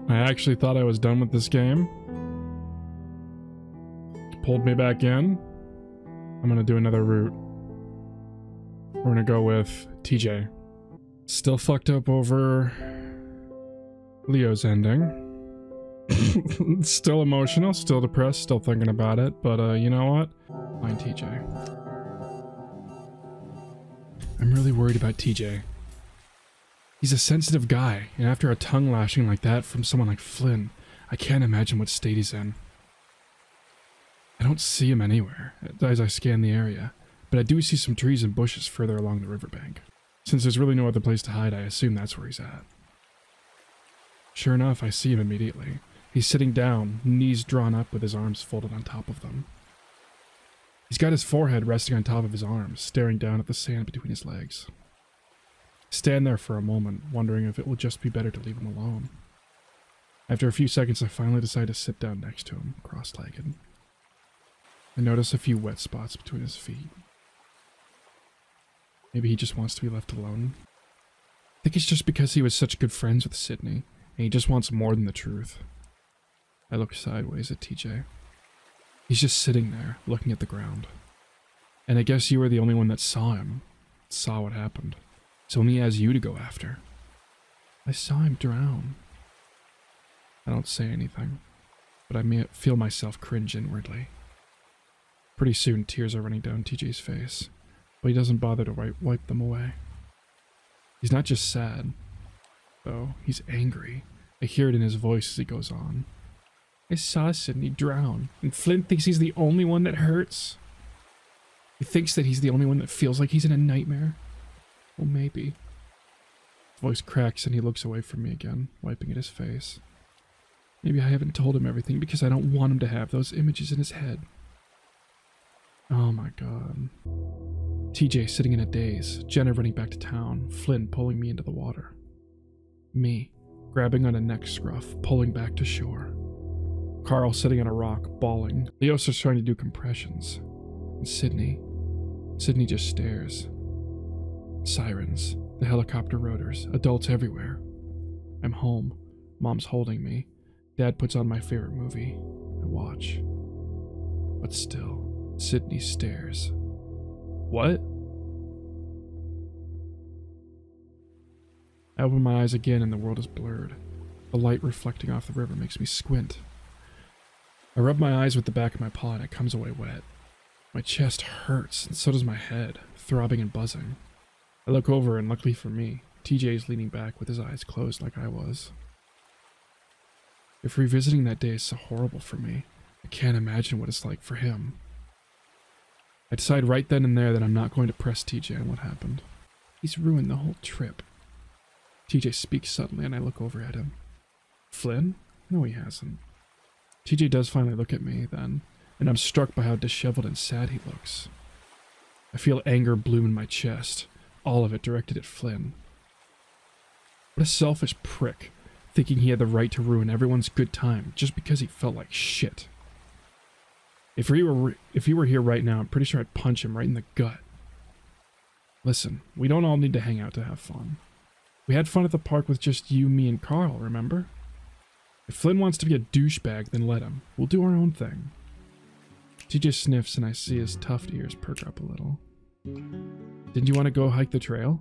I actually thought I was done with this game. Pulled me back in. I'm gonna do another route. We're gonna go with TJ. Still fucked up over Leo's ending. Still emotional, still depressed, still thinking about it, but you know what? Find TJ. I'm really worried about TJ. He's a sensitive guy, and after a tongue lashing like that from someone like Flynn, I can't imagine what state he's in. I don't see him anywhere as I scan the area, but I do see some trees and bushes further along the riverbank. Since there's really no other place to hide, I assume that's where he's at. Sure enough, I see him immediately. He's sitting down, knees drawn up with his arms folded on top of them. He's got his forehead resting on top of his arms, staring down at the sand between his legs. I stand there for a moment, wondering if it will just be better to leave him alone. After a few seconds, I finally decide to sit down next to him, cross-legged. I notice a few wet spots between his feet. Maybe he just wants to be left alone. I think it's just because he was such good friends with Sydney, and he just wants more than the truth. I look sideways at TJ. He's just sitting there, looking at the ground. And I guess you were the only one that saw him, saw what happened. So only he has you to go after. I saw him drown. I don't say anything, but I may feel myself cringe inwardly. Pretty soon, tears are running down TJ's face, but he doesn't bother to wipe them away. He's not just sad, though. He's angry. I hear it in his voice as he goes on. I saw Sydney drown, and Flynn thinks he's the only one that hurts. He thinks that he's the only one that feels like he's in a nightmare. Well, maybe. His voice cracks and he looks away from me again, wiping at his face. Maybe I haven't told him everything because I don't want him to have those images in his head. Oh my god. TJ sitting in a daze, Jenna running back to town, Flynn pulling me into the water. Me, grabbing on a neck scruff, pulling back to shore. Carl sitting on a rock, bawling. Leo's just trying to do compressions. And Sydney just stares. Sirens, the helicopter rotors, adults everywhere. I'm home. Mom's holding me. Dad puts on my favorite movie. I watch. But still, Sydney stares. What? I open my eyes again and the world is blurred. The light reflecting off the river makes me squint. I rub my eyes with the back of my paw and it comes away wet. My chest hurts and so does my head, throbbing and buzzing. I look over and luckily for me, TJ is leaning back with his eyes closed like I was. If revisiting that day is so horrible for me, I can't imagine what it's like for him. I decide right then and there that I'm not going to press TJ on what happened. He's ruined the whole trip. TJ speaks suddenly and I look over at him. Flynn? No, he hasn't. TJ does finally look at me then, and I'm struck by how disheveled and sad he looks. I feel anger bloom in my chest, all of it directed at Flynn. What a selfish prick, thinking he had the right to ruin everyone's good time just because he felt like shit. If he were here right now, I'm pretty sure I'd punch him right in the gut. Listen, we don't all need to hang out to have fun. We had fun at the park with just you, me, and Carl, remember? If Flynn wants to be a douchebag, then let him. We'll do our own thing. TJ sniffs and I see his tuft ears perk up a little. Didn't you want to go hike the trail?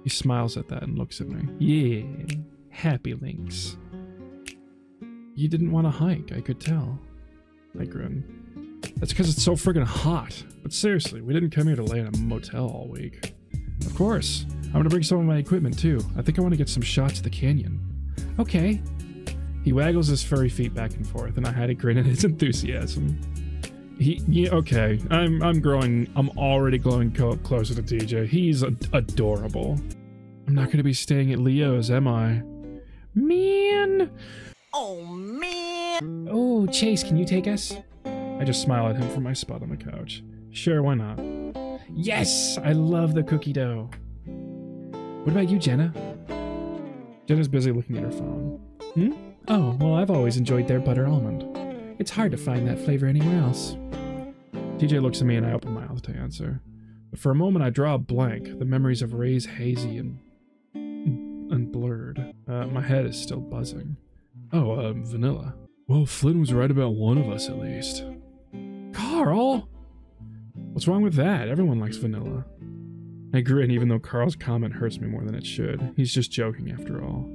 He smiles at that and looks at me. Yeah, happy links. You didn't want to hike, I could tell. I grin. That's because it's so friggin' hot. But seriously, we didn't come here to lay in a motel all week. Of course. I'm gonna bring some of my equipment too. I think I want to get some shots of the canyon. Okay. He waggles his furry feet back and forth, and I had a grin at his enthusiasm. Okay, I'm already growing closer to TJ. He's adorable. I'm not gonna be staying at Leo's, am I? Man! Oh, man! Oh, Chase, can you take us? I just smile at him from my spot on the couch. Sure, why not? Yes! I love the cookie dough. What about you, Jenna? Jenna's busy looking at her phone. Oh, well, I've always enjoyed their butter almond. It's hard to find that flavor anywhere else. TJ looks at me and I open my mouth to answer. But for a moment I draw a blank, the memories of Ray's hazy and blurred. My head is still buzzing. Oh, vanilla. Well, Flynn was right about one of us at least. Carl! What's wrong with that? Everyone likes vanilla. I grin even though Carl's comment hurts me more than it should. He's just joking after all.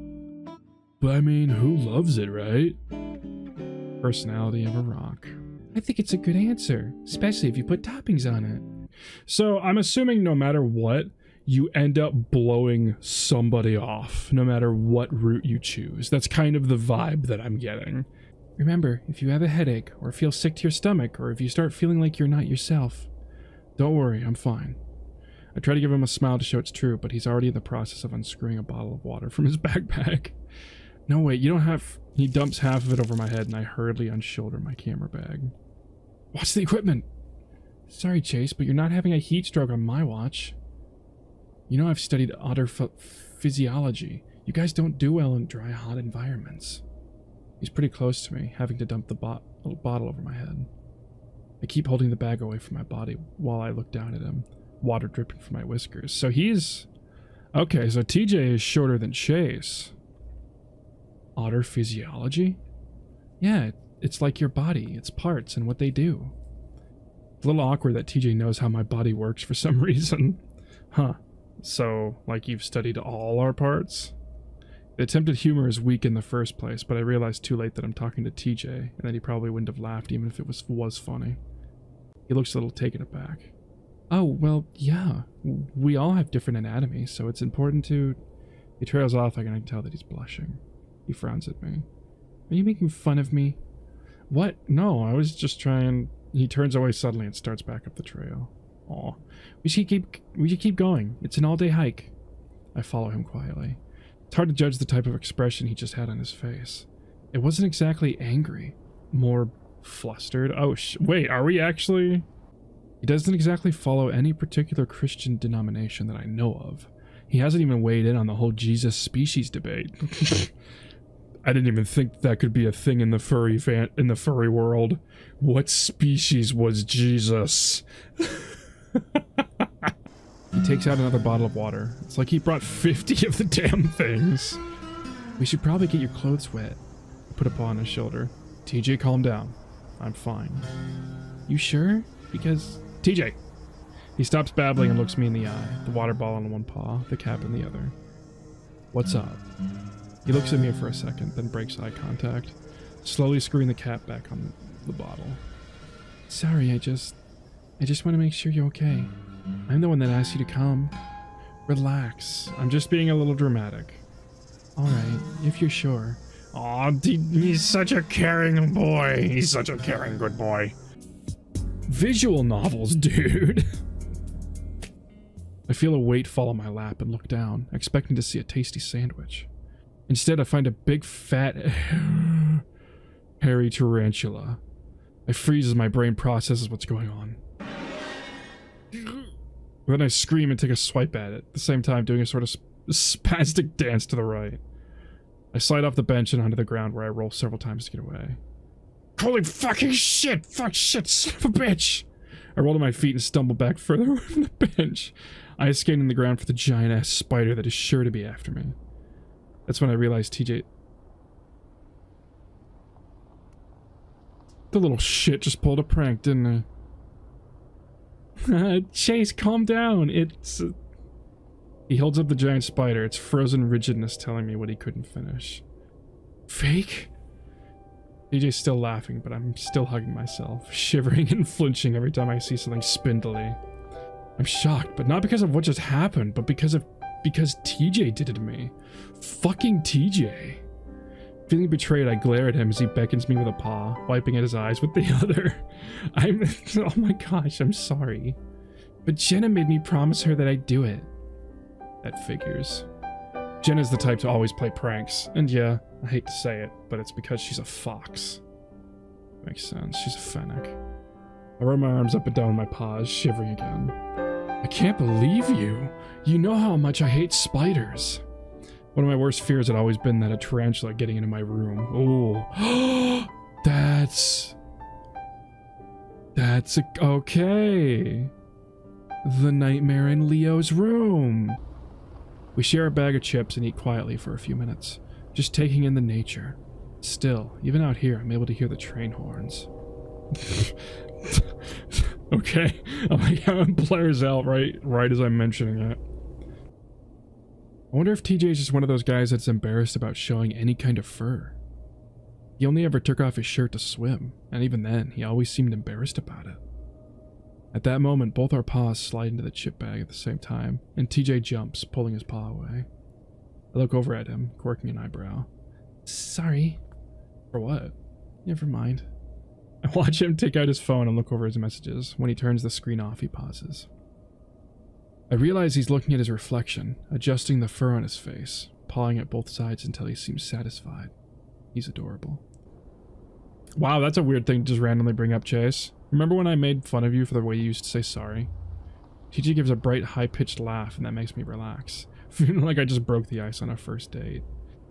But I mean, who loves it, right? Personality of a rock. I think it's a good answer, especially if you put toppings on it. So I'm assuming no matter what, you end up blowing somebody off, no matter what route you choose. That's kind of the vibe that I'm getting. Remember, if you have a headache, or feel sick to your stomach, or if you start feeling like you're not yourself, don't worry, I'm fine. I try to give him a smile to show it's true, but he's already in the process of unscrewing a bottle of water from his backpack. No, wait, you don't have... He dumps half of it over my head, and I hurriedly unshoulder my camera bag. Watch the equipment! Sorry, Chase, but you're not having a heat stroke on my watch. You know I've studied otter physiology. You guys don't do well in dry, hot environments. He's pretty close to me, having to dump the little bottle over my head. I keep holding the bag away from my body while I look down at him, water dripping from my whiskers. So he's... Okay, so TJ is shorter than Chase. Otter physiology? Yeah, it's like your body, its parts, and what they do. It's a little awkward that TJ knows how my body works for some reason. Huh. So, like you've studied all our parts? The attempted humor is weak in the first place, but I realized too late that I'm talking to TJ, and that he probably wouldn't have laughed even if it was funny. He looks a little taken aback. Oh, well, yeah. We all have different anatomy, so it's important to... He trails off, and I can tell that he's blushing. He frowns at me. Are you making fun of me? What? No, I was just trying... He turns away suddenly and starts back up the trail. Aw. We should keep going. It's an all-day hike. I follow him quietly. It's hard to judge the type of expression he just had on his face. It wasn't exactly angry. More flustered. Oh, wait, are we actually... He doesn't exactly follow any particular Christian denomination that I know of. He hasn't even weighed in on the whole Jesus species debate. I didn't even think that could be a thing in the furry world. What species was Jesus? He takes out another bottle of water. It's like he brought 50 of the damn things. We should probably get your clothes wet. I put a paw on his shoulder. TJ, calm down. I'm fine. You sure? Because... TJ! He stops babbling and looks me in the eye, the water bottle in one paw, the cap in the other. What's up? He looks at me for a second, then breaks eye contact, slowly screwing the cap back on the bottle. Sorry, I just want to make sure you're okay. I'm the one that asked you to come. Relax. I'm just being a little dramatic. Alright, if you're sure. Aw, he's such a caring boy. He's such a caring good boy. Visual novels, dude. I feel a weight fall on my lap and look down, expecting to see a tasty sandwich. Instead, I find a big, fat, hairy tarantula. I freeze as my brain processes what's going on. Then I scream and take a swipe at it, at the same time doing a sort of spastic dance to the right. I slide off the bench and onto the ground where I roll several times to get away. Holy fucking shit! Fuck shit, son of a bitch! I roll to my feet and stumble back further away from the bench. I skate in the ground for the giant-ass spider that is sure to be after me. That's when I realized TJ... The little shit just pulled a prank, didn't he? Chase, calm down. It's... He holds up the giant spider, its frozen rigidness telling me what he couldn't finish. Fake? TJ's still laughing, but I'm still hugging myself, shivering and flinching every time I see something spindly. I'm shocked, but not because of what just happened, but because TJ did it to me. Fucking TJ. Feeling betrayed, I glare at him as he beckons me with a paw, wiping at his eyes with the other. Oh my gosh, I'm sorry. But Jenna made me promise her that I'd do it. That figures. Jenna's the type to always play pranks, and yeah, I hate to say it, but it's because she's a fox. Makes sense, she's a fennec. I run my arms up and down my paws, shivering again. I can't believe you! You know how much I hate spiders! One of my worst fears had always been that a tarantula getting into my room. Oh, that's okay. The nightmare in Leo's room. We share a bag of chips and eat quietly for a few minutes, just taking in the nature. Still, even out here, I'm able to hear the train horns. Okay, I'm like how it blares out right as I'm mentioning it. I wonder if TJ is just one of those guys that's embarrassed about showing any kind of fur. He only ever took off his shirt to swim, and even then, he always seemed embarrassed about it. At that moment, both our paws slide into the chip bag at the same time, and TJ jumps, pulling his paw away. I look over at him, quirking an eyebrow. Sorry. For what? Never mind. I watch him take out his phone and look over his messages. When he turns the screen off, he pauses. I realize he's looking at his reflection, adjusting the fur on his face, pawing at both sides until he seems satisfied. He's adorable. Wow, that's a weird thing to just randomly bring up, Chase. Remember when I made fun of you for the way you used to say sorry? TJ gives a bright, high-pitched laugh, and that makes me relax. Feeling like I just broke the ice on a first date.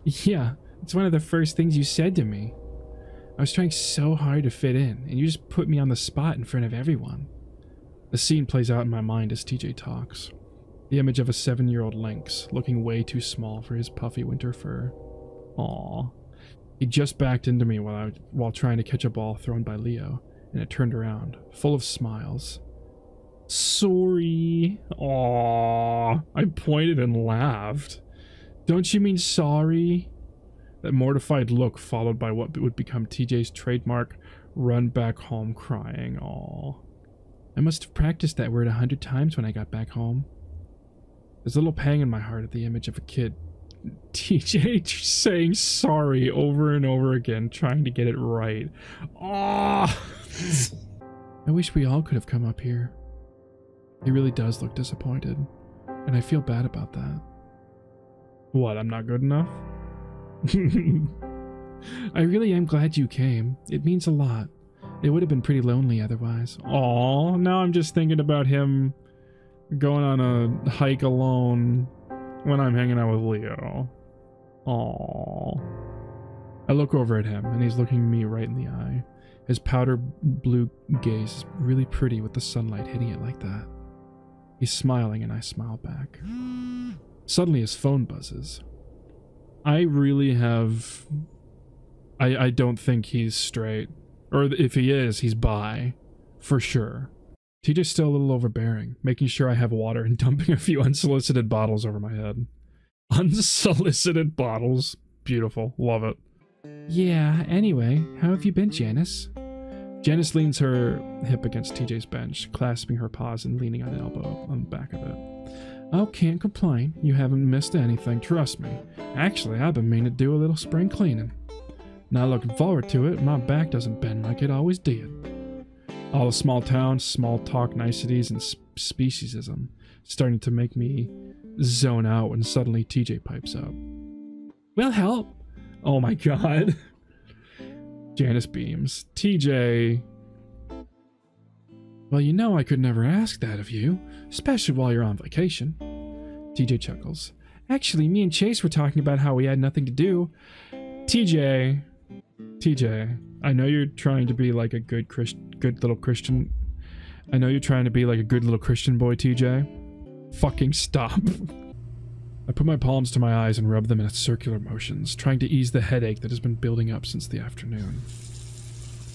Yeah, it's one of the first things you said to me. I was trying so hard to fit in, and you just put me on the spot in front of everyone. The scene plays out in my mind as TJ talks. The image of a 7-year-old lynx, looking way too small for his puffy winter fur. Aww. He just backed into me while trying to catch a ball thrown by Leo, and it turned around, full of smiles. Sorry. Aww. I pointed and laughed. Don't you mean sorry? That mortified look followed by what would become TJ's trademark run back home crying. Aww. I must have practiced that word 100 times when I got back home. There's a little pang in my heart at the image of a kid. TJ saying sorry over and over again, trying to get it right. Aww. I wish we all could have come up here. He really does look disappointed, and I feel bad about that. What, I'm not good enough? I really am glad you came. It means a lot. It would have been pretty lonely otherwise. Aww, now I'm just thinking about him going on a hike alone when I'm hanging out with Leo. Aww. I look over at him, and he's looking me right in the eye. His powder blue gaze is really pretty with the sunlight hitting it like that. He's smiling, and I smile back. Suddenly his phone buzzes. I really have... I don't think he's straight. Or if he is, he's bi. For sure. TJ's still a little overbearing, making sure I have water and dumping a few unsolicited bottles over my head. Unsolicited bottles. Beautiful. Love it. Yeah, anyway, how have you been, Janice? Janice leans her hip against TJ's bench, clasping her paws and leaning an elbow on the back of it. Oh, can't complain. You haven't missed anything, trust me. Actually, I've been meaning to do a little spring cleaning. Not looking forward to it, my back doesn't bend like it always did. All the small town, small talk niceties, and speciesism starting to make me zone out when suddenly TJ pipes up. We'll help. Oh my god. Janice beams. TJ. Well, you know I could never ask that of you, especially while you're on vacation. TJ chuckles. Actually, me and Chase were talking about how we had nothing to do. TJ, I know you're trying to be like a good little Christian. I know you're trying to be like a good little Christian boy, TJ. Fucking stop. I put my palms to my eyes and rub them in circular motions, trying to ease the headache that has been building up since the afternoon.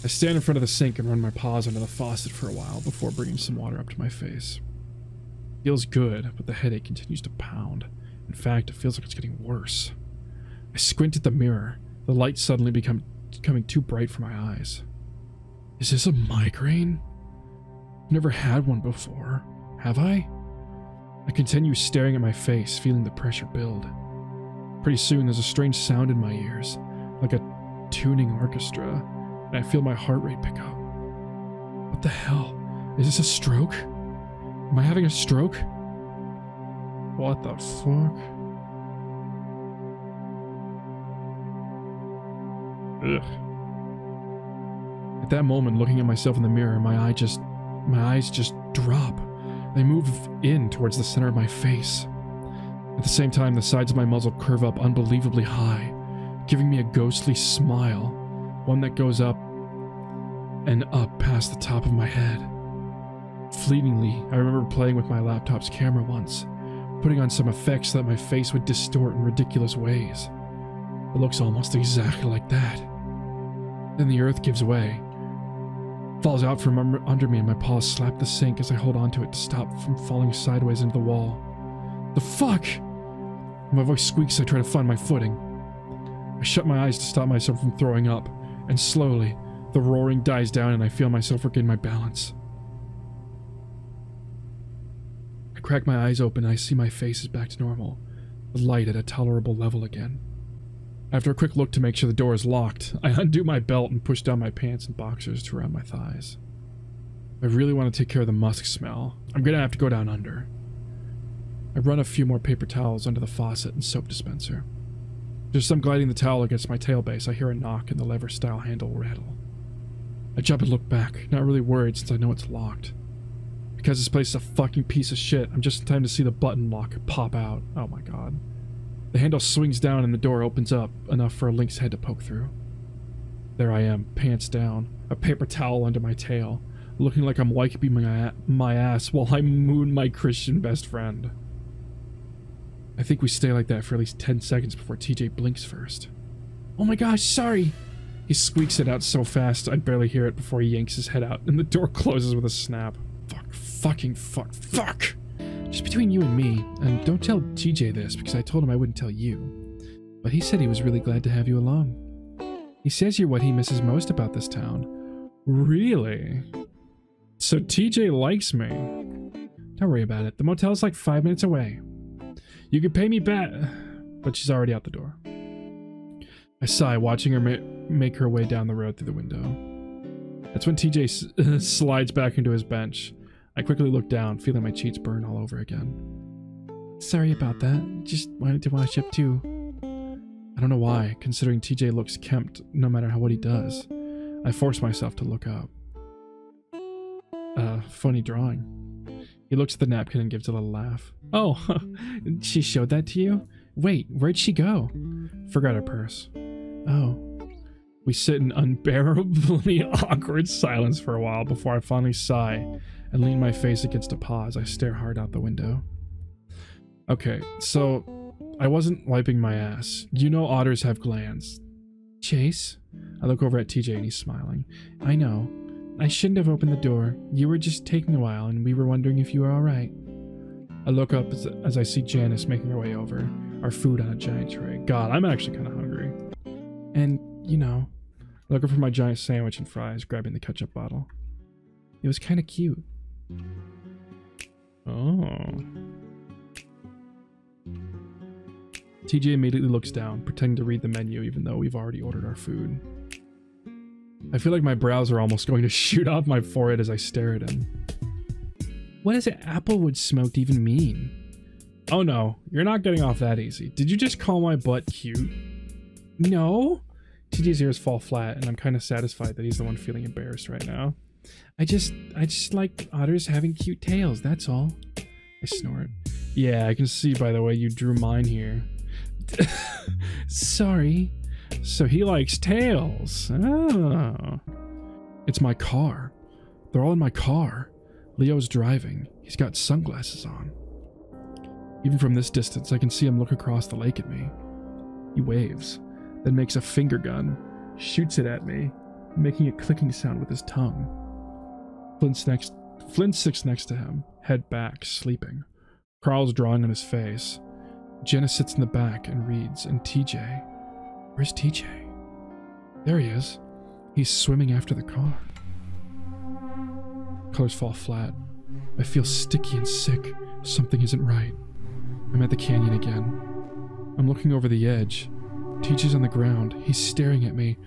I stand in front of the sink and run my paws under the faucet for a while before bringing some water up to my face. It feels good, but the headache continues to pound. In fact, it feels like it's getting worse. I squint at the mirror, the light suddenly becoming too bright for my eyes. Is this a migraine? I've never had one before, have I? I continue staring at my face, feeling the pressure build. Pretty soon, there's a strange sound in my ears, like a tuning orchestra, and I feel my heart rate pick up. What the hell? Is this a stroke? Am I having a stroke? What the fuck? Ugh. At that moment, looking at myself in the mirror, my eyes just drop. They move in towards the center of my face. At the same time, the sides of my muzzle curve up unbelievably high, giving me a ghostly smile, one that goes up and up past the top of my head. Fleetingly, I remember playing with my laptop's camera once, putting on some effects so that my face would distort in ridiculous ways. It looks almost exactly like that. Then the earth gives way. Falls out from under me and my paws slap the sink as I hold onto it to stop from falling sideways into the wall. The fuck? My voice squeaks as I try to find my footing. I shut my eyes to stop myself from throwing up, and slowly, the roaring dies down and I feel myself regain my balance. I crack my eyes open and I see my face is back to normal, the light at a tolerable level again. After a quick look to make sure the door is locked, I undo my belt and push down my pants and boxers to around my thighs. I really want to take care of the musk smell. I'm gonna have to go down under. I run a few more paper towels under the faucet and soap dispenser. Just as I'm gliding the towel against my tailbase, I hear a knock and the lever-style handle rattle. I jump and look back, not really worried since I know it's locked. Because this place is a fucking piece of shit, I'm just in time to see the button lock pop out. Oh my god. The handle swings down and the door opens up, enough for a lynx head to poke through. There I am, pants down, a paper towel under my tail, looking like I'm wiping my ass while I moon my Christian best friend. I think we stay like that for at least 10 seconds before TJ blinks first. Oh my gosh, sorry! He squeaks it out so fast I barely hear it before he yanks his head out and the door closes with a snap. Fuck, fucking fuck, fuck! Just between you and me, and don't tell TJ this because I told him I wouldn't tell you. But he said he was really glad to have you along. He says you're what he misses most about this town. Really? So TJ likes me. Don't worry about it. The motel's like 5 minutes away. You could pay me back, but she's already out the door. I sigh, watching her make her way down the road through the window. That's when TJ slides back into his bench. I quickly look down, feeling my cheeks burn all over again. Sorry about that. Just wanted to wash up too. I don't know why, considering TJ looks kempt no matter what he does. I force myself to look up. Funny drawing. He looks at the napkin and gives a little laugh. Oh, she showed that to you? Wait, where'd she go? Forgot her purse. Oh. We sit in unbearably awkward silence for a while before I finally sigh and lean my face against a paw as I stare hard out the window. Okay, so I wasn't wiping my ass. You know otters have glands. Chase? I look over at TJ and he's smiling. I know. I shouldn't have opened the door. You were just taking a while and we were wondering if you were alright. I look up as I see Janice making her way over, our food on a giant tray. God, I'm actually kind of hungry. And, you know, looking for my giant sandwich and fries, grabbing the ketchup bottle. It was kind of cute. Oh. TJ immediately looks down, pretending to read the menu even though we've already ordered our food. I feel like my brows are almost going to shoot off my forehead as I stare at him. What does applewood smoked even mean? Oh no, you're not getting off that easy. Did you just call my butt cute? No. TJ's ears fall flat and I'm kind of satisfied that he's the one feeling embarrassed right now. I just like otters having cute tails, that's all. I snort. Yeah, I can see by the way you drew mine here. Sorry. So he likes tails. Oh. It's my car. They're all in my car. Leo's driving. He's got sunglasses on. Even from this distance, I can see him look across the lake at me. He waves, then makes a finger gun, shoots it at me, making a clicking sound with his tongue. Flynn sits next to him, head back, sleeping. Carl's drawing on his face. Jenna sits in the back and reads, and TJ... Where's TJ? There he is. He's swimming after the car. Colors fall flat. I feel sticky and sick. Something isn't right. I'm at the canyon again. I'm looking over the edge. TJ's on the ground. He's staring at me.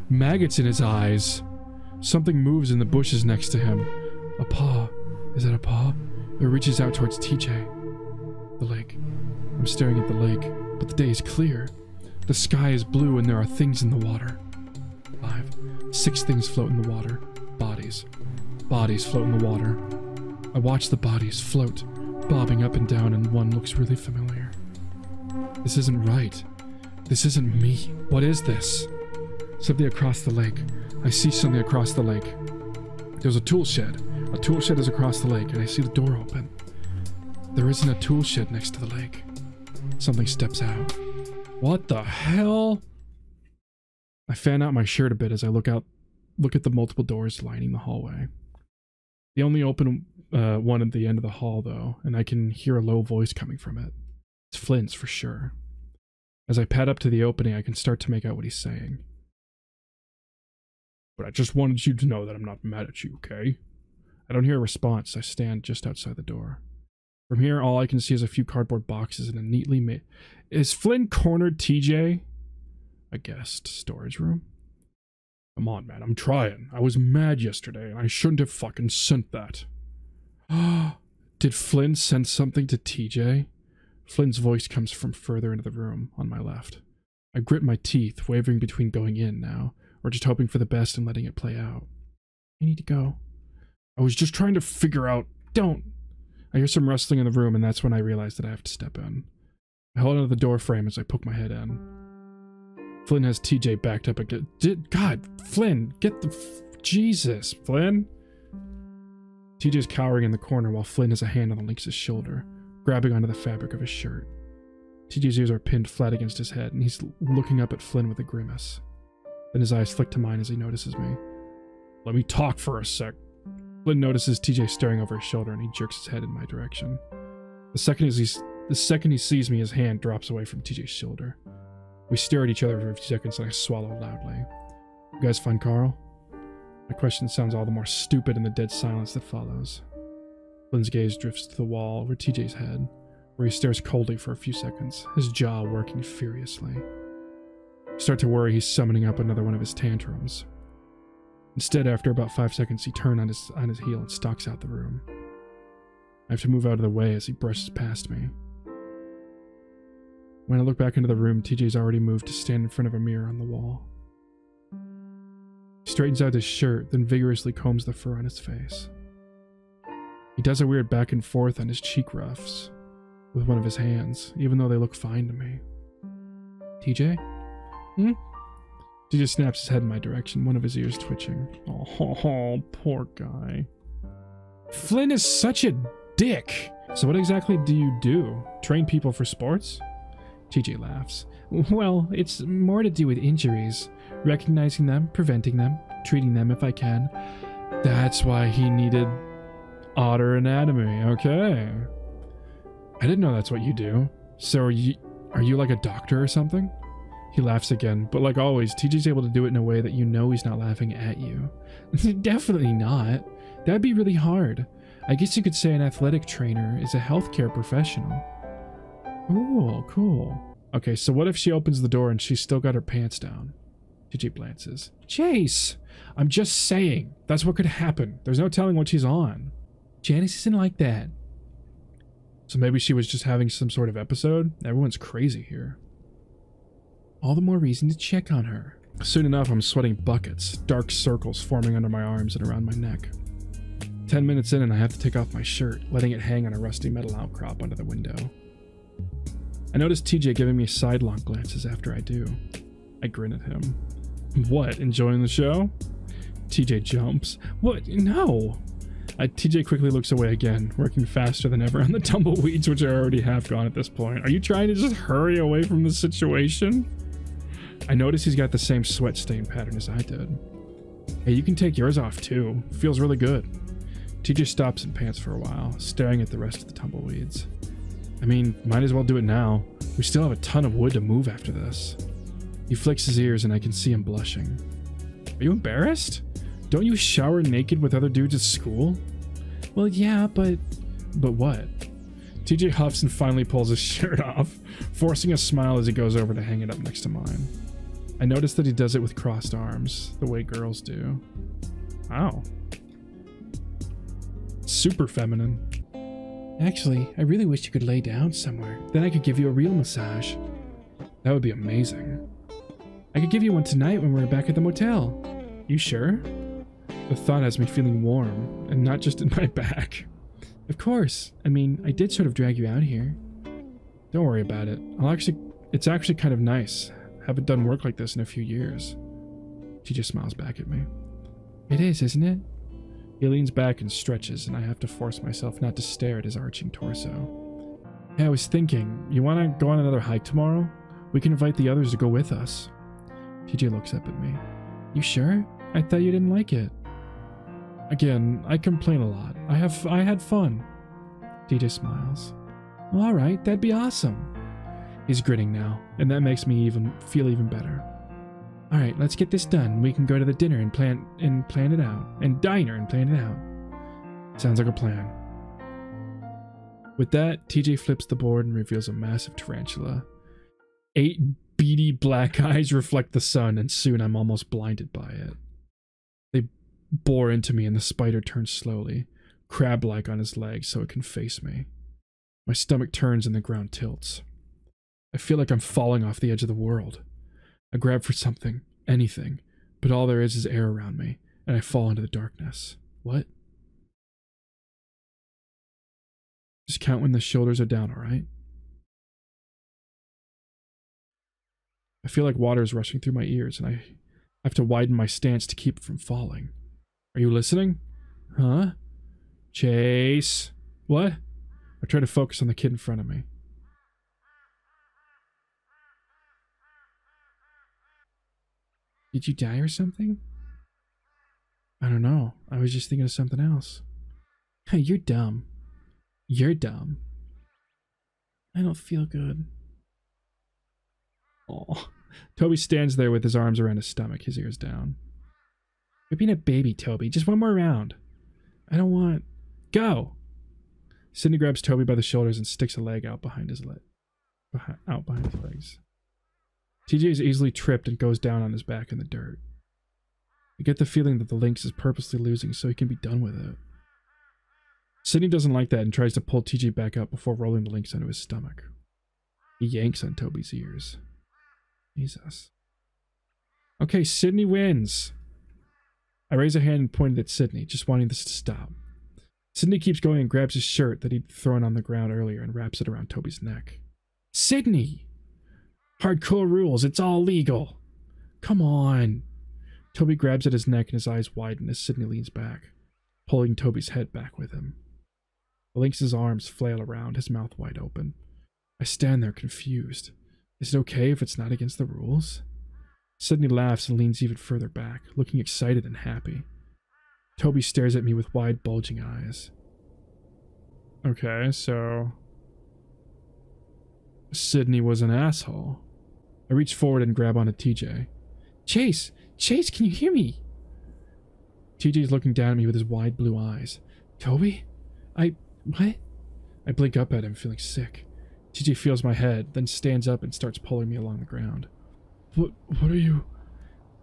Maggots in his eyes. Something moves in the bushes next to him. A paw. Is that a paw? It reaches out towards TJ. The lake. I'm staring at the lake, but the day is clear. The sky is blue and there are things in the water. 5, 6 things float in the water. Bodies. Bodies float in the water. I watch the bodies float, bobbing up and down, and one looks really familiar. This isn't right. This isn't me. What is this? Something across the lake. I see something across the lake. There's a tool shed. A tool shed is across the lake, and I see the door open. There isn't a tool shed next to the lake. Something steps out. What the hell? I fan out my shirt a bit as I look at the multiple doors lining the hallway. The only open one at the end of the hall, though, and I can hear a low voice coming from it. It's Flynn's for sure. As I pad up to the opening, I can start to make out what he's saying. But I just wanted you to know that I'm not mad at you, okay? I don't hear a response. I stand just outside the door. From here, all I can see is a few cardboard boxes and a neatly made... Is Flynn cornered TJ? A guest storage room? Come on, man, I'm trying. I was mad yesterday, and I shouldn't have fucking sent that. Did Flynn send something to TJ? Flynn's voice comes from further into the room, on my left. I grit my teeth, wavering between going in now, or just hoping for the best and letting it play out. I need to go. I was just trying to figure out... Don't! I hear some rustling in the room, and that's when I realize that I have to step in. I hold onto the door frame as I poke my head in. Flynn has TJ backed up again. God, Flynn, get the... Jesus, Flynn! TJ's cowering in the corner while Flynn has a hand on Lynx's shoulder, grabbing onto the fabric of his shirt. TJ's ears are pinned flat against his head, and he's looking up at Flynn with a grimace. Then his eyes flick to mine as he notices me. Let me talk for a sec. Flynn notices TJ staring over his shoulder, and he jerks his head in my direction. The second he sees me, his hand drops away from TJ's shoulder. We stare at each other for a few seconds, and I swallow loudly. You guys find Carl? My question sounds all the more stupid in the dead silence that follows. Flynn's gaze drifts to the wall over TJ's head, where he stares coldly for a few seconds, his jaw working furiously. I start to worry he's summoning up another one of his tantrums. Instead, after about 5 seconds, he turns on his heel and stalks out the room. I have to move out of the way as he brushes past me. When I look back into the room, TJ's already moved to stand in front of a mirror on the wall. He straightens out his shirt, then vigorously combs the fur on his face. He does a weird back and forth on his cheek ruffs with one of his hands, even though they look fine to me. TJ? TJ snaps his head in my direction, one of his ears twitching. Oh, poor guy. Flynn is such a dick! So what exactly do you do? Train people for sports? TJ laughs. Well, it's more to do with injuries. Recognizing them, preventing them, treating them if I can. That's why he needed otter anatomy, okay. I didn't know that's what you do. So are you like a doctor or something? He laughs again, but like always, TJ's able to do it in a way that you know he's not laughing at you. Definitely not. That'd be really hard. I guess you could say an athletic trainer is a healthcare professional. Cool. Okay, so what if she opens the door and she's still got her pants down? TJ glances. Chase! I'm just saying. That's what could happen. There's no telling what she's on. Janice isn't like that. So maybe she was just having some sort of episode? Everyone's crazy here. All the more reason to check on her. Soon enough, I'm sweating buckets, dark circles forming under my arms and around my neck. 10 minutes in and I have to take off my shirt, letting it hang on a rusty metal outcrop under the window. I notice TJ giving me sidelong glances after I do. I grin at him. What, enjoying the show? TJ jumps. What? No! TJ quickly looks away again, working faster than ever on the tumbleweeds, which are already half gone at this point. Are you trying to just hurry away from the situation? I notice he's got the same sweat stain pattern as I did. Hey, you can take yours off too. Feels really good. TJ stops and pants for a while, staring at the rest of the tumbleweeds. I mean, might as well do it now. We still have a ton of wood to move after this. He flicks his ears and I can see him blushing. Are you embarrassed? Don't you shower naked with other dudes at school? Well, yeah, but what? TJ huffs and finally pulls his shirt off, forcing a smile as he goes over to hang it up next to mine. I notice that he does it with crossed arms, the way girls do. Wow. Super feminine. Actually, I really wish you could lay down somewhere. Then I could give you a real massage. That would be amazing. I could give you one tonight when we're back at the motel. You sure? The thought has me feeling warm, and not just in my back. Of course. I mean, I did sort of drag you out here. Don't worry about it. It's actually kind of nice. Haven't done work like this in a few years. She just smiles back at me. It is, isn't it? He leans back and stretches, and I have to force myself not to stare at his arching torso. Hey, I was thinking, you want to go on another hike tomorrow? We can invite the others to go with us. TJ looks up at me. You sure? I thought you didn't like it. Again, I complain a lot. I had fun. TJ smiles. Well, all right, that'd be awesome. He's grinning now, and that makes me feel even better. All right, let's get this done. We can go to the dinner and plan it out, and diner and plan it out. Sounds like a plan. With that, TJ flips the board and reveals a massive tarantula. 8 beady black eyes reflect the sun, and soon I'm almost blinded by it. They bore into me, and the spider turns slowly, crab-like on his legs so it can face me. My stomach turns and the ground tilts. I feel like I'm falling off the edge of the world. I grab for something, anything, but all there is air around me, and I fall into the darkness. What? Just count when the shoulders are down, alright? I feel like water is rushing through my ears, and I have to widen my stance to keep it from falling. Are you listening? Huh? Chase? What? I try to focus on the kid in front of me. Did you die or something? I don't know. I was just thinking of something else. Hey, you're dumb. You're dumb. I don't feel good. Oh. Toby stands there with his arms around his stomach, his ears down. You're being a baby, Toby. Just one more round. I don't want... Go! Sydney grabs Toby by the shoulders and sticks a leg out behind his legs. TJ is easily tripped and goes down on his back in the dirt. I get the feeling that the lynx is purposely losing so he can be done with it. Sydney doesn't like that and tries to pull TJ back up before rolling the lynx onto his stomach. He yanks on Toby's ears. Jesus. Okay, Sydney wins. I raise a hand and pointed at Sydney, just wanting this to stop. Sydney keeps going and grabs his shirt that he'd thrown on the ground earlier and wraps it around Toby's neck. Sydney! Hardcore rules, it's all legal. Come on. Toby grabs at his neck and his eyes widen as Sydney leans back, pulling Toby's head back with him. The lynx's arms flail around, his mouth wide open. I stand there confused. Is it okay if it's not against the rules? Sydney laughs and leans even further back, looking excited and happy. Toby stares at me with wide, bulging eyes. Okay, so... Sydney was an asshole. I reach forward and grab onto TJ. Chase! Chase, can you hear me? TJ's looking down at me with his wide blue eyes. Toby? What? I blink up at him, feeling sick. TJ feels my head, then stands up and starts pulling me along the ground. What are you?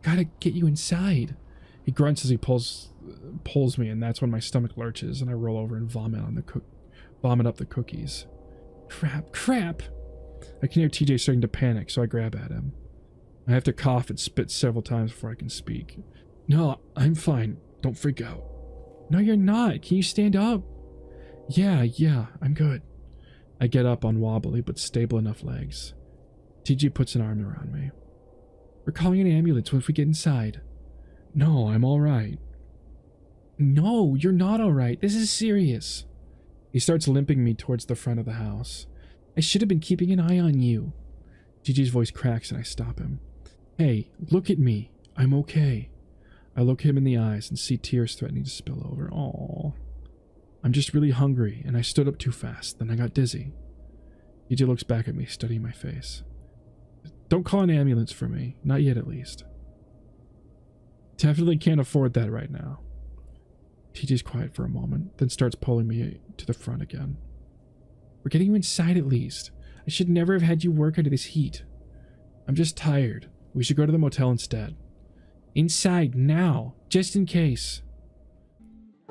Gotta get you inside. He grunts as he pulls me, and that's when my stomach lurches and I roll over and vomit up the cookies. Crap! I can hear TJ starting to panic, so I grab at him. I have to cough and spit several times before I can speak. No, I'm fine. Don't freak out. No, you're not. Can you stand up? Yeah, I'm good. I get up on wobbly but stable enough legs. TJ puts an arm around me. We're calling an ambulance once we get inside. No, I'm alright. No, you're not alright. This is serious. He starts limping me towards the front of the house. I should have been keeping an eye on you. TJ's voice cracks and I stop him. Hey, look at me. I'm okay. I look him in the eyes and see tears threatening to spill over. Aww. I'm just really hungry, and I stood up too fast, then I got dizzy. TJ looks back at me, studying my face. Don't call an ambulance for me. Not yet, at least. Definitely can't afford that right now. TJ's quiet for a moment, then starts pulling me to the front again. We're getting you inside at least. I should never have had you work under this heat. I'm just tired. We should go to the motel instead. Inside, now, just in case.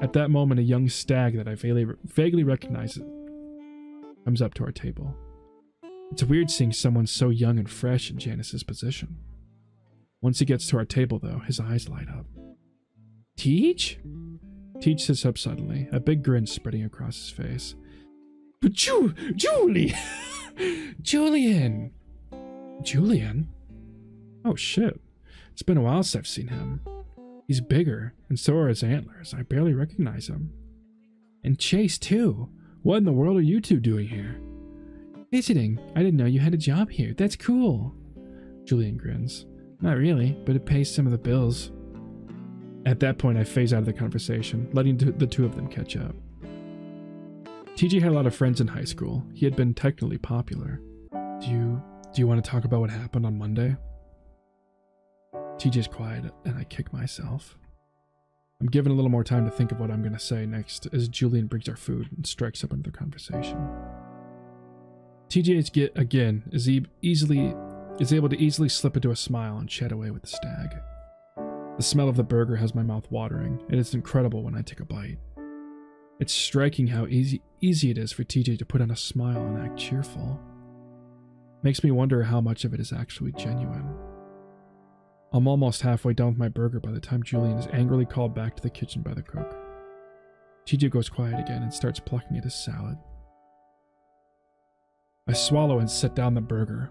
At that moment, a young stag that I vaguely recognize comes up to our table. It's weird seeing someone so young and fresh in Janice's position. Once he gets to our table, though, his eyes light up. Teach? Teach sits up suddenly, a big grin spreading across his face. But Julie! Julian! Julian? Oh shit. It's been a while since I've seen him. He's bigger, and so are his antlers. I barely recognize him. And Chase, too. What in the world are you two doing here? Visiting. I didn't know you had a job here. That's cool. Julian grins. Not really, but it pays some of the bills. At that point, I phase out of the conversation, letting the two of them catch up. TJ had a lot of friends in high school. He had been technically popular. Do you want to talk about what happened on Monday? TJ's quiet, and I kick myself. I'm given a little more time to think of what I'm going to say next as Julian brings our food and strikes up another conversation. TJ is able to easily slip into a smile and chat away with the stag. The smell of the burger has my mouth watering, and it's incredible when I take a bite. It's striking how easy it is for TJ to put on a smile and act cheerful. Makes me wonder how much of it is actually genuine. I'm almost halfway done with my burger by the time Julian is angrily called back to the kitchen by the cook. TJ goes quiet again and starts plucking at his salad. I swallow and set down the burger,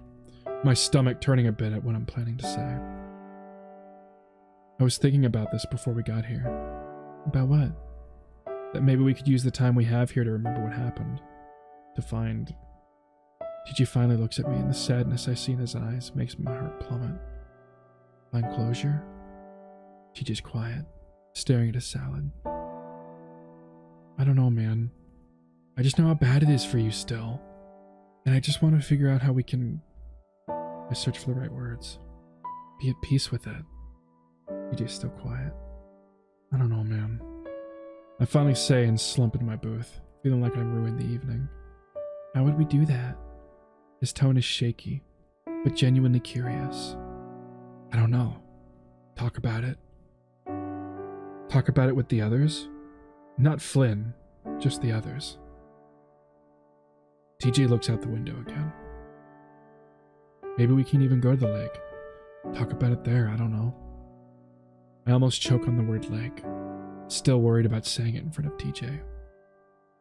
my stomach turning a bit at what I'm planning to say. I was thinking about this before we got here. About what? That maybe we could use the time we have here to remember what happened. To find... TJ finally looks at me, and the sadness I see in his eyes makes my heart plummet. Find closure? TJ's quiet, staring at his salad. I don't know, man. I just know how bad it is for you still. And I just want to figure out how we can... I search for the right words. Be at peace with it. TJ's still quiet. I don't know, man. I finally say and slump into my booth, feeling like I'm ruined the evening. How would we do that? His tone is shaky, but genuinely curious. I don't know. Talk about it. Talk about it with the others? Not Flynn, just the others. TJ looks out the window again. Maybe we can even go to the lake. Talk about it there, I don't know. I almost choke on the word lake, still worried about saying it in front of TJ.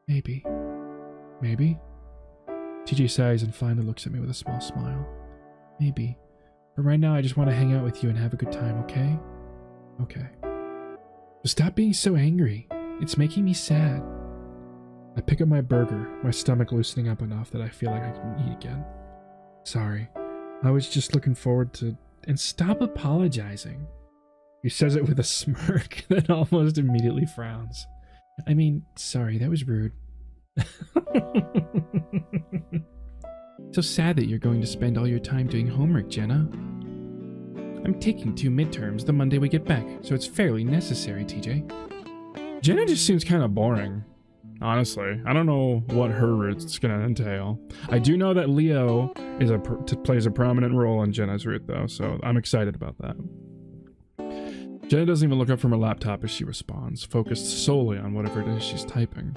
Maybe. Maybe? TJ sighs and finally looks at me with a small smile. Maybe. But right now I just want to hang out with you and have a good time, okay? Okay. But stop being so angry. It's making me sad. I pick up my burger, my stomach loosening up enough that I feel like I can eat again. Sorry. I was just looking forward to... And stop apologizing. He says it with a smirk that almost immediately frowns. I mean, sorry, that was rude. So sad that you're going to spend all your time doing homework, Jenna. I'm taking 2 midterms the Monday we get back, so it's fairly necessary, TJ. Jenna just seems kind of boring. Honestly, I don't know what her route's gonna entail. I do know that Leo is plays a prominent role in Jenna's route, though, so I'm excited about that. Jenna doesn't even look up from her laptop as she responds, focused solely on whatever it is she's typing.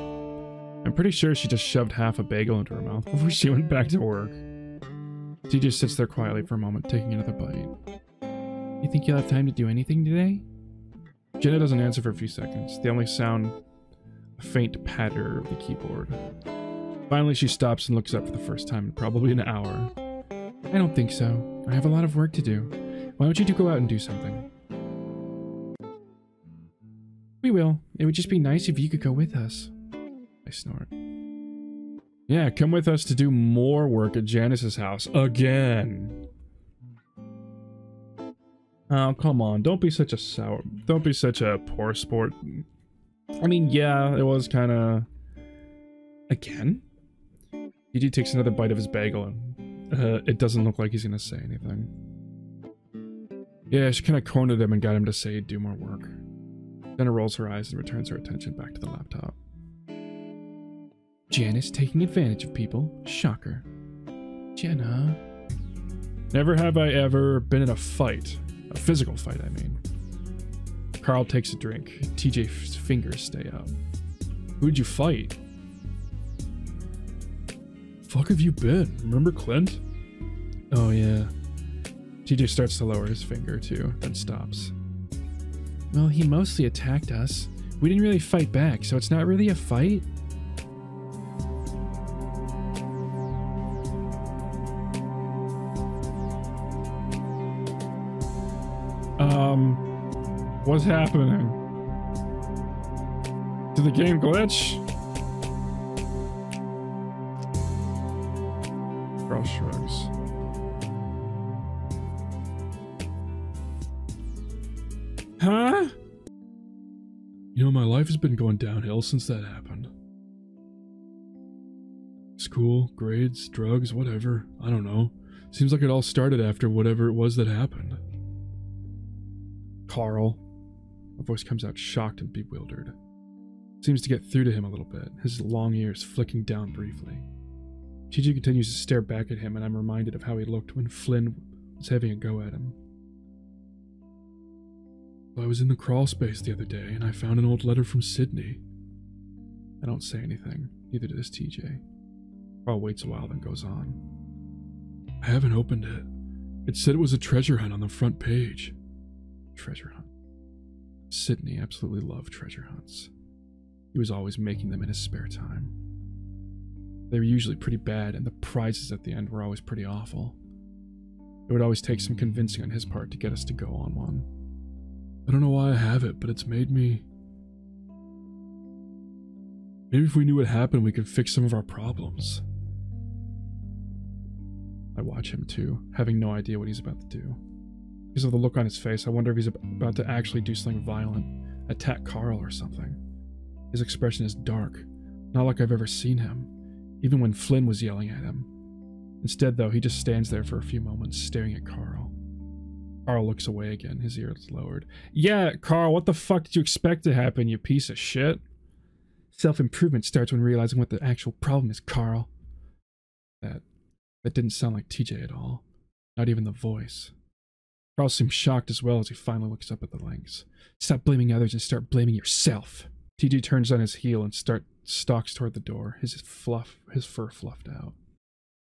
I'm pretty sure she just shoved half a bagel into her mouth before she went back to work. TJ sits there quietly for a moment, taking another bite. You think you'll have time to do anything today? Jenna doesn't answer for a few seconds. They only sound a faint patter of the keyboard. Finally, she stops and looks up for the first time in probably an hour. I don't think so. I have a lot of work to do. Why don't you two go out and do something? We will. It would just be nice if you could go with us. I snort. Yeah, come with us to do more work at Janice's house. Again. Oh, come on. Don't be such a poor sport. I mean, yeah, it was kind of... Again? TJ takes another bite of his bagel and it doesn't look like he's gonna say anything. Yeah, she kind of cornered him and got him to say do more work. Jenna rolls her eyes and returns her attention back to the laptop. Janice taking advantage of people. Shocker. Jenna. Never have I ever been in a fight. A physical fight, I mean. Carl takes a drink. TJ's fingers stay up. Who'd you fight? Fuck have you been? Remember Clint? Oh yeah. TJ starts to lower his finger too, then stops. Well, he mostly attacked us. We didn't really fight back, so it's not really a fight. What's happening? Did the game glitch? Carl shrugs. Huh? You know, my life has been going downhill since that happened. School, grades, drugs, whatever. I don't know. Seems like it all started after whatever it was that happened. Carl. My voice comes out shocked and bewildered. Seems to get through to him a little bit, his long ears flicking down briefly. TJ continues to stare back at him, and I'm reminded of how he looked when Flynn was having a go at him. I was in the crawl space the other day, and I found an old letter from Sydney. I don't say anything, neither does TJ. Carl waits a while, then goes on. I haven't opened it. It said it was a treasure hunt on the front page. Treasure hunt. Sydney absolutely loved treasure hunts. He was always making them in his spare time. They were usually pretty bad, and the prizes at the end were always pretty awful. It would always take some convincing on his part to get us to go on one. I don't know why I have it, but it's made me... Maybe if we knew what happened, we could fix some of our problems. I watch him too, having no idea what he's about to do. Because of the look on his face, I wonder if he's about to actually do something violent, attack Carl or something. His expression is dark, not like I've ever seen him, even when Flynn was yelling at him. Instead, though, he just stands there for a few moments, staring at Carl. Carl looks away again, his ears lowered. Yeah, Carl, what the fuck did you expect to happen, you piece of shit? Self-improvement starts when realizing what the actual problem is, Carl. That didn't sound like TJ at all. Not even the voice. Carl seems shocked as well as he finally looks up at the lynx. Stop blaming others and start blaming yourself. TJ turns on his heel and stalks toward the door, his fur fluffed out.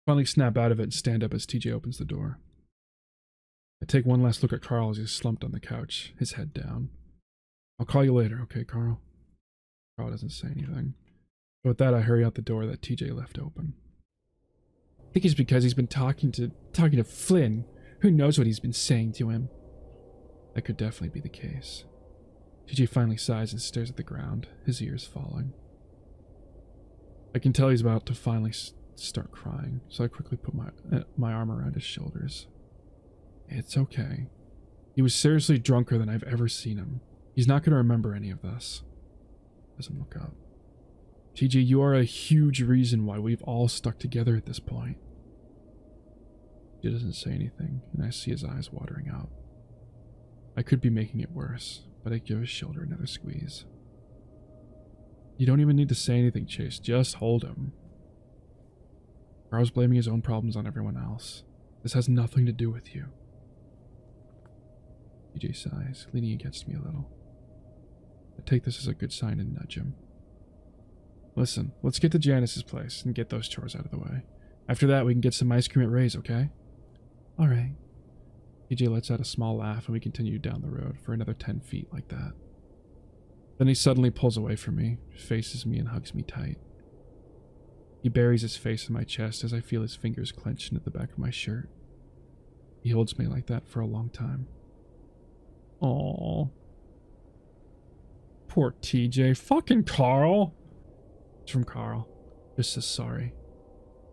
Finally snap out of it and stand up as TJ opens the door. I take one last look at Carl as he's slumped on the couch, his head down. I'll call you later, okay, Carl? Carl doesn't say anything. But with that, I hurry out the door that TJ left open. I think it's because he's been talking to Flynn. Who knows what he's been saying to him? That could definitely be the case. TJ finally sighs and stares at the ground, his ears falling. I can tell he's about to finally start crying, so I quickly put my arm around his shoulders. It's okay. He was seriously drunker than I've ever seen him. He's not going to remember any of this. Doesn't look up. TJ, you are a huge reason why we've all stuck together at this point. He doesn't say anything, and I see his eyes watering out. I could be making it worse, but I give his shoulder another squeeze. You don't even need to say anything, Chase. Just hold him. Carl's blaming his own problems on everyone else. This has nothing to do with you. TJ sighs, leaning against me a little. I take this as a good sign and nudge him. Listen, let's get to Janice's place and get those chores out of the way. After that, we can get some ice cream at Ray's, okay? Alright. TJ lets out a small laugh and we continue down the road for another 10 feet like that. Then he suddenly pulls away from me, faces me and hugs me tight. He buries his face in my chest as I feel his fingers clench into the back of my shirt. He holds me like that for a long time. Aww. Poor TJ. Fucking Carl. It's from Carl. Just says sorry.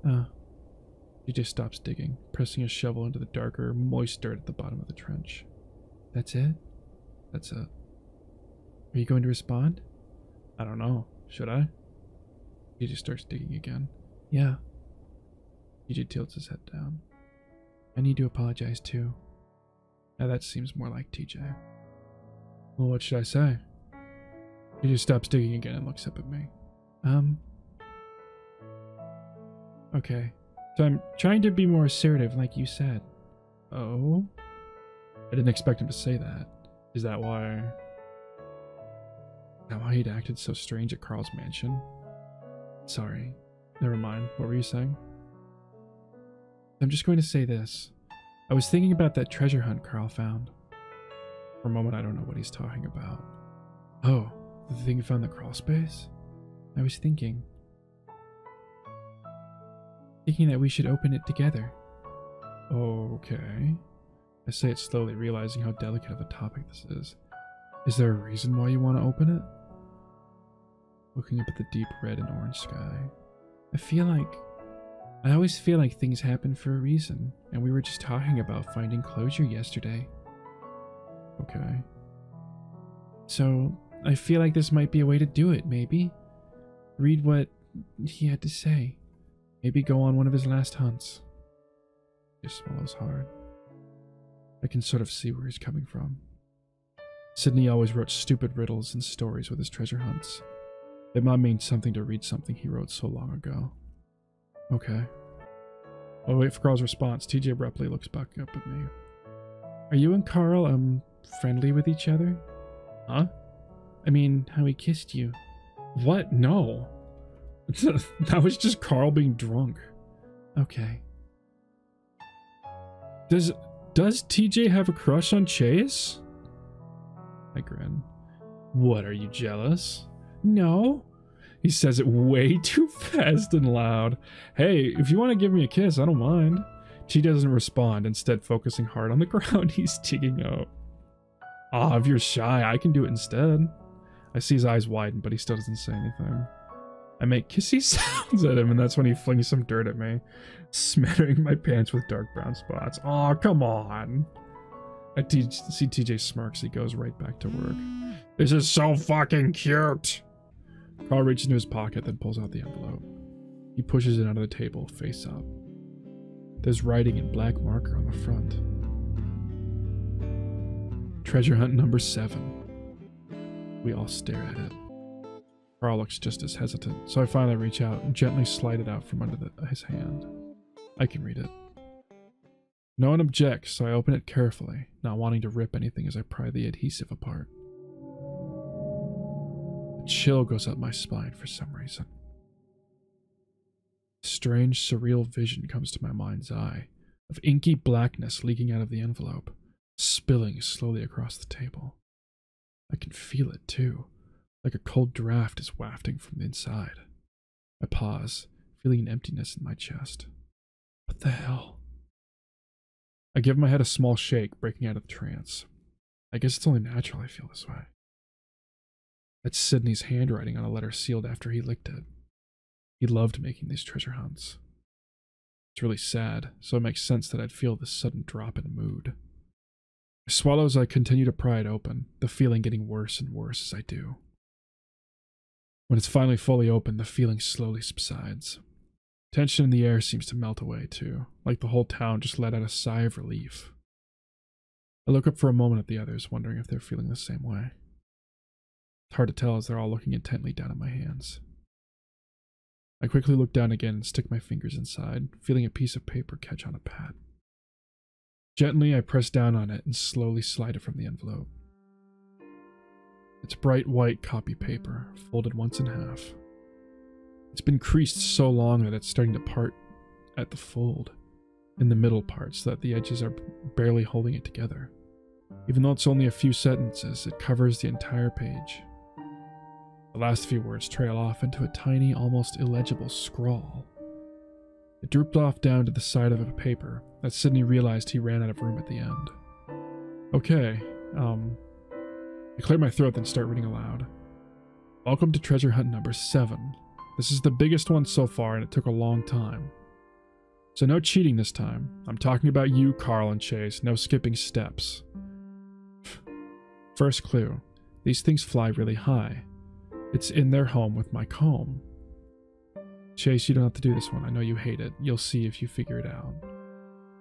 TJ stops digging, pressing his shovel into the darker, moist dirt at the bottom of the trench. That's it? That's it. Are you going to respond? I don't know. Should I? TJ starts digging again. Yeah. TJ tilts his head down. I need to apologize too. Now that seems more like TJ. Well, what should I say? TJ stops digging again and looks up at me. Okay. So I'm trying to be more assertive, like you said. Oh? I didn't expect him to say that. Is that why... Is that why he'd acted so strange at Carl's mansion? Sorry. Never mind. What were you saying? I'm just going to say this. I was thinking about that treasure hunt Carl found. For a moment, I don't know what he's talking about. Oh, the thing you found in the crawl space? I was thinking that we should open it together. Okay. I say it slowly, realizing how delicate of a topic this is. Is there a reason why you want to open it? Looking up at the deep red and orange sky. I always feel like things happen for a reason, and we were just talking about finding closure yesterday. Okay. So I feel like this might be a way to do it, maybe. Read what he had to say. Maybe go on one of his last hunts. He swallows hard. I can sort of see where he's coming from. Sydney always wrote stupid riddles and stories with his treasure hunts. It might mean something to read something he wrote so long ago. Okay. I'll wait for Carl's response. TJ abruptly looks back up at me. Are you and Carl, friendly with each other? Huh? I mean, how he kissed you. What? No. That was just Carl being drunk. Okay. Does TJ have a crush on Chase? I grin. What, are you jealous? No. He says it way too fast and loud. Hey, if you want to give me a kiss, I don't mind. She doesn't respond, instead focusing hard on the ground he's digging out. Ah, if you're shy, I can do it instead. I see his eyes widen, but he still doesn't say anything. I make kissy sounds at him, and that's when he flings some dirt at me, smettering my pants with dark brown spots. Aw, come on. I see TJ smirks. He goes right back to work. This is so fucking cute. Carl reaches into his pocket, then pulls out the envelope. He pushes it onto the table, face up. There's writing in black marker on the front. Treasure hunt number 7. We all stare at it. Carl looks just as hesitant, so I finally reach out and gently slide it out from under his hand. I can read it. No one objects, so I open it carefully, not wanting to rip anything as I pry the adhesive apart. A chill goes up my spine for some reason. A strange, surreal vision comes to my mind's eye, of inky blackness leaking out of the envelope, spilling slowly across the table. I can feel it, too, like a cold draft is wafting from the inside. I pause, feeling an emptiness in my chest. What the hell? I give my head a small shake, breaking out of the trance. I guess it's only natural I feel this way. That's Sydney's handwriting on a letter sealed after he licked it. He loved making these treasure hunts. It's really sad, so it makes sense that I'd feel this sudden drop in mood. I swallow as I continue to pry it open, the feeling getting worse and worse as I do. When it's finally fully open, the feeling slowly subsides. Tension in the air seems to melt away too, like the whole town just let out a sigh of relief. I look up for a moment at the others, wondering if they're feeling the same way. It's hard to tell as they're all looking intently down at my hands. I quickly look down again and stick my fingers inside, feeling a piece of paper catch on a pad. Gently, I press down on it and slowly slide it from the envelope. It's bright white copy paper, folded once in half. It's been creased so long that it's starting to part at the fold, in the middle part, so that the edges are barely holding it together. Even though it's only a few sentences, it covers the entire page. The last few words trail off into a tiny, almost illegible scrawl. It drooped off down to the side of a paper that Sydney realized he ran out of room at the end. Okay, I clear my throat then start reading aloud. Welcome to treasure hunt number 7. This is the biggest one so far and it took a long time. So no cheating this time. I'm talking about you, Carl and Chase, no skipping steps. First clue. These things fly really high. It's in their home with my comb. Chase, you don't have to do this one. I know you hate it. You'll see if you figure it out.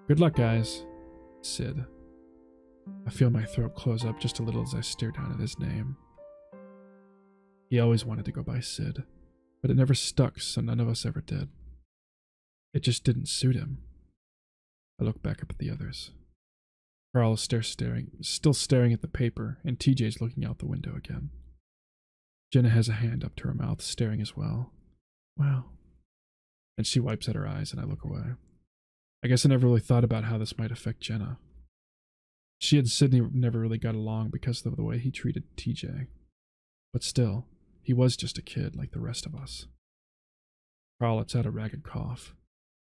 Good luck, guys. Sid. I feel my throat close up just a little as I stare down at his name. He always wanted to go by Sid, but it never stuck, so none of us ever did. It just didn't suit him. I look back up at the others. Carl is still staring at the paper, and TJ's looking out the window again. Jenna has a hand up to her mouth, staring as well. Wow. And she wipes at her eyes, and I look away. I guess I never really thought about how this might affect Jenna. She and Sydney never really got along because of the way he treated TJ. But still, he was just a kid like the rest of us. Carl lets out a ragged cough.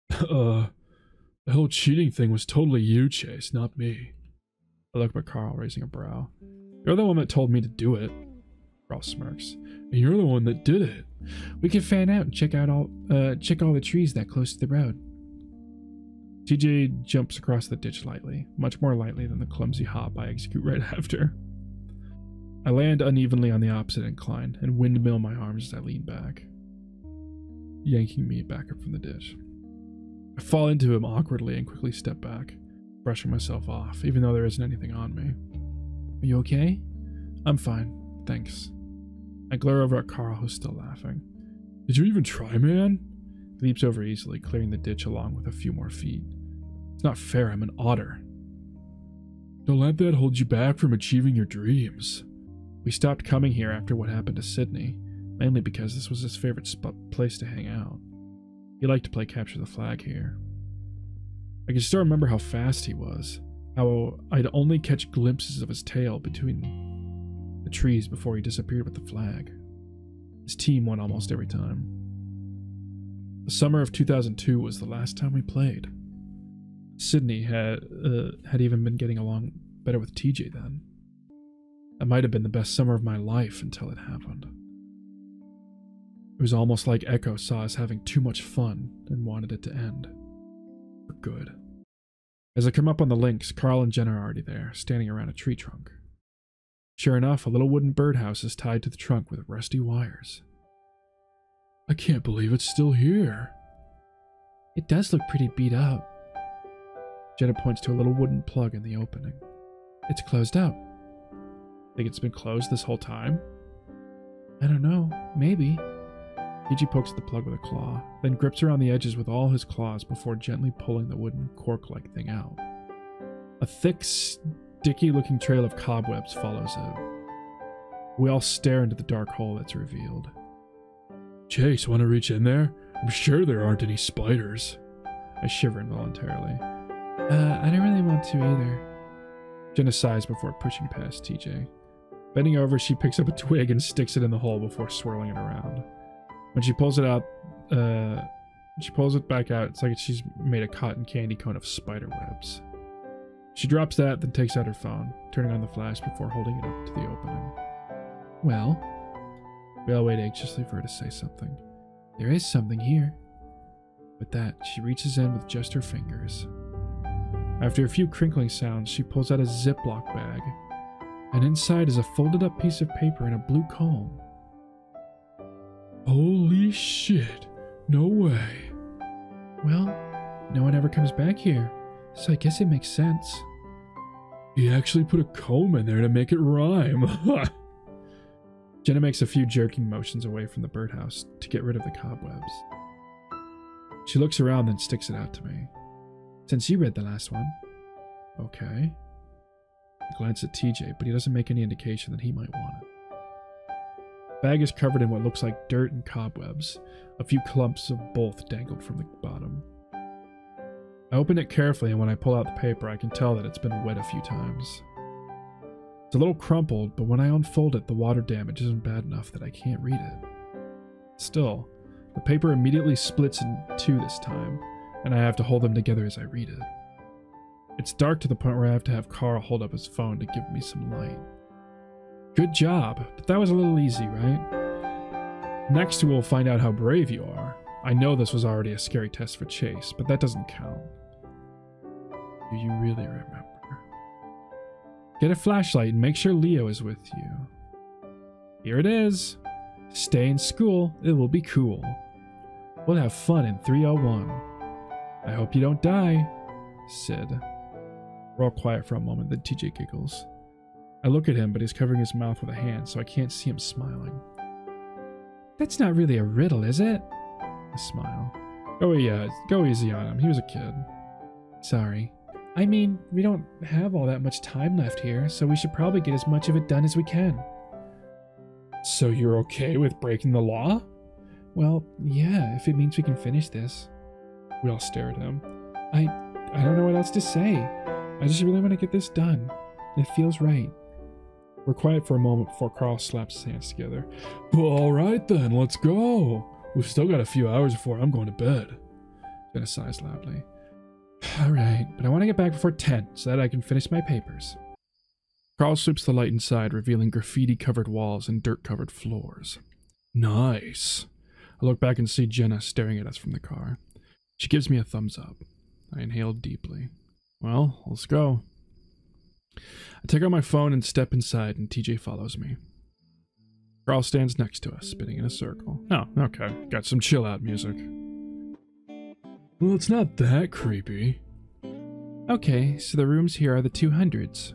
The whole cheating thing was totally you, Chase, not me. I look at Carl, raising a brow. You're the one that told me to do it. Carl smirks. And you're the one that did it. We can fan out and check all the trees that close to the road. TJ jumps across the ditch lightly, much more lightly than the clumsy hop I execute right after. I land unevenly on the opposite incline and windmill my arms as I lean back, yanking me back up from the ditch. I fall into him awkwardly and quickly step back, brushing myself off, even though there isn't anything on me. Are you okay? I'm fine, thanks. I glare over at Carl, who's still laughing. Did you even try, man? He leaps over easily, clearing the ditch along with a few more feet. It's not fair, I'm an otter. Don't let that hold you back from achieving your dreams. We stopped coming here after what happened to Sydney, mainly because this was his favorite place to hang out. He liked to play capture the flag here. I can still remember how fast he was, how I'd only catch glimpses of his tail between the trees before he disappeared with the flag. His team won almost every time. The summer of 2002 was the last time we played. Sydney had even been getting along better with TJ then. That might have been the best summer of my life until it happened. It was almost like Echo saw us having too much fun and wanted it to end. For good. As I come up on the links, Carl and Jen are already there, standing around a tree trunk. Sure enough, a little wooden birdhouse is tied to the trunk with rusty wires. I can't believe it's still here. It does look pretty beat up. Jenna points to a little wooden plug in the opening. It's closed up. Think it's been closed this whole time? I don't know. Maybe. TJ pokes at the plug with a claw, then grips around the edges with all his claws before gently pulling the wooden cork-like thing out. A thick, sticky-looking trail of cobwebs follows it. We all stare into the dark hole that's revealed. Chase, want to reach in there? I'm sure there aren't any spiders. I shiver involuntarily. I don't really want to either. Jenna sighs before pushing past TJ. Bending over, she picks up a twig and sticks it in the hole before swirling it around. When she pulls it out, back out, it's like she's made a cotton candy cone of spider webs. She drops that, then takes out her phone, turning on the flash before holding it up to the opening. Well? We all wait anxiously for her to say something. There is something here. With that, she reaches in with just her fingers. After a few crinkling sounds, she pulls out a Ziploc bag, and inside is a folded up piece of paper and a blue comb. Holy shit, no way. Well, no one ever comes back here, so I guess it makes sense. He actually put a comb in there to make it rhyme. Jenna makes a few jerking motions away from the birdhouse to get rid of the cobwebs. She looks around, then sticks it out to me. Since you read the last one. Okay. I glance at TJ, but he doesn't make any indication that he might want it. The bag is covered in what looks like dirt and cobwebs. A few clumps of both dangled from the bottom. I open it carefully, and when I pull out the paper, I can tell that it's been wet a few times. It's a little crumpled, but when I unfold it, the water damage isn't bad enough that I can't read it. Still, the paper immediately splits in two this time, and I have to hold them together as I read it. It's dark to the point where I have to have Carl hold up his phone to give me some light. Good job, but that was a little easy, right? Next we'll find out how brave you are. I know this was already a scary test for Chase, but that doesn't count. Do you really remember? Get a flashlight and make sure Leo is with you. Here it is. Stay in school, it will be cool. We'll have fun in 301. I hope you don't die, Sid. We're all quiet for a moment, then TJ giggles. I look at him, but he's covering his mouth with a hand, so I can't see him smiling. That's not really a riddle, is it? I smile. Oh yeah, go easy on him. He was a kid. Sorry. I mean, we don't have all that much time left here, so we should probably get as much of it done as we can. So you're okay with breaking the law? Well, yeah, if it means we can finish this. We all stare at him. I don't know what else to say. I just really want to get this done. It feels right. We're quiet for a moment before Carl slaps his hands together. Well, all right then, let's go. We've still got a few hours before I'm going to bed. Jenna sighs loudly. All right, but I want to get back before 10 so that I can finish my papers. Carl sweeps the light inside, revealing graffiti-covered walls and dirt-covered floors. Nice. I look back and see Jenna staring at us from the car. She gives me a thumbs up. I inhale deeply. Well, let's go. I take out my phone and step inside, and TJ follows me. Carl stands next to us, spinning in a circle. Oh, okay. Got some chill-out music. Well, it's not that creepy. Okay, so the rooms here are the 200s.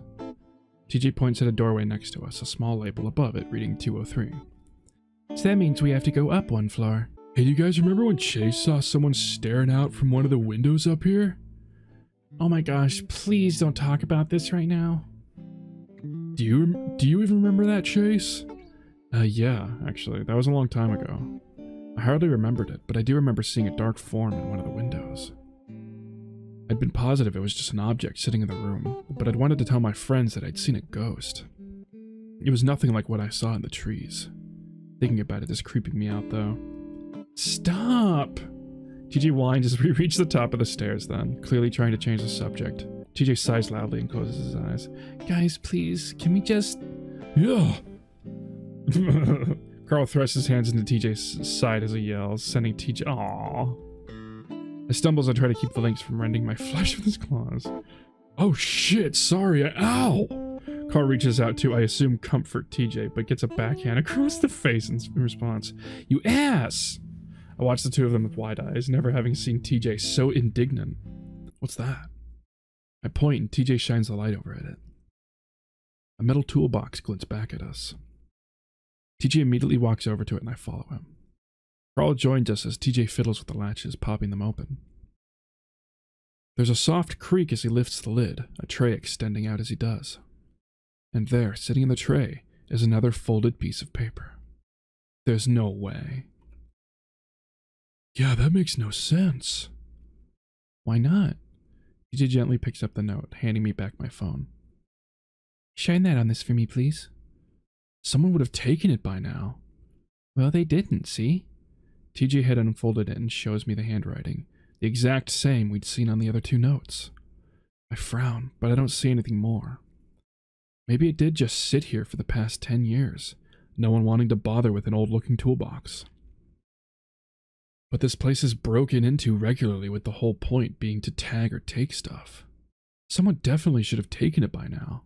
TJ points at a doorway next to us, a small label above it reading 203. So that means we have to go up one floor. Hey, do you guys remember when Chase saw someone staring out from one of the windows up here? Oh my gosh, please don't talk about this right now. Do you even remember that, Chase? Yeah, actually, that was a long time ago. I hardly remembered it, but I do remember seeing a dark form in one of the windows. I'd been positive it was just an object sitting in the room, but I'd wanted to tell my friends that I'd seen a ghost. It was nothing like what I saw in the trees. Thinking about it is creeping me out, though. Stop! TJ whines as we reach the top of the stairs then, clearly trying to change the subject. TJ sighs loudly and closes his eyes. Guys, please, can we just... Yeah! Carl thrusts his hands into TJ's side as he yells, sending TJ... Aww. I stumble as I try to keep the lynx from rending my flesh with his claws. Oh shit, sorry, ow! Carl reaches out to, I assume, comfort TJ, but gets a backhand across the face in response. You ass! I watch the two of them with wide eyes, never having seen TJ so indignant. What's that? I point and TJ shines the light over at it. A metal toolbox glints back at us. TJ immediately walks over to it and I follow him. Carl joins us as TJ fiddles with the latches, popping them open. There's a soft creak as he lifts the lid, a tray extending out as he does. And there, sitting in the tray, is another folded piece of paper. There's no way. Yeah, that makes no sense. Why not? TJ gently picks up the note, handing me back my phone. Shine that on this for me, please. Someone would have taken it by now. Well, they didn't, see? TJ had unfolded it and shows me the handwriting, the exact same we'd seen on the other two notes. I frown, but I don't see anything more. Maybe it did just sit here for the past 10 years, no one wanting to bother with an old-looking toolbox. But this place is broken into regularly with the whole point being to tag or take stuff. Someone definitely should have taken it by now.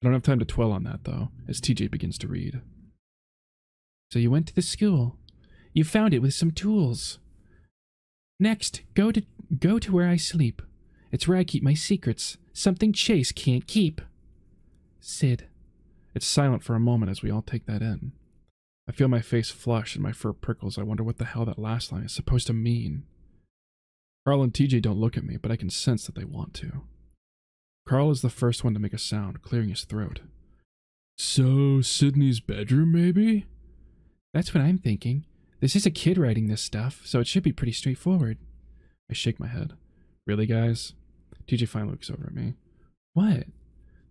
I don't have time to dwell on that, though, as TJ begins to read. So you went to the school. You found it with some tools. Next, go to where I sleep. It's where I keep my secrets. Something Chase can't keep. Sid. It's silent for a moment as we all take that in. I feel my face flush and my fur prickles. I wonder what the hell that last line is supposed to mean. Carl and TJ don't look at me, but I can sense that they want to. Carl is the first one to make a sound, clearing his throat. So, Sydney's bedroom, maybe? That's what I'm thinking. This is a kid writing this stuff, so it should be pretty straightforward. I shake my head. Really, guys? TJ finally looks over at me. What?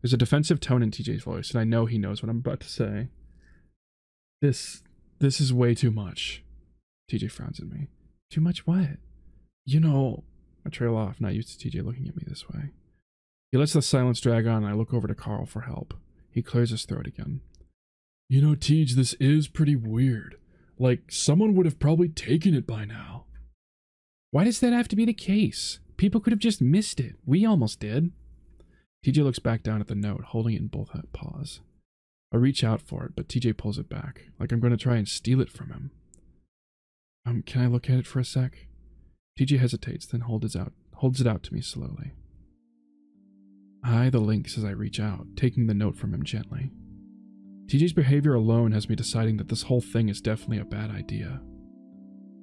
There's a defensive tone in TJ's voice, and I know he knows what I'm about to say. This is way too much. TJ frowns at me. Too much what? You know... I trail off, not used to TJ looking at me this way. He lets the silence drag on, and I look over to Carl for help. He clears his throat again. You know, Tej, this is pretty weird. Like, someone would have probably taken it by now. Why does that have to be the case? People could have just missed it. We almost did. TJ looks back down at the note, holding it in both paws. I reach out for it, but TJ pulls it back, like I'm going to try and steal it from him. Can I look at it for a sec? TJ hesitates, then holds it out to me slowly. I eye the lynx as I reach out, taking the note from him gently. TJ's behavior alone has me deciding that this whole thing is definitely a bad idea.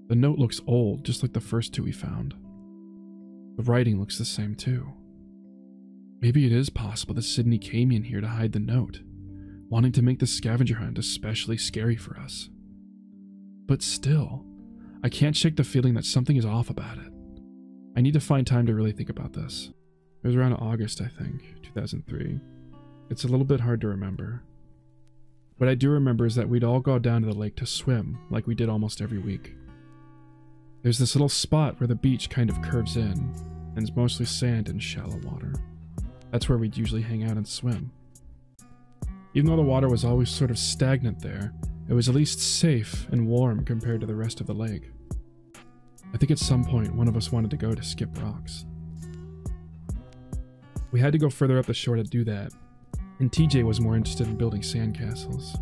The note looks old, just like the first two we found. The writing looks the same too. Maybe it is possible that Sydney came in here to hide the note, wanting to make the scavenger hunt especially scary for us. But still, I can't shake the feeling that something is off about it. I need to find time to really think about this. It was around August, I think, 2003. It's a little bit hard to remember. What I do remember is that we'd all go down to the lake to swim, like we did almost every week. There's this little spot where the beach kind of curves in, and it's mostly sand and shallow water. That's where we'd usually hang out and swim. Even though the water was always sort of stagnant there, it was at least safe and warm compared to the rest of the lake. I think at some point one of us wanted to go to skip rocks. We had to go further up the shore to do that, and TJ was more interested in building sandcastles.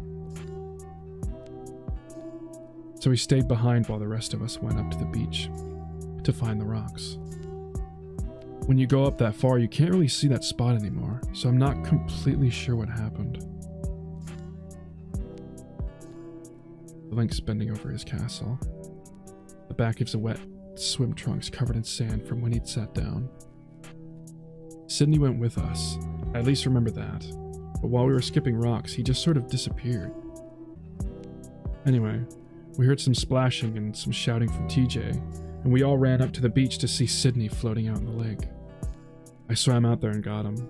So he stayed behind while the rest of us went up to the beach to find the rocks. When you go up that far, you can't really see that spot anymore, so I'm not completely sure what happened. The Link's bending over his castle. The back of his wet swim trunks covered in sand from when he'd sat down. Sydney went with us. I at least remember that. But while we were skipping rocks, he just sort of disappeared. Anyway, we heard some splashing and some shouting from TJ, and we all ran up to the beach to see Sydney floating out in the lake. I swam out there and got him.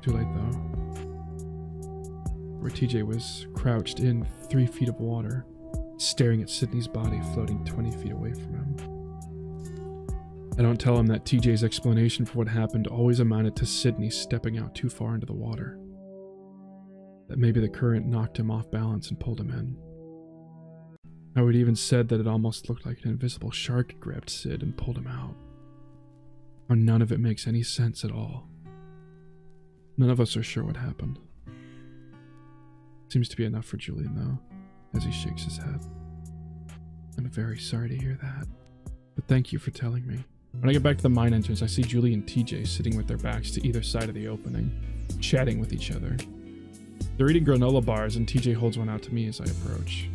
Too late though. Where TJ was crouched in 3 feet of water, staring at Sydney's body floating 20 feet away from him. I don't tell him that TJ's explanation for what happened always amounted to Sydney stepping out too far into the water. That maybe the current knocked him off balance and pulled him in. I would even said that it almost looked like an invisible shark grabbed Sid and pulled him out. How none of it makes any sense at all. None of us are sure what happened. Seems to be enough for Julian though, as he shakes his head. I'm very sorry to hear that, but thank you for telling me. When I get back to the mine entrance, I see Julie and TJ sitting with their backs to either side of the opening, chatting with each other. They're eating granola bars and TJ holds one out to me as I approach.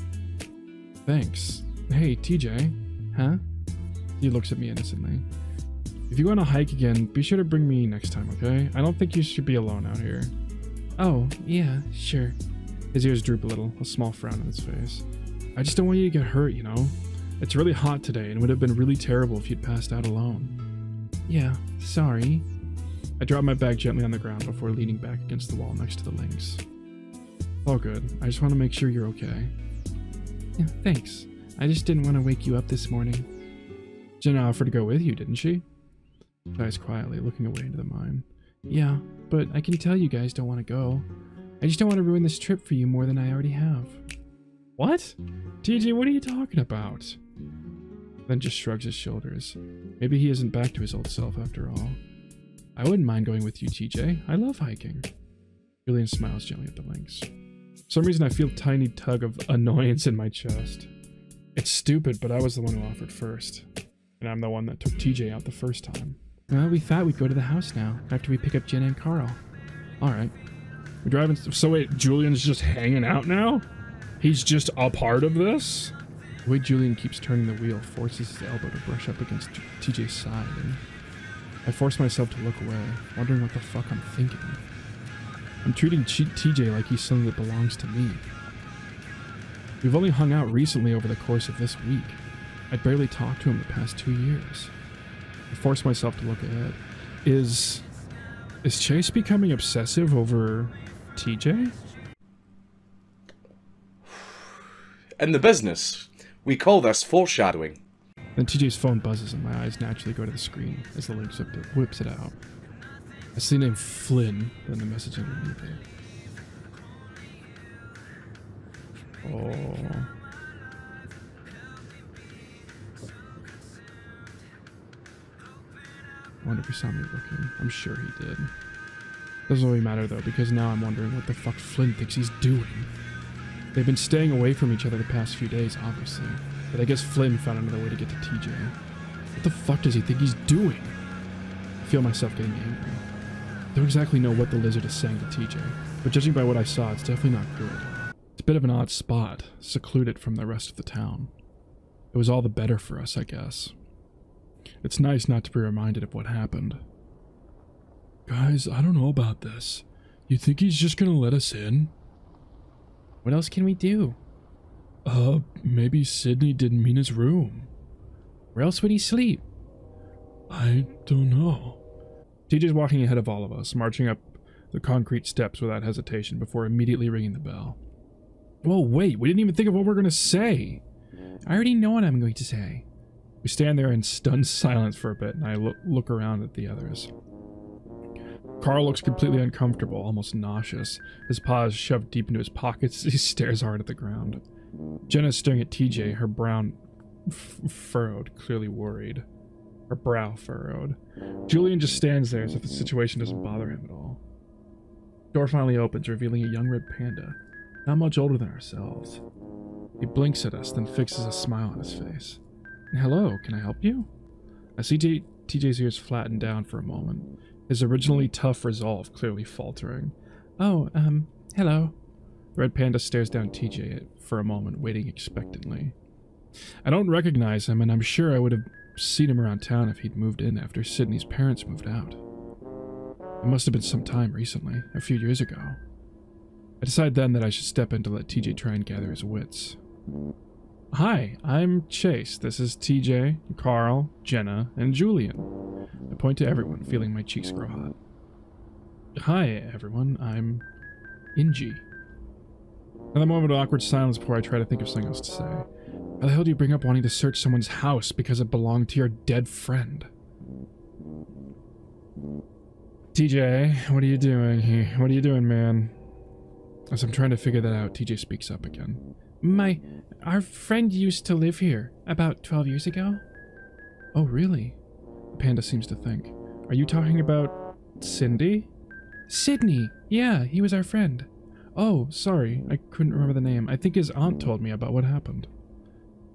Thanks. Hey, TJ. Huh? He looks at me innocently. If you go on a hike again, be sure to bring me next time, okay? I don't think you should be alone out here. Oh, yeah, sure. His ears droop a little, a small frown on his face. I just don't want you to get hurt, you know? It's really hot today and would have been really terrible if you'd passed out alone. Yeah, sorry. I drop my bag gently on the ground before leaning back against the wall next to the lynx. All good. I just want to make sure you're okay. Yeah, thanks. I just didn't want to wake you up this morning. Jenna offered to go with you, didn't she? She eyes quietly, looking away into the mine. Yeah, but I can tell you guys don't want to go. I just don't want to ruin this trip for you more than I already have. What? TJ, what are you talking about? Then just shrugs his shoulders. Maybe he isn't back to his old self after all. I wouldn't mind going with you, TJ. I love hiking. Julian smiles gently at the lynx. For some reason I feel a tiny tug of annoyance in my chest. It's stupid, but I was the one who offered first. And I'm the one that took TJ out the first time. Well, we thought we'd go to the house now, after we pick up Jenna and Carl. Alright. We're driving... So wait, Julian's just hanging out now? He's just a part of this? The way Julian keeps turning the wheel forces his elbow to brush up against TJ's side, and I force myself to look away, wondering what the fuck I'm thinking. I'm treating TJ like he's something that belongs to me. We've only hung out recently over the course of this week. I'd barely talked to him the past 2 years. I force myself to look ahead. Is Chase becoming obsessive over TJ? In the business, we call this foreshadowing. Then TJ's phone buzzes and my eyes naturally go to the screen as the link whips it out. I see the name Flynn, then the message underneath it. Oh. I wonder if he saw me looking. I'm sure he did. Doesn't really matter though, because now I'm wondering what the fuck Flynn thinks he's doing. They've been staying away from each other the past few days, obviously. But I guess Flynn found another way to get to TJ. What the fuck does he think he's doing? I feel myself getting angry. I don't exactly know what the lizard is saying to TJ, but judging by what I saw, it's definitely not good. It's a bit of an odd spot, secluded from the rest of the town. It was all the better for us, I guess. It's nice not to be reminded of what happened. Guys, I don't know about this. You think he's just gonna let us in? What else can we do? Maybe Sydney didn't mean his room. Where else would he sleep? I don't know. TJ's walking ahead of all of us, marching up the concrete steps without hesitation before immediately ringing the bell. Whoa, wait, we didn't even think of what we're gonna say. I already know what I'm going to say. We stand there in stunned silence for a bit, and I look around at the others. Carl looks completely uncomfortable, almost nauseous. His paws shoved deep into his pockets. He stares hard at the ground. Jenna's staring at TJ, her brow furrowed, clearly worried. her brow furrowed. Julian just stands there as if the situation doesn't bother him at all. Door finally opens, revealing a young red panda, not much older than ourselves. He blinks at us, then fixes a smile on his face. Hello, can I help you? I see TJ's ears flatten down for a moment, his originally tough resolve clearly faltering. Oh, hello. The red panda stares down TJ for a moment, waiting expectantly. I don't recognize him, and I'm sure I would have seen him around town if he'd moved in after Sydney's parents moved out. It must have been some time recently, a few years ago. I decide then that I should step in to let TJ try and gather his wits. Hi, I'm Chase. This is TJ, Carl, Jenna, and Julian. I point to everyone, feeling my cheeks grow hot. Hi, everyone. I'm Inji. Another moment of awkward silence before I try to think of something else to say. How the hell do you bring up wanting to search someone's house because it belonged to your dead friend? TJ, what are you doing here? What are you doing, man? As I'm trying to figure that out, TJ speaks up again. Our friend used to live here, about 12 years ago. Oh, really? The panda seems to think. Are you talking about Cindy? Sydney! Yeah, he was our friend. Oh, sorry, I couldn't remember the name. I think his aunt told me about what happened.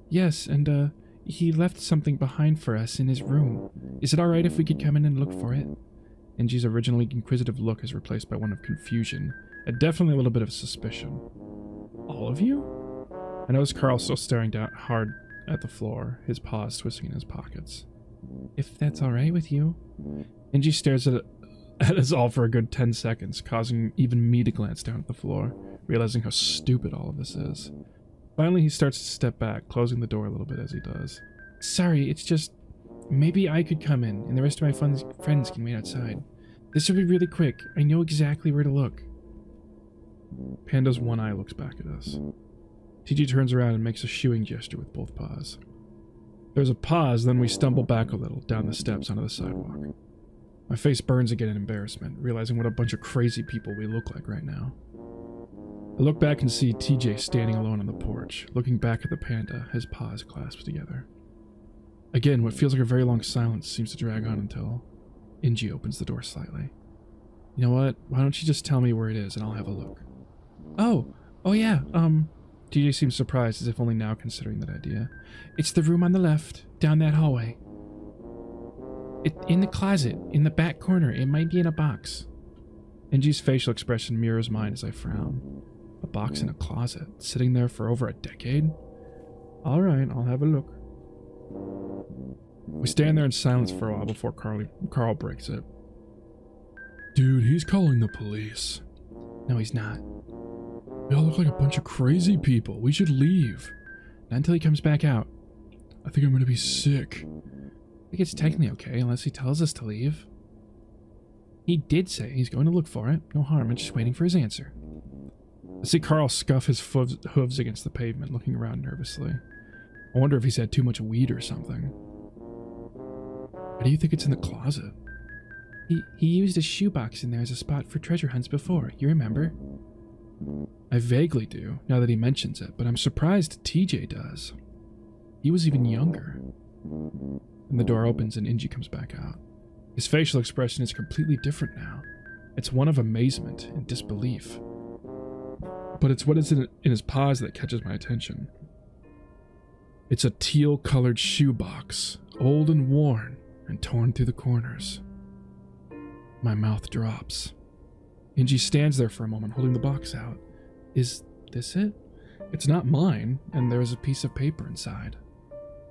Yes, and, he left something behind for us in his room. Is it alright if we could come in and look for it? Angie's originally inquisitive look is replaced by one of confusion, and definitely a little bit of suspicion. All of you? I notice Carl still staring down hard at the floor, his paws twisting in his pockets. If that's alright with you. Angie stares at us all for a good 10 seconds, causing even me to glance down at the floor, realizing how stupid all of this is. Finally, he starts to step back, closing the door a little bit as he does. Sorry, it's just... Maybe I could come in, and the rest of my friends can wait outside. This will be really quick. I know exactly where to look. Panda's one eye looks back at us. TG turns around and makes a shooing gesture with both paws. There's a pause, then we stumble back a little, down the steps onto the sidewalk. My face burns again in embarrassment, realizing what a bunch of crazy people we look like right now. I look back and see TJ standing alone on the porch, looking back at the panda, his paws clasped together. Again, what feels like a very long silence seems to drag on until Inji opens the door slightly. You know what? Why don't you just tell me where it is and I'll have a look. Oh yeah, TJ seems surprised as if only now considering that idea. It's the room on the left, down that hallway. In the closet, in the back corner. It might be in a box. Inji's facial expression mirrors mine as I frown. A box in a closet, sitting there for over a decade? Alright, I'll have a look. We stand there in silence for a while before Carl breaks it. Dude, he's calling the police. No, he's not. We all look like a bunch of crazy people. We should leave. Not until he comes back out. I think I'm gonna be sick. I think it's technically okay, unless he tells us to leave. He did say he's going to look for it. No harm in just waiting for his answer. I see Carl scuff his hooves against the pavement, looking around nervously. I wonder if he's had too much weed or something. Why do you think it's in the closet? He used a shoebox in there as a spot for treasure hunts before, you remember? I vaguely do, now that he mentions it, but I'm surprised TJ does. He was even younger. And the door opens and Inji comes back out. His facial expression is completely different now. It's one of amazement and disbelief. But it's what is in his paws that catches my attention. It's a teal-colored shoebox, old and worn, and torn through the corners. My mouth drops. Inji stands there for a moment, holding the box out. Is this it? It's not mine, and there is a piece of paper inside.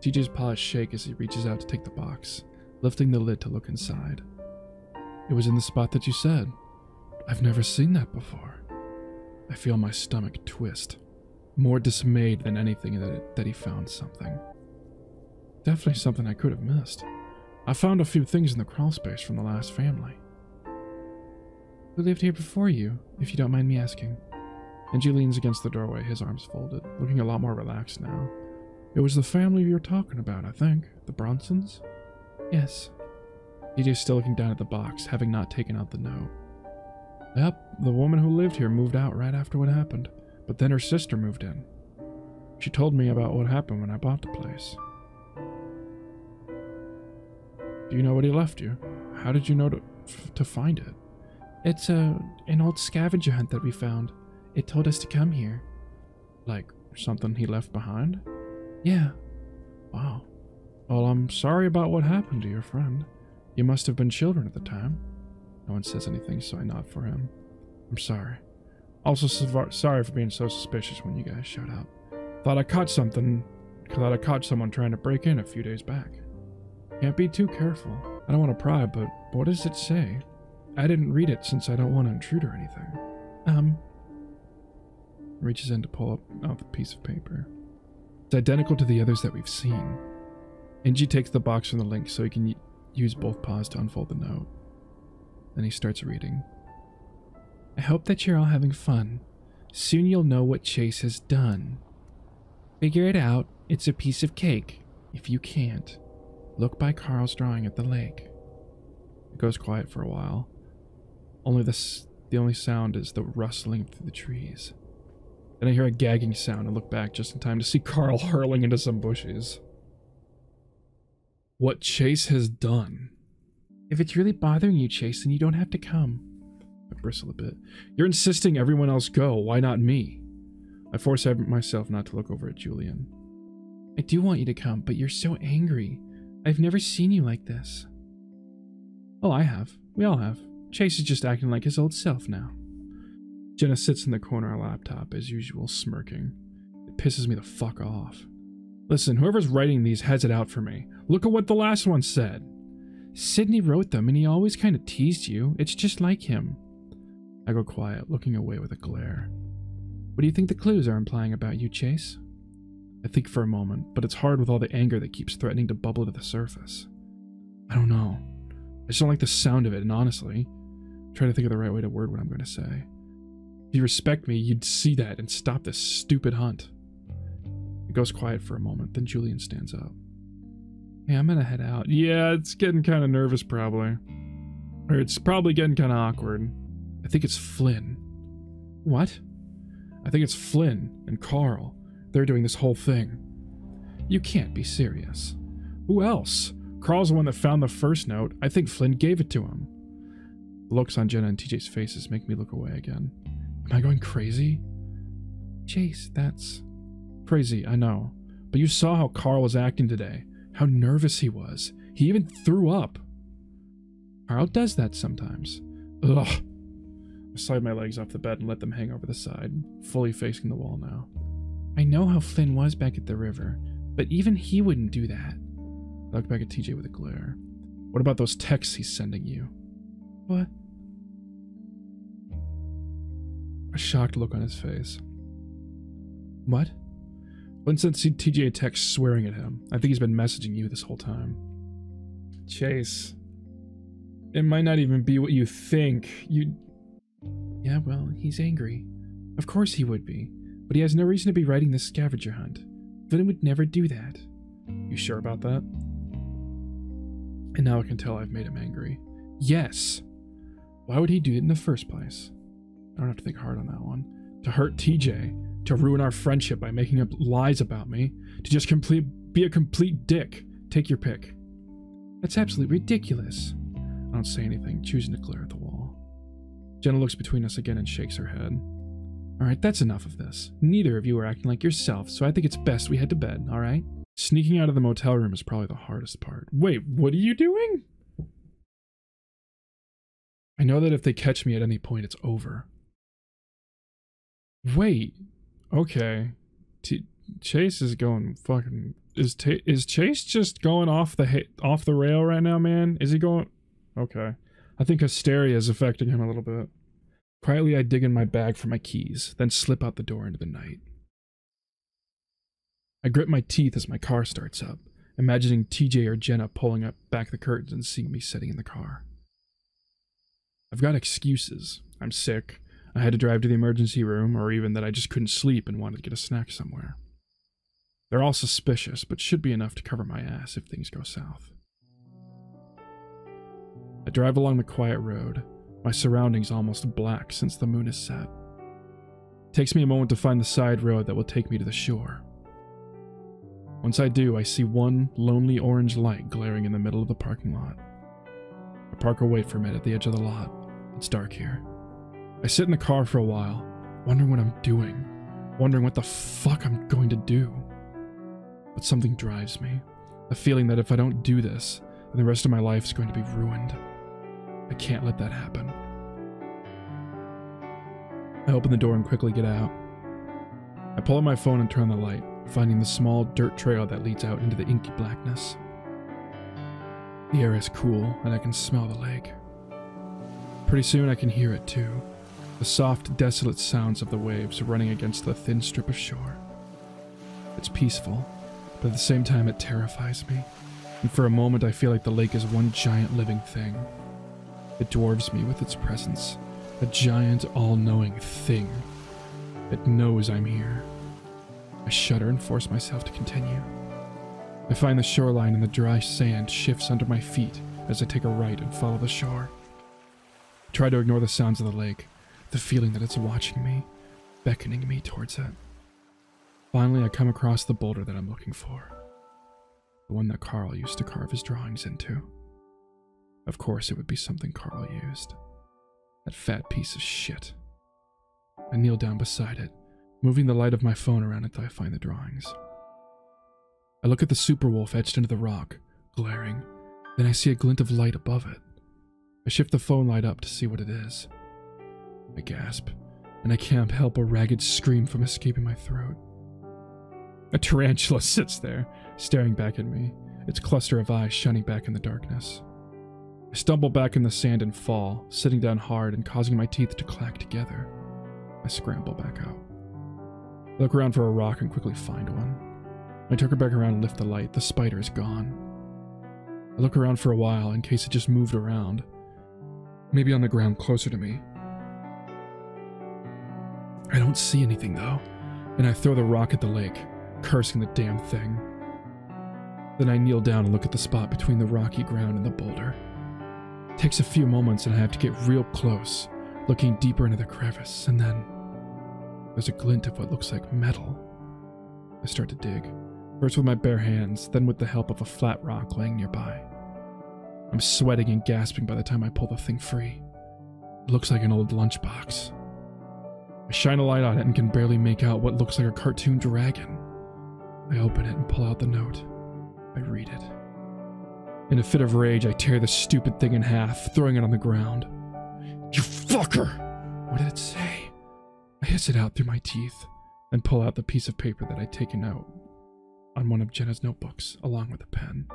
TJ's paws shake as he reaches out to take the box, lifting the lid to look inside. It was in the spot that you said. I've never seen that before. I feel my stomach twist, more dismayed than anything that he found something. Definitely something I could have missed. I found a few things in the crawl space from the last family. Who lived here before you, if you don't mind me asking? Angie leans against the doorway, his arms folded, looking a lot more relaxed now. It was the family you're talking about, I think. The Bronsons? Yes. DJ's still looking down at the box, having not taken out the note. Yep, the woman who lived here moved out right after what happened, but then her sister moved in. She told me about what happened when I bought the place. Do you know what he left you? How did you know to find it? It's an old scavenger hunt that we found. It told us to come here. Like something he left behind? Yeah. Wow. Well, I'm sorry about what happened to your friend. You must have been children at the time. No one says anything, so I nod for him. I'm sorry. Also, sorry for being so suspicious when you guys showed up. Thought I caught someone trying to break in a few days back. Can't be too careful. I don't want to pry, but what does it say? I didn't read it since I don't want to intrude or anything. Reaches in to pull out the piece of paper. It's identical to the others that we've seen. Angie takes the box from the link so he can use both paws to unfold the note. Then he starts reading. I hope that you're all having fun. Soon you'll know what Chase has done. Figure it out. It's a piece of cake. If you can't, look by Carl's drawing at the lake. It goes quiet for a while. The only sound is the rustling through the trees. Then I hear a gagging sound and look back just in time to see Carl hurling into some bushes. What Chase has done. If it's really bothering you, Chase, then you don't have to come. I bristle a bit. You're insisting everyone else go. Why not me? I force myself not to look over at Julian. I do want you to come, but you're so angry. I've never seen you like this. Oh, I have. We all have. Chase is just acting like his old self now. Jenna sits in the corner of her laptop, as usual, smirking. It pisses me the fuck off. Listen, whoever's writing these has it out for me. Look at what the last one said. Sydney wrote them, and he always kind of teased you. It's just like him. I go quiet, looking away with a glare. What do you think the clues are implying about you, Chase? I think for a moment, but it's hard with all the anger that keeps threatening to bubble to the surface. I don't know. I just don't like the sound of it, and honestly, I try to think of the right way to word what I'm going to say. If you respect me, you'd see that and stop this stupid hunt. It goes quiet for a moment, then Julian stands up. Hey, I'm gonna head out. Yeah, it's getting kind of nervous probably. Or it's probably getting kind of awkward. I think it's Flynn. What? I think it's Flynn and Carl. They're doing this whole thing. You can't be serious. Who else? Carl's the one that found the first note. I think Flynn gave it to him. The looks on Jenna and TJ's faces make me look away again. Am I going crazy? Chase, that's... Crazy, I know. But you saw how Carl was acting today. How nervous he was. He even threw up. Carl does that sometimes. Ugh. I slide my legs off the bed and let them hang over the side, fully facing the wall now. I know how Flynn was back at the river, but even he wouldn't do that. I look back at TJ with a glare. What about those texts he's sending you? What? A shocked look on his face. What? Flynn sent TJ a text swearing at him. I think he's been messaging you this whole time. Chase. It might not even be what you think. Yeah, well, he's angry. Of course he would be. But he has no reason to be writing this scavenger hunt. Flynn would never do that. You sure about that? And now I can tell I've made him angry. Yes. Why would he do it in the first place? I don't have to think hard on that one. To hurt TJ, to ruin our friendship by making up lies about me, to just be a complete dick. Take your pick. That's absolutely ridiculous. I don't say anything, choosing to glare at the wall. Jenna looks between us again and shakes her head. Alright, that's enough of this. Neither of you are acting like yourself, so I think it's best we head to bed, alright? Sneaking out of the motel room is probably the hardest part. Wait, what are you doing? I know that if they catch me at any point, it's over. Wait. Okay. Chase is going fucking... Is Chase just going off the rail right now, man? Is he going... Okay. I think hysteria is affecting him a little bit. Quietly, I dig in my bag for my keys, then slip out the door into the night. I grit my teeth as my car starts up, imagining TJ or Jenna pulling back the curtains and seeing me sitting in the car. I've got excuses. I'm sick. I had to drive to the emergency room, or even that I just couldn't sleep and wanted to get a snack somewhere. They're all suspicious, but should be enough to cover my ass if things go south. I drive along the quiet road, my surroundings almost black since the moon is set. It takes me a moment to find the side road that will take me to the shore. Once I do, I see one lonely orange light glaring in the middle of the parking lot. I park away from it at the edge of the lot. It's dark here. I sit in the car for a while, wondering what I'm doing, wondering what the fuck I'm going to do. But something drives me. A feeling that if I don't do this, then the rest of my life is going to be ruined. I can't let that happen. I open the door and quickly get out. I pull out my phone and turn on the light, finding the small dirt trail that leads out into the inky blackness. The air is cool, and I can smell the lake. Pretty soon I can hear it too. The soft, desolate sounds of the waves running against the thin strip of shore. It's peaceful, but at the same time it terrifies me, and for a moment I feel like the lake is one giant living thing. It dwarfs me with its presence, a giant, all-knowing thing. It knows I'm here. I shudder and force myself to continue. I find the shoreline and the dry sand shifts under my feet as I take a right and follow the shore. I try to ignore the sounds of the lake, the feeling that it's watching me, beckoning me towards it. Finally, I come across the boulder that I'm looking for. The one that Carl used to carve his drawings into. Of course it would be something Carl used. That fat piece of shit. I kneel down beside it, moving the light of my phone around until I find the drawings. I look at the super wolf etched into the rock, glaring. Then I see a glint of light above it. I shift the phone light up to see what it is. I gasp, and I can't help a ragged scream from escaping my throat. A tarantula sits there, staring back at me, its cluster of eyes shining back in the darkness. I stumble back in the sand and fall, sitting down hard and causing my teeth to clack together. I scramble back out. I look around for a rock and quickly find one. I turn back around and lift the light. The spider is gone. I look around for a while in case it just moved around. Maybe on the ground closer to me. I don't see anything though, and I throw the rock at the lake, cursing the damn thing. Then I kneel down and look at the spot between the rocky ground and the boulder. It takes a few moments and I have to get real close, looking deeper into the crevice, and then there's a glint of what looks like metal. I start to dig, first with my bare hands, then with the help of a flat rock laying nearby. I'm sweating and gasping by the time I pull the thing free. It looks like an old lunchbox. I shine a light on it and can barely make out what looks like a cartoon dragon. I open it and pull out the note. I read it. In a fit of rage, I tear the stupid thing in half, throwing it on the ground. You fucker! What did it say? I hiss it out through my teeth and pull out the piece of paper that I'd taken out on one of Jenna's notebooks, along with a pen.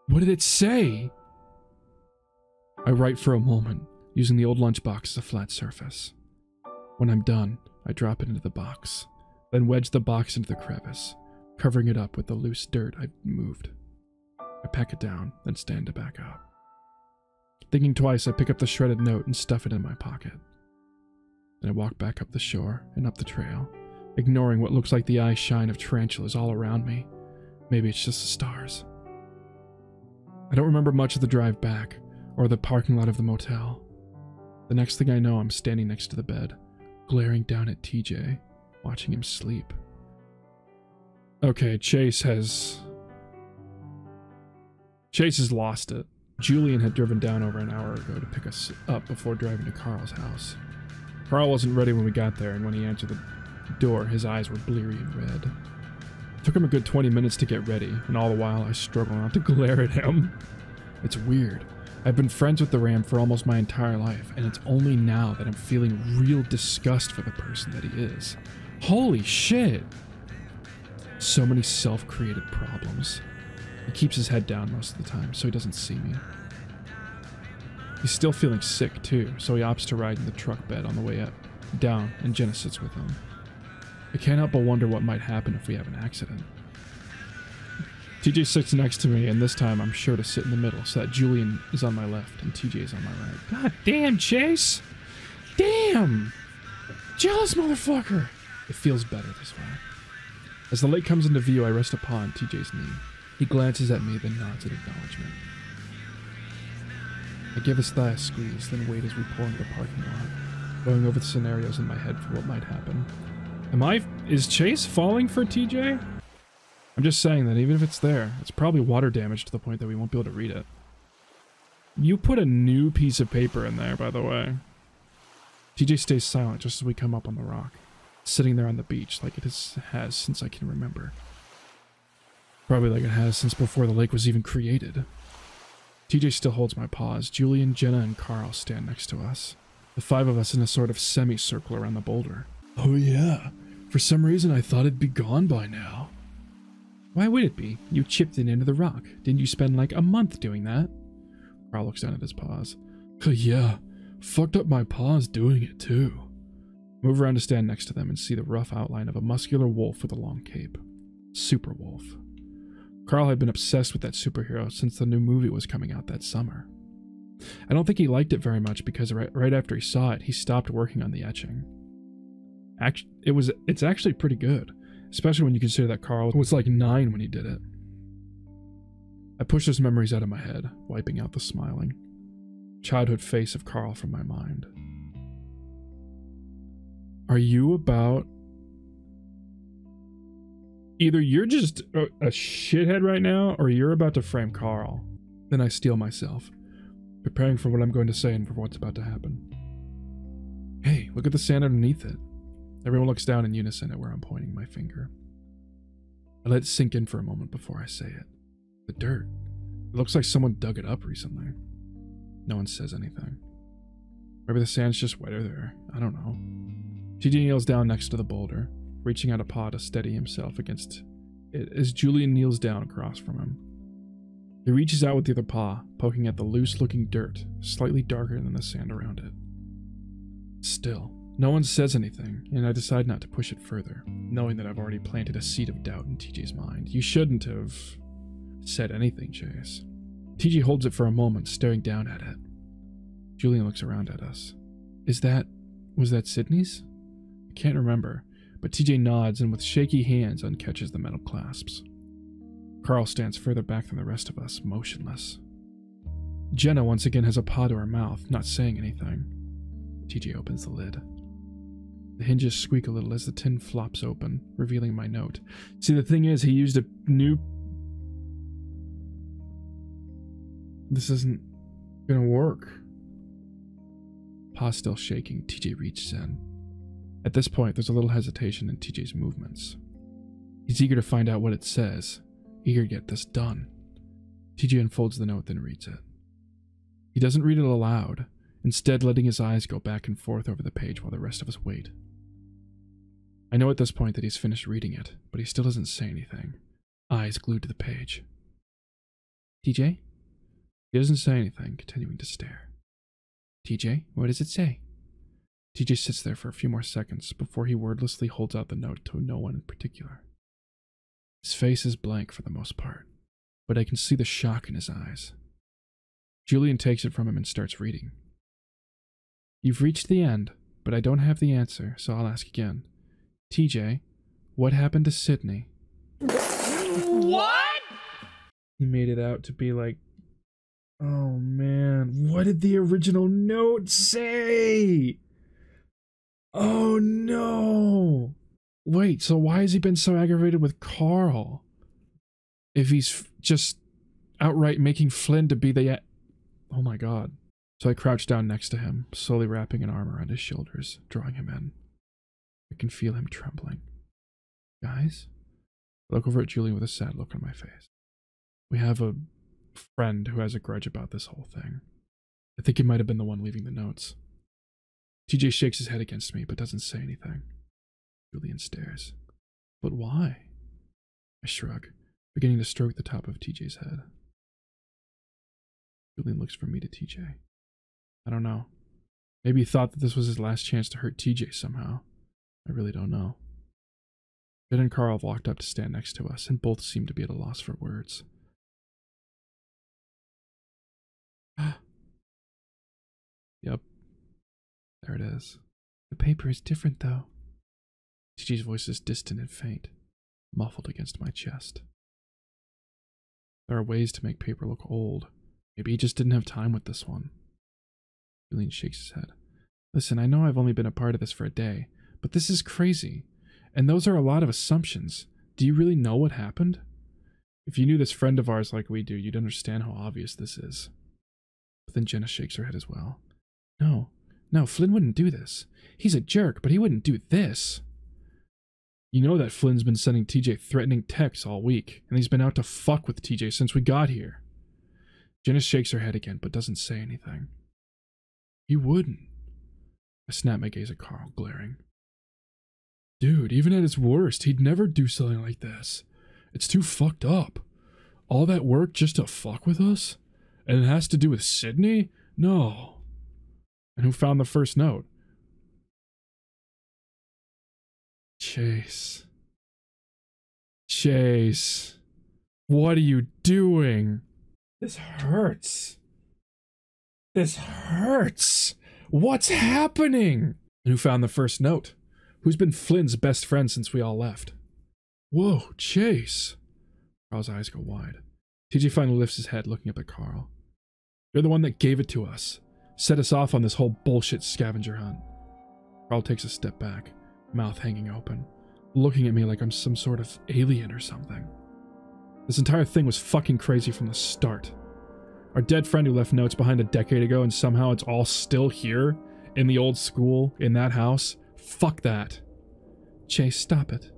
What did it say? I write for a moment, using the old lunchbox as a flat surface. When I'm done, I drop it into the box, then wedge the box into the crevice, covering it up with the loose dirt I'd moved. I pack it down, then stand to back up. Thinking twice, I pick up the shredded note and stuff it in my pocket. Then I walk back up the shore and up the trail, ignoring what looks like the eye shine of tarantulas all around me. Maybe it's just the stars. I don't remember much of the drive back, or the parking lot of the motel. The next thing I know, I'm standing next to the bed, glaring down at TJ, watching him sleep. Okay, Chase has lost it. Julian had driven down over an hour ago to pick us up before driving to Carl's house. Carl wasn't ready when we got there, and when he answered the door, his eyes were bleary and red. It took him a good 20 minutes to get ready, and all the while I struggle not to glare at him. It's weird. I've been friends with the Ram for almost my entire life, and it's only now that I'm feeling real disgust for the person that he is. Holy shit! So many self-created problems. He keeps his head down most of the time, so he doesn't see me. He's still feeling sick, too, so he opts to ride in the truck bed on the way up, down, and Jenna sits with him. I can't help but wonder what might happen if we have an accident. TJ sits next to me, and this time I'm sure to sit in the middle so that Julian is on my left and TJ is on my right. God damn, Chase! Damn! Jealous motherfucker! It feels better this way. As the lake comes into view, I rest upon TJ's knee. He glances at me, then nods in acknowledgement. I give his thigh a squeeze, then wait as we pull into the parking lot, going over the scenarios in my head for what might happen. Is Chase falling for TJ? I'm just saying that even if it's there, it's probably water damage to the point that we won't be able to read it. You put a new piece of paper in there, by the way. TJ stays silent just as we come up on the rock, sitting there on the beach like it has since I can remember. Probably like it has since before the lake was even created. TJ still holds my paws. Julian, Jenna, and Carl stand next to us. The 5 of us in a sort of semicircle around the boulder. Oh yeah, for some reason I thought it'd be gone by now. Why would it be? You chipped it into the rock. Didn't you spend like a month doing that? Carl looks down at his paws. Yeah, fucked up my paws doing it too. Move around to stand next to them and see the rough outline of a muscular wolf with a long cape. Super Wolf. Carl had been obsessed with that superhero since the new movie was coming out that summer. I don't think he liked it very much because right after he saw it, he stopped working on the etching. It's actually pretty good, especially when you consider that Carl was like 9 when he did it. I pushed those memories out of my head, wiping out the smiling childhood face of Carl from my mind. Are you about... Either you're just a shithead right now, or you're about to frame Carl. Then I steel myself, preparing for what I'm going to say and for what's about to happen. Hey, look at the sand underneath it. Everyone looks down in unison at where I'm pointing my finger. I let it sink in for a moment before I say it. The dirt. It looks like someone dug it up recently. No one says anything. Maybe the sand's just wetter there. I don't know. TJ kneels down next to the boulder, reaching out a paw to steady himself against it as Julian kneels down across from him. He reaches out with the other paw, poking at the loose-looking dirt, slightly darker than the sand around it. Still, no one says anything, and I decide not to push it further, knowing that I've already planted a seed of doubt in TJ's mind. You shouldn't have said anything, Chase. TJ holds it for a moment, staring down at it. Julian looks around at us. Was that Sydney's? I can't remember, but TJ nods and with shaky hands uncatches the metal clasps. Carl stands further back than the rest of us, motionless. Jenna once again has a paw to her mouth, not saying anything. TJ opens the lid. The hinges squeak a little as the tin flops open, revealing my note. See, the thing is, he used a new... This isn't gonna work. Paw still shaking, TJ reaches in. At this point, there's a little hesitation in TJ's movements. He's eager to find out what it says, eager to get this done. TJ unfolds the note, then reads it. He doesn't read it aloud, instead letting his eyes go back and forth over the page while the rest of us wait. I know at this point that he's finished reading it, but he still doesn't say anything, eyes glued to the page. TJ? He doesn't say anything, continuing to stare. TJ, what does it say? TJ sits there for a few more seconds before he wordlessly holds out the note to no one in particular. His face is blank for the most part, but I can see the shock in his eyes. Julian takes it from him and starts reading. You've reached the end, but I don't have the answer, so I'll ask again. TJ, what happened to Sydney? What? He made it out to be like, oh man, what did the original note say? Oh no! Wait, so why has he been so aggravated with Carl? If he's just outright making Flynn to be the... Oh my god. So I crouch down next to him, slowly wrapping an arm around his shoulders, drawing him in. I can feel him trembling. Guys? I look over at Julian with a sad look on my face. We have a friend who has a grudge about this whole thing. I think he might have been the one leaving the notes. TJ shakes his head against me, but doesn't say anything. Julian stares. But why? I shrug, beginning to stroke the top of TJ's head. Julian looks from me to TJ. I don't know. Maybe he thought that this was his last chance to hurt TJ somehow. I really don't know. Ben and Carl walked up to stand next to us, and both seemed to be at a loss for words. Yep. There it is. The paper is different, though. TJ's voice is distant and faint, muffled against my chest. There are ways to make paper look old. Maybe he just didn't have time with this one. Julian shakes his head. Listen, I know I've only been a part of this for a day, but this is crazy. And those are a lot of assumptions. Do you really know what happened? If you knew this friend of ours like we do, you'd understand how obvious this is. But then Jenna shakes her head as well. No, Flynn wouldn't do this. He's a jerk, but he wouldn't do this. You know that Flynn's been sending TJ threatening texts all week, and he's been out to fuck with TJ since we got here. Jenna shakes her head again, but doesn't say anything. He wouldn't. I snap my gaze at Carl, glaring. Dude, even at his worst, he'd never do something like this. It's too fucked up. All that work just to fuck with us? And it has to do with Sydney? No. And who found the first note? Chase. Chase. What are you doing? This hurts. This hurts. What's happening? And who found the first note? Who's been Flynn's best friend since we all left? Whoa, Chase. Carl's eyes go wide. TJ finally lifts his head, looking up at Carl. You're the one that gave it to us. Set us off on this whole bullshit scavenger hunt. Carl takes a step back, mouth hanging open, looking at me like I'm some sort of alien or something. This entire thing was fucking crazy from the start. Our dead friend who left notes behind a decade ago, and somehow it's all still here, in the old school, in that house. Fuck that. Chase, stop it.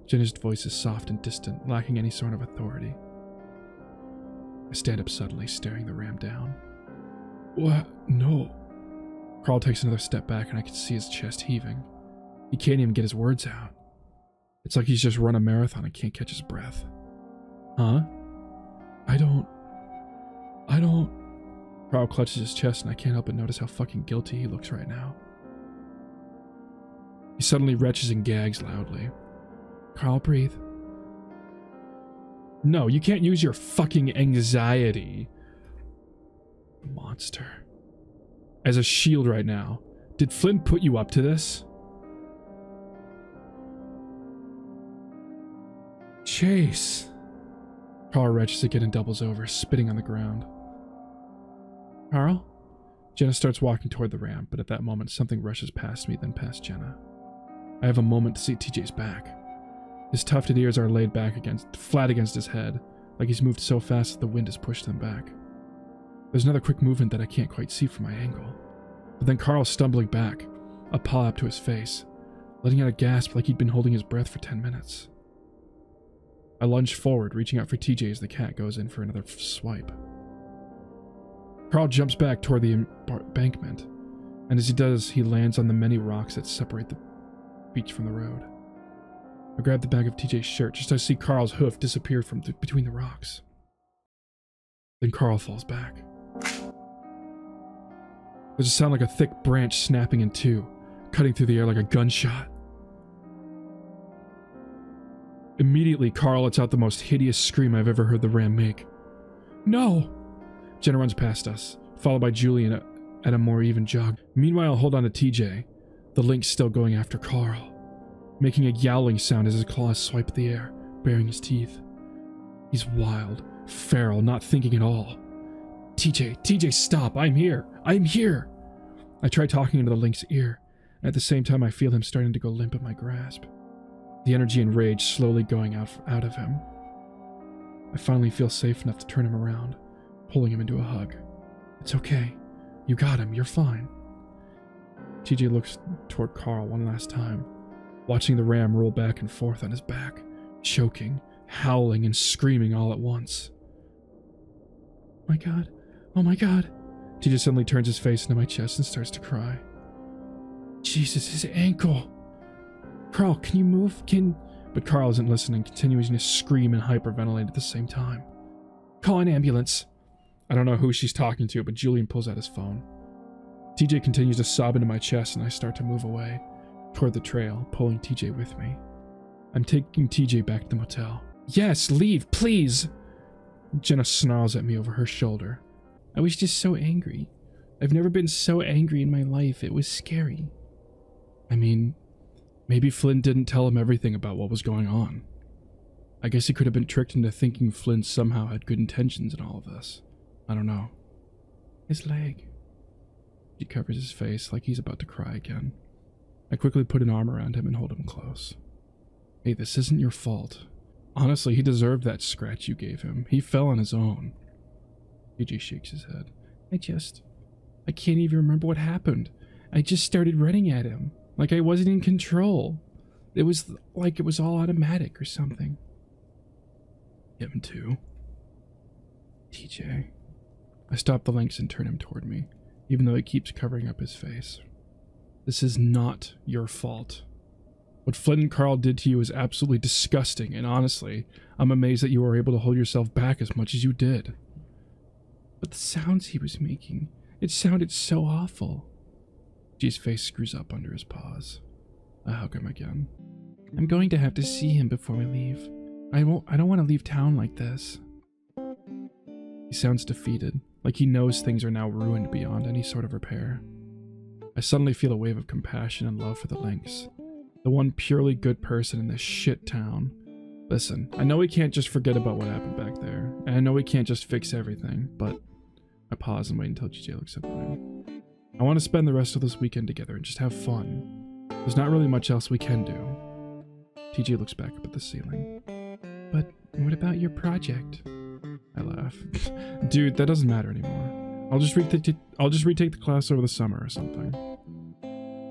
Jenna's voice is soft and distant, lacking any sort of authority. I stand up suddenly, staring the ram down. What? No. Carl takes another step back, and I can see his chest heaving. He can't even get his words out. It's like he's just run a marathon and can't catch his breath. Huh? I don't... Carl clutches his chest, and I can't help but notice how fucking guilty he looks right now. He suddenly retches and gags loudly. Carl, breathe. No, you can't use your fucking anxiety, monster, as a shield right now. Did Flynn put you up to this? Chase. Carl retches again and doubles over, spitting on the ground. Carl? Jenna starts walking toward the ramp, but at that moment something rushes past me, then past Jenna. I have a moment to see TJ's back. His tufted ears are laid back flat against his head, like he's moved so fast that the wind has pushed them back. There's another quick movement that I can't quite see from my angle. But then Carl's stumbling back, a paw up to his face, letting out a gasp like he'd been holding his breath for 10 minutes. I lunge forward, reaching out for TJ as the cat goes in for another swipe. Carl jumps back toward the embankment, and as he does, he lands on the many rocks that separate the beach from the road. I grab the back of TJ's shirt just as I see Carl's hoof disappear from between the rocks. Then Carl falls back. There's a sound like a thick branch snapping in two, cutting through the air like a gunshot. Immediately, Carl lets out the most hideous scream I've ever heard the ram make. No! Jenna runs past us, followed by Julian at a more even jog. Meanwhile, I hold on to TJ, the lynx still going after Carl, making a yowling sound as his claws swipe the air, baring his teeth. He's wild, feral, not thinking at all. TJ, stop! I'm here! I'm here! I try talking into the lynx's ear, and at the same time I feel him starting to go limp in my grasp. The energy and rage slowly going out of him. I finally feel safe enough to turn him around, pulling him into a hug. It's okay. You got him. You're fine. TJ looks toward Carl one last time, watching the ram roll back and forth on his back, choking, howling, and screaming all at once. My God. Oh my God. TJ suddenly turns his face into my chest and starts to cry. Jesus, his ankle. Carl, can you move? But Carl isn't listening, continuing to scream and hyperventilate at the same time. Call an ambulance. I don't know who she's talking to, but Julian pulls out his phone. TJ continues to sob into my chest, and I start to move away, toward the trail, pulling TJ with me. I'm taking TJ back to the motel. Yes, leave, please! Jenna snarls at me over her shoulder. I was just so angry. I've never been so angry in my life. It was scary. I mean, maybe Flynn didn't tell him everything about what was going on. I guess he could have been tricked into thinking Flynn somehow had good intentions in all of this. I don't know. His leg. He covers his face like he's about to cry again. I quickly put an arm around him and hold him close. Hey, this isn't your fault. Honestly, he deserved that scratch you gave him. He fell on his own. TJ shakes his head. I can't even remember what happened. I just started running at him, like I wasn't in control. It was like it was all automatic or something. Him too. TJ. I stop the lynx and turn him toward me, even though he keeps covering up his face. This is not your fault. What Flynn and Carl did to you is absolutely disgusting, and honestly, I'm amazed that you were able to hold yourself back as much as you did. But the sounds he was making, it sounded so awful. G's face screws up under his paws. I hug him again. I'm going to have to see him before we leave. I don't want to leave town like this. He sounds defeated, like he knows things are now ruined beyond any sort of repair. I suddenly feel a wave of compassion and love for the lynx, the one purely good person in this shit town. Listen, I know we can't just forget about what happened back there, and I know we can't just fix everything, but I pause and wait until GJ looks up at me. I want to spend the rest of this weekend together and just have fun. There's not really much else we can do. TJ looks back up at the ceiling. But what about your project? I laugh. Dude, that doesn't matter anymore. I'll just retake the class over the summer or something.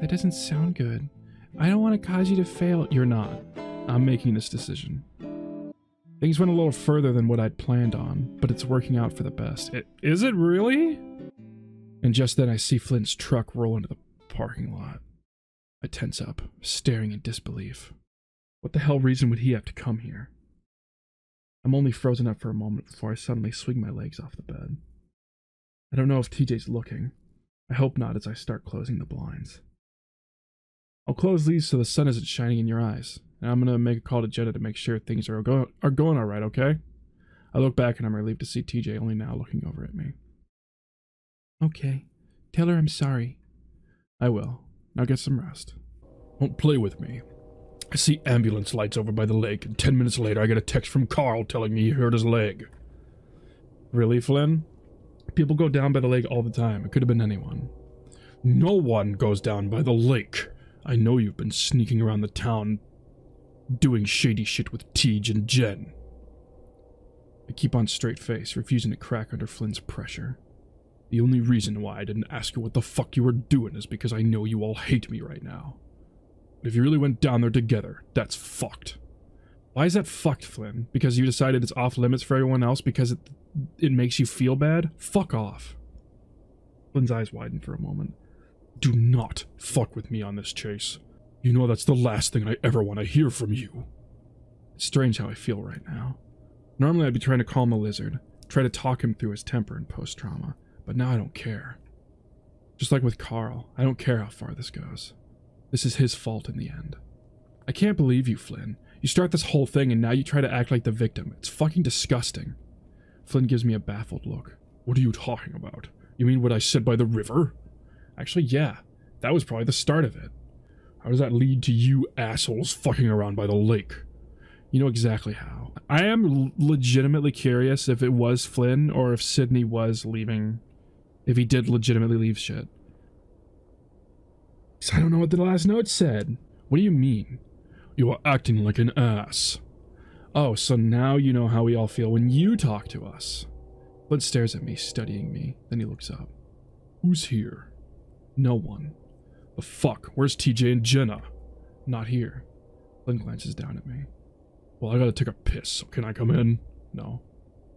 That doesn't sound good. I don't want to cause you to fail. You're not. I'm making this decision. Things went a little further than what I'd planned on, but it's working out for the best. Is it really? And just then I see Flynn's truck roll into the parking lot. I tense up, staring in disbelief. What the hell reason would he have to come here? I'm only frozen up for a moment before I suddenly swing my legs off the bed. I don't know if TJ's looking. I hope not as I start closing the blinds. I'll close these so the sun isn't shining in your eyes, and I'm gonna make a call to Jenna to make sure things are going alright, okay? I look back and I'm relieved to see TJ only now looking over at me. Okay. Tell her I'm sorry. I will. Now get some rest. Don't play with me. I see ambulance lights over by the lake, and 10 minutes later I get a text from Carl telling me he hurt his leg. Really, Flynn? People go down by the lake all the time. It could have been anyone. No one goes down by the lake. I know you've been sneaking around the town doing shady shit with Tej and Jen. I keep on straight face, refusing to crack under Flynn's pressure. The only reason why I didn't ask you what the fuck you were doing is because I know you all hate me right now. But if you really went down there together, that's fucked. Why is that fucked, Flynn? Because you decided it's off limits for everyone else because it makes you feel bad? Fuck off. Flynn's eyes widen for a moment. Do not fuck with me on this, Chase. You know that's the last thing I ever want to hear from you. It's strange how I feel right now. Normally I'd be trying to calm the lizard, try to talk him through his temper and post-trauma, but now I don't care. Just like with Carl, I don't care how far this goes. This is his fault in the end. I can't believe you, Flynn. You start this whole thing and now you try to act like the victim. It's fucking disgusting. Flynn gives me a baffled look. What are you talking about? You mean what I said by the river? Actually, yeah. That was probably the start of it. How does that lead to you assholes fucking around by the lake? You know exactly how. I am legitimately curious if it was Flynn or if Sydney was leaving. If he did legitimately leave shit. I don't know what the last note said. What do you mean? You are acting like an ass. Oh, so now you know how we all feel when you talk to us. Flynn stares at me, studying me. Then he looks up. Who's here? No one. The fuck? Where's TJ and Jenna? Not here. Flynn glances down at me. Well, I gotta take a piss, so can I come in? No.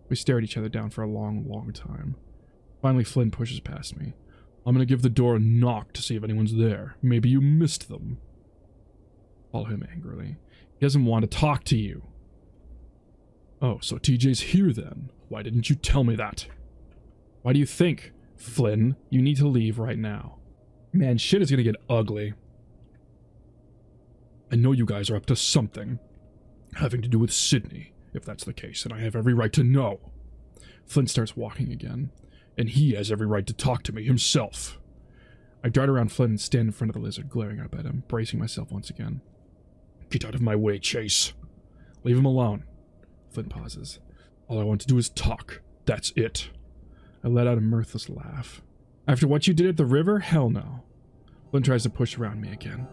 We stare at each other down for a long, long time. Finally, Flynn pushes past me. I'm gonna give the door a knock to see if anyone's there. Maybe you missed them. Follow him angrily. He doesn't want to talk to you. Oh, so TJ's here then. Why didn't you tell me that? Why do you think, Flynn, you need to leave right now? Man, shit is gonna get ugly. I know you guys are up to something. Having to do with Sydney. If that's the case, then I have every right to know. Flynn starts walking again. And he has every right to talk to me himself. I dart around Flynn and stand in front of the lizard, glaring up at him, bracing myself once again. Get out of my way, Chase. Leave him alone. Flynn pauses. All I want to do is talk. That's it. I let out a mirthless laugh. After what you did at the river? Hell no. Flynn tries to push around me again.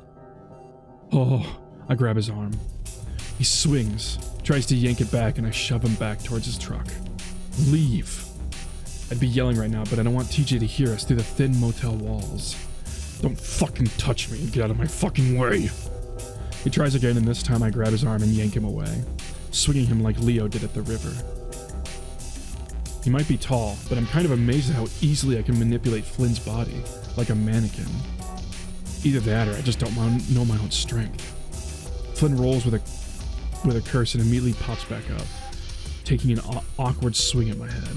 Oh, I grab his arm. He swings, tries to yank it back, and I shove him back towards his truck. Leave. I'd be yelling right now, but I don't want TJ to hear us through the thin motel walls. Don't fucking touch me and get out of my fucking way. He tries again, and this time I grab his arm and yank him away, swinging him like Leo did at the river. He might be tall, but I'm kind of amazed at how easily I can manipulate Flynn's body, like a mannequin. Either that or I just don't know my own strength. Flynn rolls with a curse and immediately pops back up, taking an awkward swing at my head.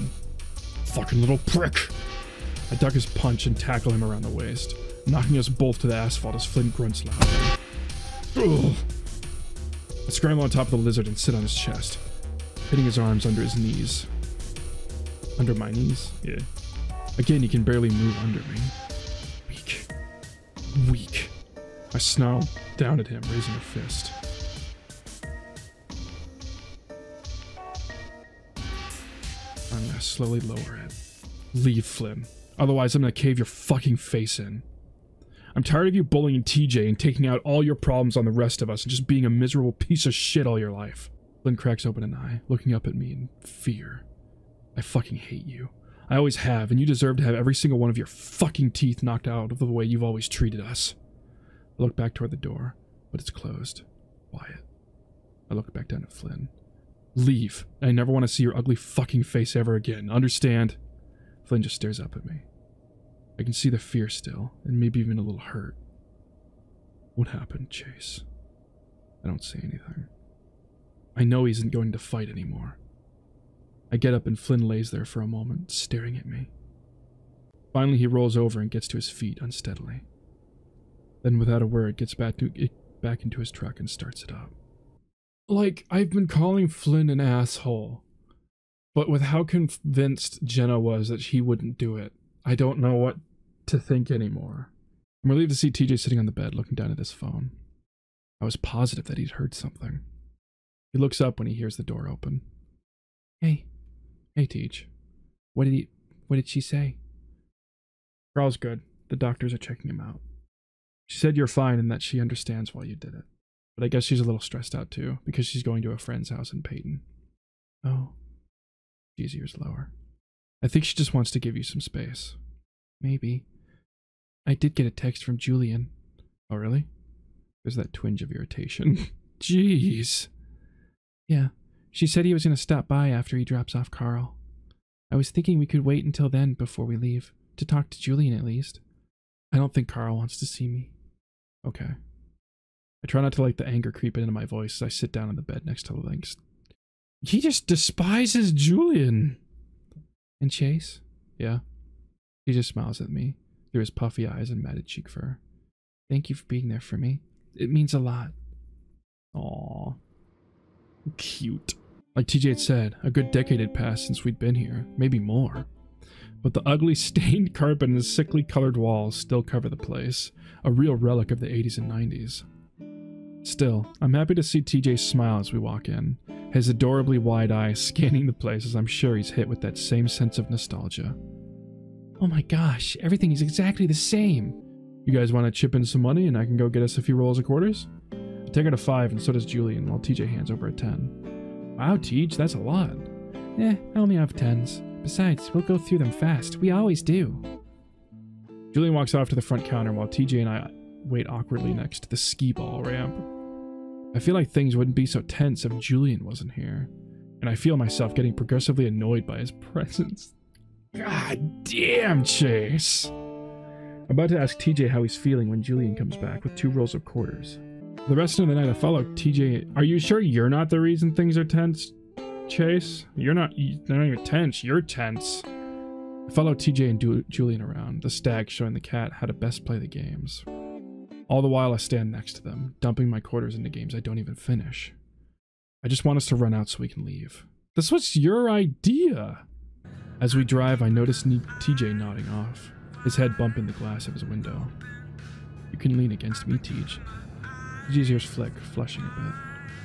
Fucking little prick! I duck his punch and tackle him around the waist, knocking us both to the asphalt as Flynn grunts loudly. Ugh. I scramble on top of the lizard and sit on his chest, hitting his arms under his knees. Under my knees? Yeah. Again, he can barely move under me. Weak. Weak. I snarl down at him, raising a fist. I'm gonna slowly lower it. Leave, Flynn. Otherwise, I'm gonna cave your fucking face in. I'm tired of you bullying TJ and taking out all your problems on the rest of us and just being a miserable piece of shit all your life. Flynn cracks open an eye, looking up at me in fear. I fucking hate you. I always have, and you deserve to have every single one of your fucking teeth knocked out of the way you've always treated us. I look back toward the door, but it's closed. Quiet. I look back down at Flynn. Leave. I never want to see your ugly fucking face ever again. Understand? Flynn just stares up at me. I can see the fear still, and maybe even a little hurt. What happened, Chase? I don't say anything. I know he isn't going to fight anymore. I get up and Flynn lays there for a moment, staring at me. Finally, he rolls over and gets to his feet unsteadily. Then, without a word, gets back into his truck and starts it up. Like, I've been calling Flynn an asshole, but with how convinced Jenna was that he wouldn't do it, I don't know what to think anymore. I'm relieved to see TJ sitting on the bed, looking down at his phone. I was positive that he'd heard something. He looks up when he hears the door open. Hey, Teach. What did she say? Carl's good. The doctors are checking him out. She said you're fine and that she understands why you did it. But I guess she's a little stressed out too, because she's going to a friend's house in Peyton. Oh. She's ears lower. I think she just wants to give you some space. Maybe. I did get a text from Julian. Oh, really? There's that twinge of irritation. Jeez. Yeah. She said he was going to stop by after he drops off Carl. I was thinking we could wait until then before we leave, to talk to Julian at least. I don't think Carl wants to see me. Okay. I try not to let the anger creep into my voice as I sit down on the bed next to the Lynx. He just despises Julian. And Chase? Yeah. He just smiles at me through his puffy eyes and matted cheek fur. Thank you for being there for me. It means a lot. Aww. Cute. Like TJ had said, a good decade had passed since we'd been here, maybe more. But the ugly stained carpet and the sickly colored walls still cover the place, a real relic of the 80s and 90s. Still, I'm happy to see TJ smile as we walk in, his adorably wide eyes scanning the place as I'm sure he's hit with that same sense of nostalgia. Oh my gosh, everything is exactly the same. You guys want to chip in some money and I can go get us a few rolls of quarters? I take her to 5 and so does Julian while TJ hands over a 10. Wow, Teach, that's a lot. I only have 10s. Besides, we'll go through them fast. We always do. Julian walks off to the front counter while TJ and I wait awkwardly next to the skee ball ramp. I feel like things wouldn't be so tense if Julian wasn't here, and I feel myself getting progressively annoyed by his presence. God damn, Chase! I'm about to ask TJ how he's feeling when Julian comes back with 2 rolls of quarters. The rest of the night I follow TJ. Are you sure you're not the reason things are tense, Chase? They're not even tense, you're tense. I follow TJ and Julian around, the stag showing the cat how to best play the games. All the while I stand next to them, dumping my quarters into games I don't even finish. I just want us to run out so we can leave. This was your idea! As we drive, I notice TJ nodding off, his head bumping the glass of his window. You can lean against me, Teach. TJ's ears flick, flushing a bit.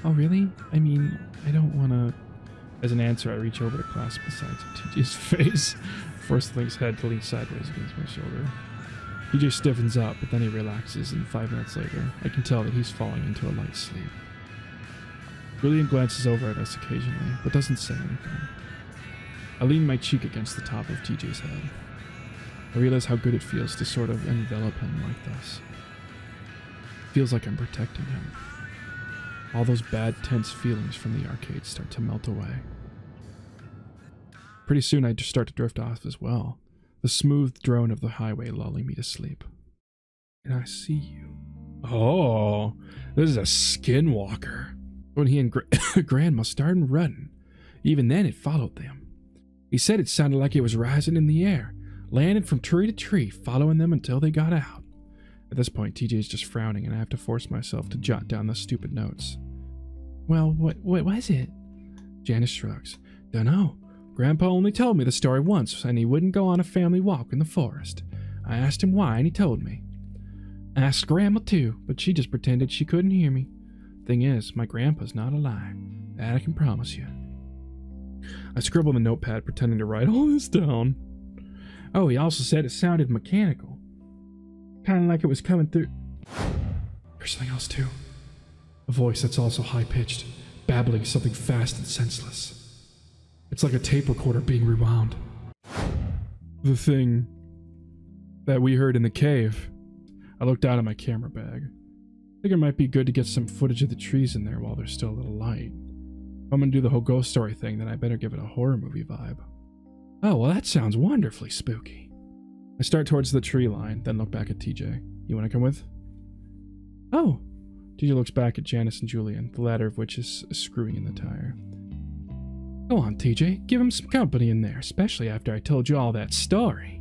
Oh really? I mean, I don't wanna... As an answer, I reach over to clasp the sides of TJ's face, force the Link's head to lean sideways against my shoulder. TJ stiffens up, but then he relaxes, and 5 minutes later, I can tell that he's falling into a light sleep. Julian glances over at us occasionally, but doesn't say anything. I lean my cheek against the top of TJ's head. I realize how good it feels to sort of envelop him like this. It feels like I'm protecting him. All those bad, tense feelings from the arcade start to melt away. Pretty soon I just start to drift off as well, the smooth drone of the highway lulling me to sleep. And I see you. Oh, this is a skinwalker. When he and Grandma started running, even then it followed them. He said it sounded like it was rising in the air, landing from tree to tree, following them until they got out. At this point, TJ's just frowning, and I have to force myself to jot down the stupid notes. Well, what was it? Janice shrugs. Dunno. Grandpa only told me the story once, and he wouldn't go on a family walk in the forest. I asked him why, and he told me. I asked Grandma too, but she just pretended she couldn't hear me. Thing is, my grandpa's not alive. That I can promise you. I scribble on the notepad, pretending to write all this down. Oh, he also said it sounded mechanical. Kind of like it was coming through. There's something else too. A voice that's also high-pitched, babbling something fast and senseless. It's like a tape recorder being rewound. The thing that we heard in the cave. I looked down at my camera bag. I think it might be good to get some footage of the trees in there while there's still a little light. If I'm gonna do the whole ghost story thing, then I better give it a horror movie vibe. Oh, well that sounds wonderfully spooky. I start towards the tree line, then look back at TJ. You wanna come with? Oh. TJ looks back at Janice and Julian, the latter of which is screwing in the tire. Go on, TJ, give him some company in there, especially after I told you all that story.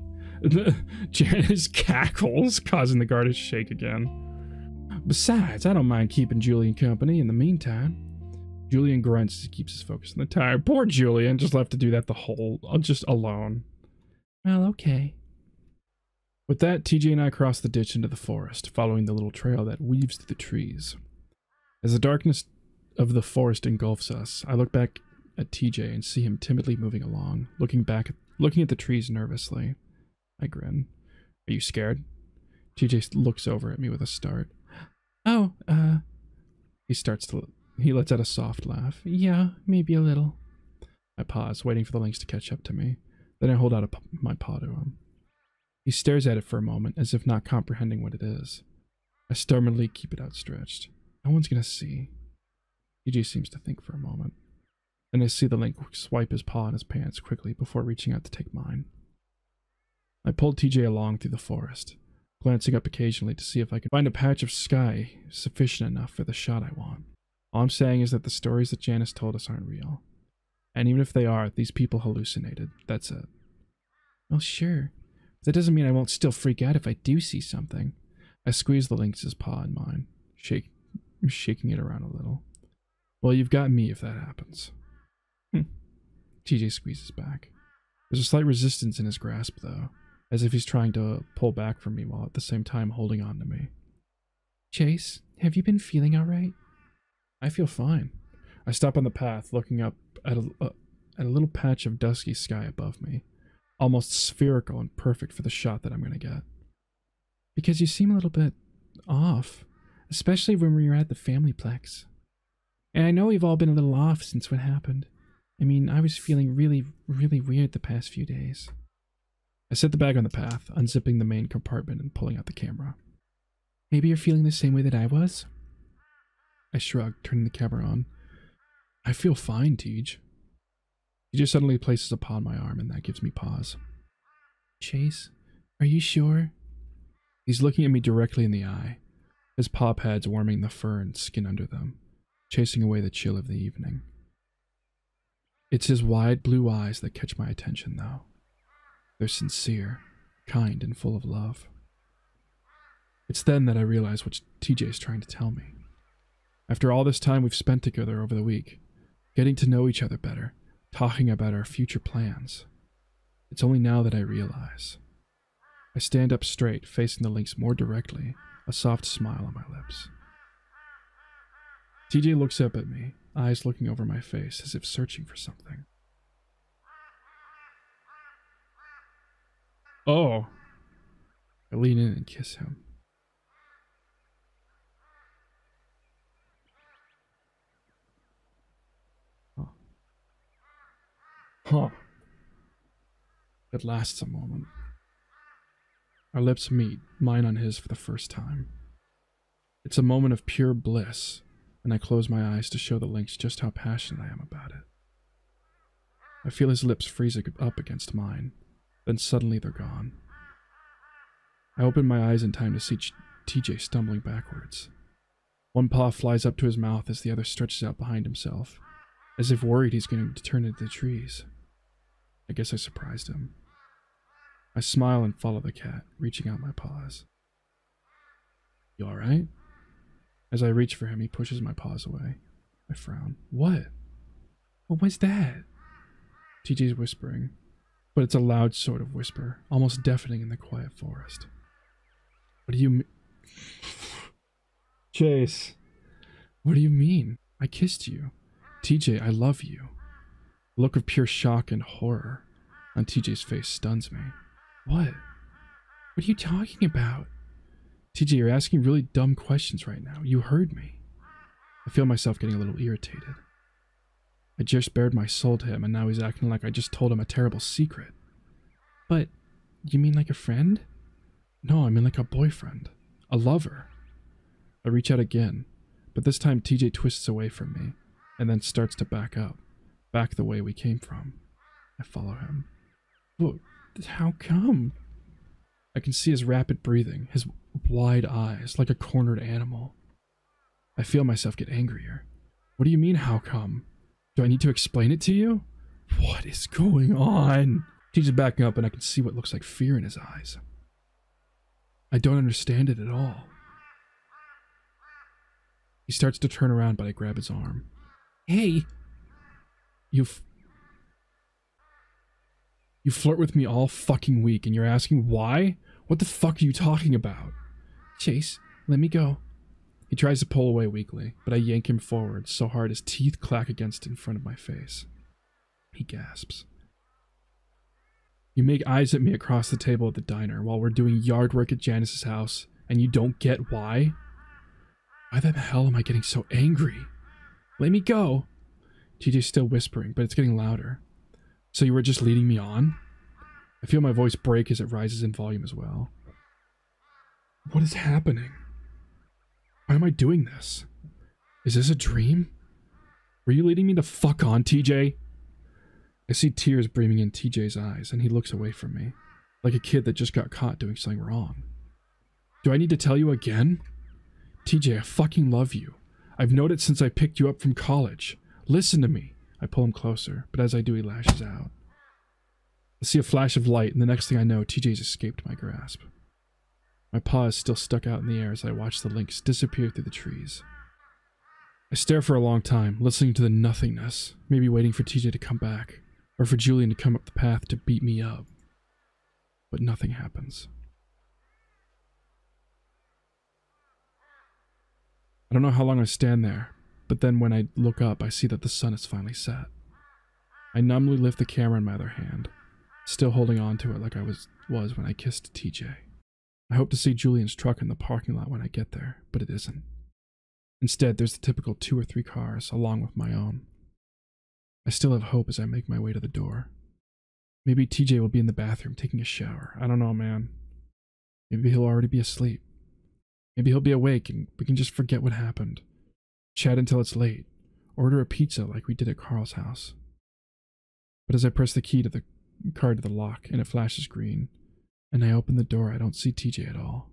Janice cackles, causing the car to shake again. Besides, I don't mind keeping Julian company in the meantime. Julian grunts as he keeps his focus on the tire. Poor Julian, just left to do that just alone. Well, okay. With that, TJ and I cross the ditch into the forest, following the little trail that weaves through the trees. As the darkness of the forest engulfs us, I look back at TJ and see him timidly moving along, looking at the trees nervously. I grin. Are you scared? TJ looks over at me with a start. Oh, he lets out a soft laugh. Yeah, maybe a little. I pause, waiting for the lynx to catch up to me. Then I hold out my paw to him. He stares at it for a moment, as if not comprehending what it is. I stubbornly keep it outstretched. No one's gonna see. TJ seems to think for a moment. Then I see the lynx swipe his paw in his pants quickly before reaching out to take mine. I pulled TJ along through the forest, glancing up occasionally to see if I can find a patch of sky sufficient enough for the shot I want. All I'm saying is that the stories that Janice told us aren't real. And even if they are, these people hallucinated. That's it. Well, sure. But that doesn't mean I won't still freak out if I do see something. I squeeze the lynx's paw in mine, shaking it around a little. Well, you've got me if that happens. TJ squeezes back. There's a slight resistance in his grasp, though, as if he's trying to pull back from me while at the same time holding on to me. Chase, have you been feeling all right? I feel fine. I stop on the path, looking up at a little patch of dusky sky above me, almost spherical and perfect for the shot that I'm going to get. Because you seem a little bit off, especially when we were at the family plex. And I know we've all been a little off since what happened. I mean, I was feeling really, really weird the past few days. I set the bag on the path, unzipping the main compartment and pulling out the camera. Maybe you're feeling the same way that I was? I shrug, turning the camera on. I feel fine, Tej. He just suddenly places a paw on my arm, and that gives me pause. Chase, are you sure? He's looking at me directly in the eye, his paw pads warming the fur and skin under them, chasing away the chill of the evening. It's his wide blue eyes that catch my attention, though. They're sincere, kind, and full of love. It's then that I realize what TJ's trying to tell me. After all this time we've spent together over the week, getting to know each other better, talking about our future plans, it's only now that I realize. I stand up straight, facing the lynx more directly, a soft smile on my lips. TJ looks up at me, eyes looking over my face as if searching for something. Oh. I lean in and kiss him. Huh. It lasts a moment. Our lips meet, mine on his for the first time. It's a moment of pure bliss, and I close my eyes to show the lynx just how passionate I am about it. I feel his lips freeze up against mine, then suddenly they're gone. I open my eyes in time to see TJ stumbling backwards. One paw flies up to his mouth as the other stretches out behind himself, as if worried he's going to turn into the trees. I guess I surprised him. I smile and follow the cat, reaching out my paws. You alright? As I reach for him, he pushes my paws away. I frown. What? What was that? TJ's whispering, but it's a loud sort of whisper, almost deafening in the quiet forest. What do you mean? Chase. What do you mean? I kissed you. TJ, I love you. The look of pure shock and horror on TJ's face stuns me. What? What are you talking about? TJ, you're asking really dumb questions right now. You heard me. I feel myself getting a little irritated. I just bared my soul to him, and now he's acting like I just told him a terrible secret. But, you mean like a friend? No, I mean like a boyfriend. A lover. I reach out again, but this time TJ twists away from me, and then starts to back up. Back the way we came from. I follow him. Whoa, how come? I can see his rapid breathing, his wide eyes, like a cornered animal. I feel myself get angrier. What do you mean, how come? Do I need to explain it to you? What is going on? TJ's backing up and I can see what looks like fear in his eyes. I don't understand it at all. He starts to turn around, but I grab his arm. Hey! You flirt with me all fucking week and you're asking why? What the fuck are you talking about? Chase, let me go. He tries to pull away weakly, but I yank him forward so hard his teeth clack against in front of my face. He gasps. You make eyes at me across the table at the diner while we're doing yard work at Janice's house, and you don't get why? Why the hell am I getting so angry? Let me go. TJ's still whispering, but it's getting louder. So you were just leading me on? I feel my voice break as it rises in volume as well. What is happening? Why am I doing this? Is this a dream? Were you leading me to fuck on, TJ? I see tears brimming in TJ's eyes, and he looks away from me, like a kid that just got caught doing something wrong. Do I need to tell you again? TJ, I fucking love you. I've known it since I picked you up from college. Listen to me. I pull him closer, but as I do, he lashes out. I see a flash of light, and the next thing I know, TJ's escaped my grasp. My paw is still stuck out in the air as I watch the lynx disappear through the trees. I stare for a long time, listening to the nothingness, maybe waiting for TJ to come back, or for Julian to come up the path to beat me up. But nothing happens. I don't know how long I stand there, but then when I look up, I see that the sun has finally set. I numbly lift the camera in my other hand, still holding on to it like I was when I kissed TJ. I hope to see Julian's truck in the parking lot when I get there, but it isn't. Instead, there's the typical 2 or 3 cars, along with my own. I still have hope as I make my way to the door. Maybe TJ will be in the bathroom taking a shower. I don't know, man. Maybe he'll already be asleep. Maybe he'll be awake and we can just forget what happened. Chat until it's late. Order a pizza like we did at Carl's house. But as I press the key to the card to the lock and it flashes green, and I open the door, I don't see TJ at all.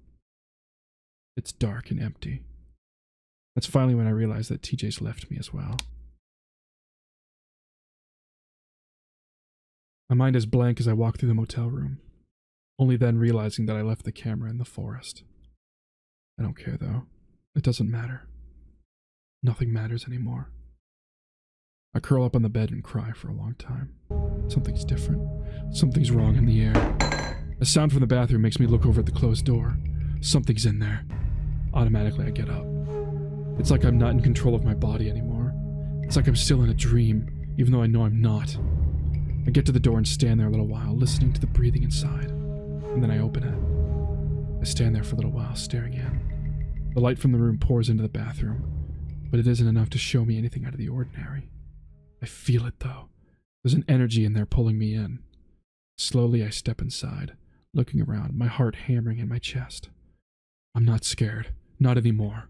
It's dark and empty. That's finally when I realize that TJ's left me as well. My mind is blank as I walk through the motel room, only then realizing that I left the camera in the forest. I don't care though. It doesn't matter. Nothing matters anymore. I curl up on the bed and cry for a long time. Something's different. Something's wrong in the air. A sound from the bathroom makes me look over at the closed door. Something's in there. Automatically, I get up. It's like I'm not in control of my body anymore. It's like I'm still in a dream, even though I know I'm not. I get to the door and stand there a little while, listening to the breathing inside. And then I open it. I stand there for a little while, staring in. The light from the room pours into the bathroom, but it isn't enough to show me anything out of the ordinary. I feel it, though. There's an energy in there pulling me in. Slowly, I step inside, looking around, my heart hammering in my chest. I'm not scared. Not anymore.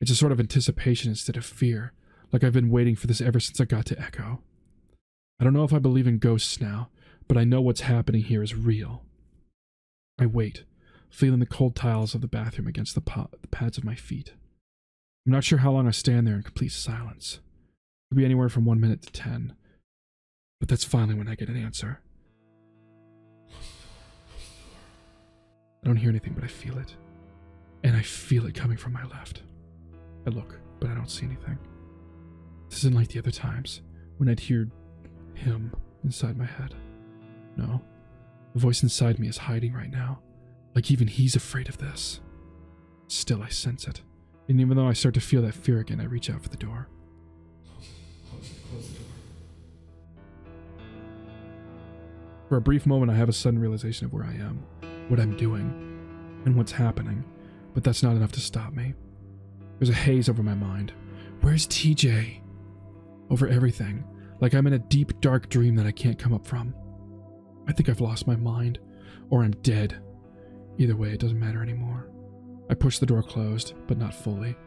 It's a sort of anticipation instead of fear, like I've been waiting for this ever since I got to Echo. I don't know if I believe in ghosts now, but I know what's happening here is real. I wait, feeling the cold tiles of the bathroom against the pads of my feet. I'm not sure how long I stand there in complete silence. It could be anywhere from 1 minute to 10. But that's finally when I get an answer. I don't hear anything, but I feel it. And I feel it coming from my left. I look, but I don't see anything. This isn't like the other times, when I'd hear him inside my head. No, the voice inside me is hiding right now, like even he's afraid of this. Still, I sense it, and even though I start to feel that fear again, I reach out for the door. Close the door. For a brief moment, I have a sudden realization of where I am, what I'm doing, and what's happening, but that's not enough to stop me. There's a haze over my mind. Where's TJ? Over everything, like I'm in a deep, dark dream that I can't come up from. I think I've lost my mind, or I'm dead. Either way, it doesn't matter anymore. I push the door closed, but not fully,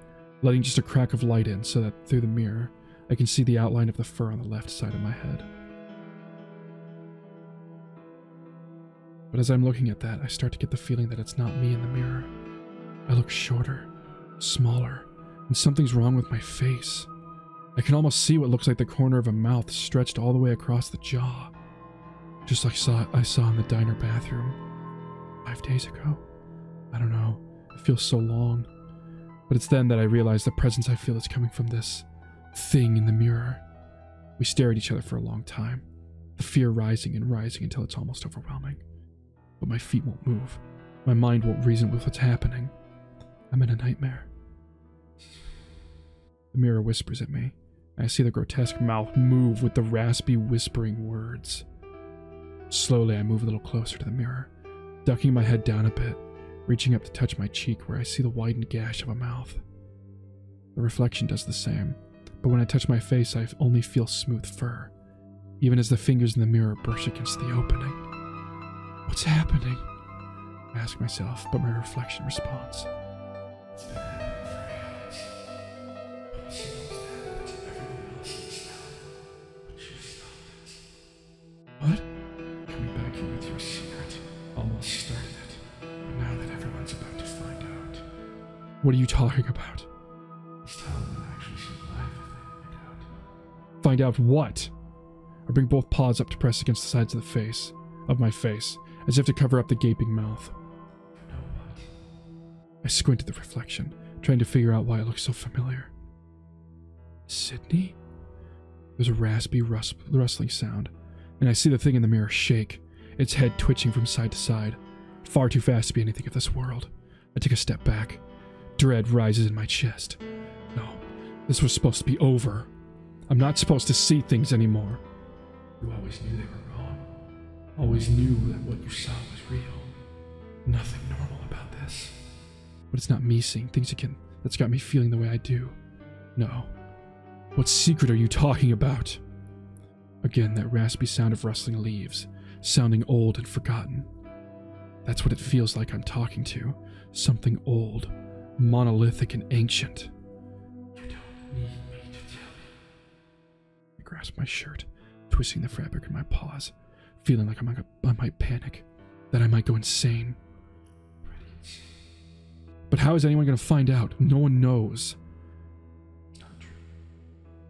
letting just a crack of light in so that through the mirror, I can see the outline of the fur on the left side of my head. But as I'm looking at that, I start to get the feeling that it's not me in the mirror. I look shorter, smaller, and something's wrong with my face. I can almost see what looks like the corner of a mouth stretched all the way across the jaw. Just like I saw in the diner bathroom 5 days ago. I don't know, it feels so long. But it's then that I realize the presence I feel is coming from this thing in the mirror. We stare at each other for a long time, the fear rising and rising until it's almost overwhelming. But my feet won't move. My mind won't reason with what's happening. I'm in a nightmare. The mirror whispers at me. I see the grotesque mouth move with the raspy, whispering words. Slowly, I move a little closer to the mirror, ducking my head down a bit, reaching up to touch my cheek where I see the widened gash of a mouth. The reflection does the same, but when I touch my face, I only feel smooth fur, even as the fingers in the mirror brush against the opening. What's happening? I ask myself, but my reflection responds. What? Coming back here with your secret. Almost started it. But now that everyone's about to find out. What are you talking about? This town will actually survive if they find out. Find out what? I bring both paws up to press against the sides of my face, as if to cover up the gaping mouth. You know what? I squint at the reflection, trying to figure out why it looks so familiar. Sydney? There's a raspy, rustling sound, and I see the thing in the mirror shake, its head twitching from side to side, far too fast to be anything of this world. I take a step back. Dread rises in my chest. No, this was supposed to be over. I'm not supposed to see things anymore. You always knew they were wrong. Always knew that what you saw was real. Nothing normal about this. But it's not me seeing things again that's got me feeling the way I do. No. What secret are you talking about? Again, that raspy sound of rustling leaves, sounding old and forgotten. That's what it feels like I'm talking to. Something old, monolithic and ancient. You don't need me to tell you. I grasp my shirt, twisting the fabric in my paws, feeling like I might panic, that I might go insane. But how is anyone going to find out? No one knows. It's not true.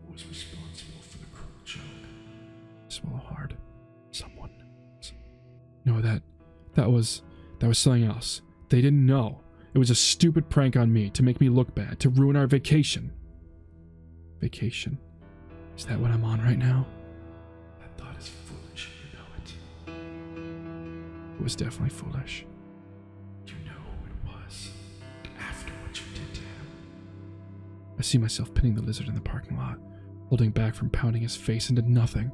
Who was responsible for the cruel joke? Swallow hard. Someone knows. No, that was something else. They didn't know. It was a stupid prank on me to make me look bad, to ruin our vacation. Vacation? Is that what I'm on right now? That thought is foolish, you know it. It was definitely foolish. You know who it was. After what you did to him. I see myself pinning the lizard in the parking lot, holding back from pounding his face into nothing.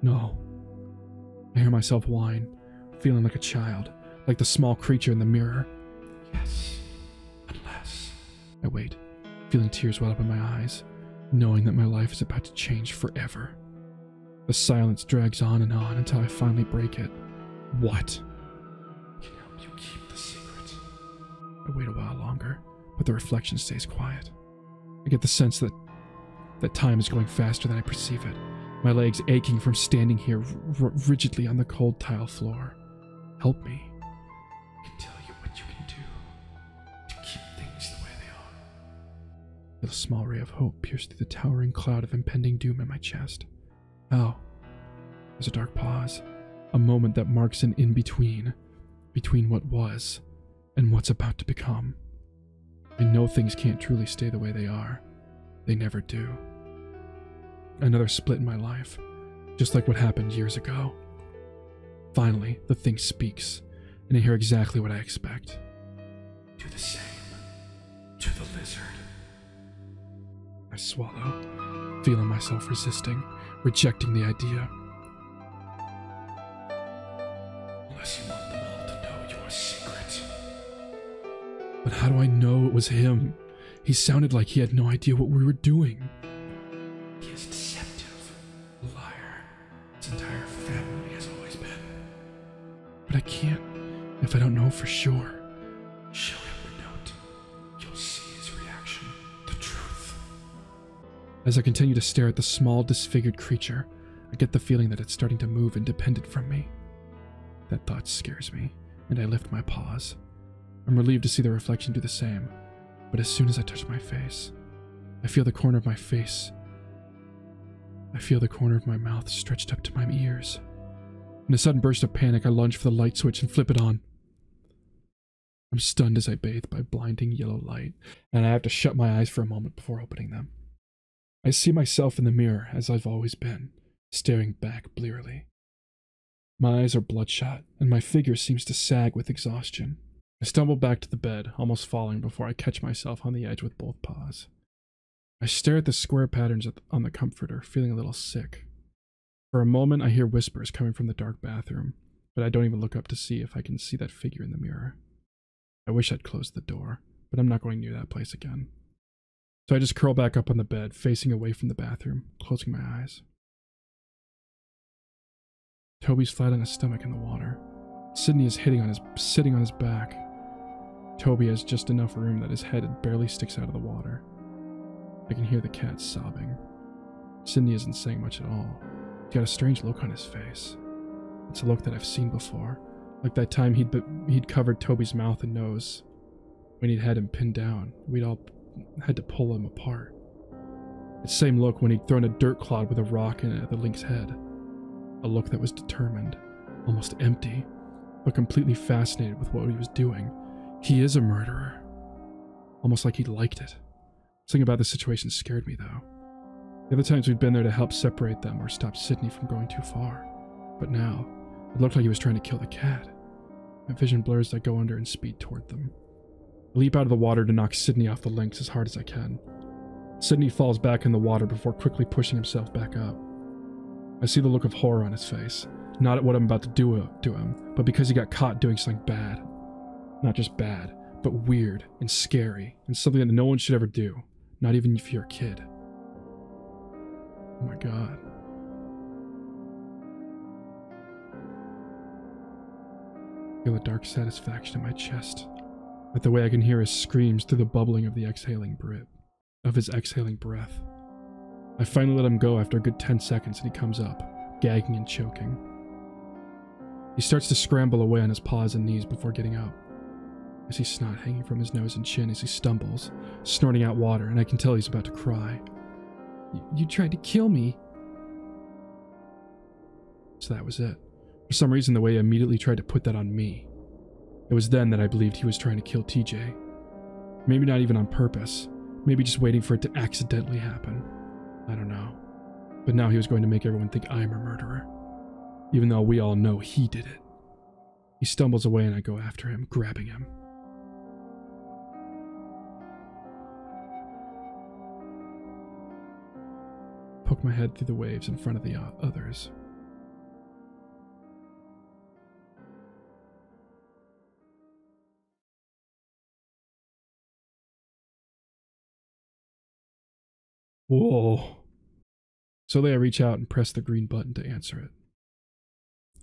No. I hear myself whine, feeling like a child, like the small creature in the mirror. Yes, unless... I wait, feeling tears well up in my eyes, knowing that my life is about to change forever. The silence drags on until I finally break it. What? I can help you keep the secret. I wait a while longer, but the reflection stays quiet. I get the sense that time is going faster than I perceive it. My legs aching from standing here rigidly on the cold tile floor. Help me. I can tell you what you can do to keep things the way they are. I feel a small ray of hope pierce through the towering cloud of impending doom in my chest. Oh. There's a dark pause. A moment that marks an in-between. Between what was and what's about to become. I know things can't truly stay the way they are. They never do. Another split in my life, just like what happened years ago. Finally, the thing speaks, and I hear exactly what I expect. Do the same to the lizard. I swallow, feeling myself resisting, rejecting the idea. Unless you want them all to know your secret. But how do I know it was him? He sounded like he had no idea what we were doing. He is deceptive, a liar. His entire family has always been. But I can't if I don't know for sure. Show him the note. You'll see his reaction. The truth. As I continue to stare at the small, disfigured creature, I get the feeling that it's starting to move independent from me. That thought scares me, and I lift my paws. I'm relieved to see the reflection do the same. But as soon as I touch my face, I feel the corner of my face. I feel the corner of my mouth stretched up to my ears. In a sudden burst of panic, I lunge for the light switch and flip it on. I'm stunned as I bathe by blinding yellow light, and I have to shut my eyes for a moment before opening them. I see myself in the mirror as I've always been, staring back blearily. My eyes are bloodshot, and my figure seems to sag with exhaustion. I stumble back to the bed, almost falling before I catch myself on the edge with both paws. I stare at the square patterns on the comforter, feeling a little sick. For a moment, I hear whispers coming from the dark bathroom, but I don't even look up to see if I can see that figure in the mirror. I wish I'd closed the door, but I'm not going near that place again. So I just curl back up on the bed, facing away from the bathroom, closing my eyes. Toby's flat on his stomach in the water. Sydney is sitting on his back. Toby has just enough room that his head barely sticks out of the water. I can hear the cat sobbing. Sydney isn't saying much at all. He's got a strange look on his face. It's a look that I've seen before, like that time he'd covered Toby's mouth and nose. When he'd had him pinned down, we'd all had to pull him apart. It's the same look when he'd thrown a dirt clod with a rock in it at the link's head. A look that was determined, almost empty, but completely fascinated with what he was doing. He is a murderer. Almost like he liked it. Something about the situation scared me, though. The other times we'd been there to help separate them or stop Sydney from going too far. But now, it looked like he was trying to kill the cat. My vision blurs as I go under and speed toward them. I leap out of the water to knock Sydney off the links as hard as I can. Sydney falls back in the water before quickly pushing himself back up. I see the look of horror on his face, not at what I'm about to do to him, but because he got caught doing something bad. Not just bad, but weird and scary, and something that no one should ever do, not even if you're a kid. Oh my god. I feel a dark satisfaction in my chest, at the way I can hear his screams through the bubbling of his exhaling breath. I finally let him go after a good 10 seconds and he comes up, gagging and choking. He starts to scramble away on his paws and knees before getting up. I see snot hanging from his nose and chin as he stumbles, snorting out water, and I can tell he's about to cry. You tried to kill me. So that was it. For some reason, the way he immediately tried to put that on me. It was then that I believed he was trying to kill TJ. Maybe not even on purpose. Maybe just waiting for it to accidentally happen. I don't know. But now he was going to make everyone think I'm a murderer. Even though we all know he did it. He stumbles away and I go after him, grabbing him. Poke my head through the waves in front of the others. Whoa. Slowly I reach out and press the green button to answer it.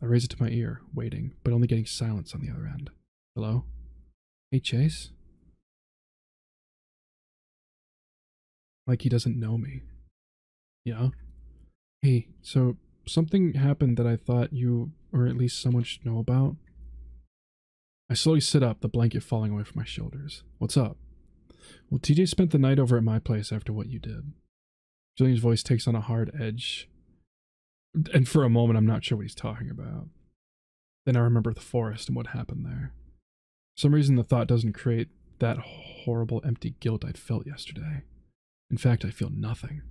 I raise it to my ear, waiting, but only getting silence on the other end. Hello? Hey, Chase? Like he doesn't know me. Yeah? Hey, so something happened that I thought you, or at least someone should know about. I slowly sit up, the blanket falling away from my shoulders. What's up? Well, TJ spent the night over at my place after what you did. Julian's voice takes on a hard edge, and for a moment I'm not sure what he's talking about. Then I remember the forest and what happened there. For some reason the thought doesn't create that horrible empty guilt I'd felt yesterday. In fact, I feel nothing.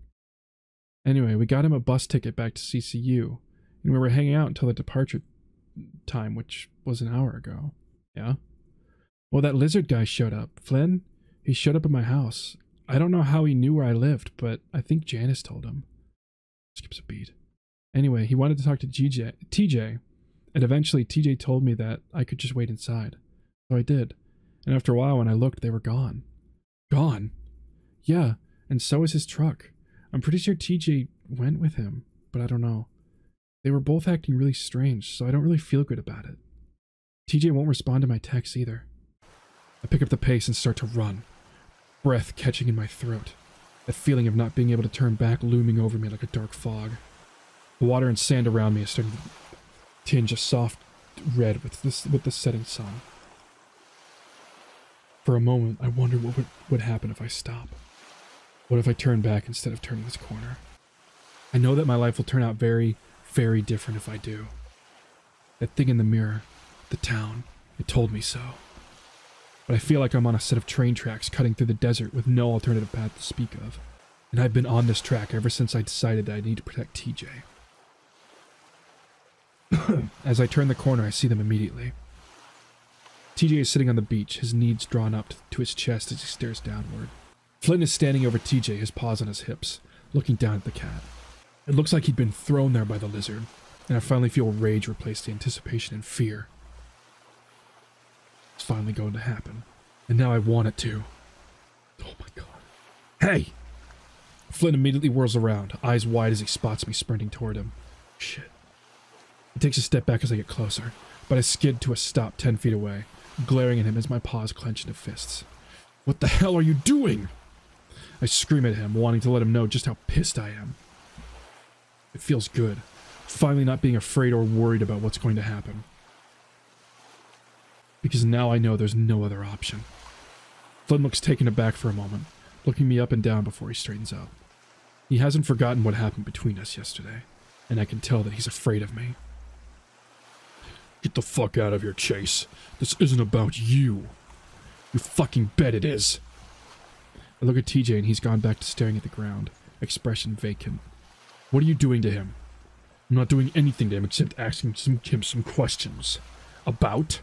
Anyway, we got him a bus ticket back to CCU, and we were hanging out until the departure time, which was an hour ago. Yeah? Well, that lizard guy showed up. Flynn? He showed up at my house. I don't know how he knew where I lived, but I think Janice told him. Skips a beat. Anyway, he wanted to talk to TJ, and eventually TJ told me that I could just wait inside. So I did. And after a while, when I looked, they were gone. Gone? Yeah, and so was his truck. I'm pretty sure TJ went with him, but I don't know. They were both acting really strange, so I don't really feel good about it. TJ won't respond to my texts either. I pick up the pace and start to run, breath catching in my throat, that feeling of not being able to turn back looming over me like a dark fog. The water and sand around me is starting to tinge a soft red with the setting sun. For a moment, I wondered what would happen if I stop. What if I turn back instead of turning this corner? I know that my life will turn out very, very different if I do. That thing in the mirror, the town, it told me so. But I feel like I'm on a set of train tracks cutting through the desert with no alternative path to speak of. And I've been on this track ever since I decided that I need to protect TJ. As I turn the corner, I see them immediately. TJ is sitting on the beach, his knees drawn up to his chest as he stares downward. Flynn is standing over TJ, his paws on his hips, looking down at the cat. It looks like he'd been thrown there by the lizard, and I finally feel rage replace the anticipation and fear. It's finally going to happen, and now I want it to. Oh my god. Hey! Flynn immediately whirls around, eyes wide as he spots me sprinting toward him. Shit. He takes a step back as I get closer, but I skid to a stop 10 feet away, glaring at him as my paws clench into fists. What the hell are you doing? I scream at him, wanting to let him know just how pissed I am. It feels good, finally not being afraid or worried about what's going to happen. Because now I know there's no other option. Flynn looks taken aback for a moment, looking me up and down before he straightens up. He hasn't forgotten what happened between us yesterday, and I can tell that he's afraid of me. Get the fuck out of here, Chase. This isn't about you. You fucking bet it is. I look at TJ and he's gone back to staring at the ground, expression vacant. What are you doing to him? I'm not doing anything to him except asking him some questions. About?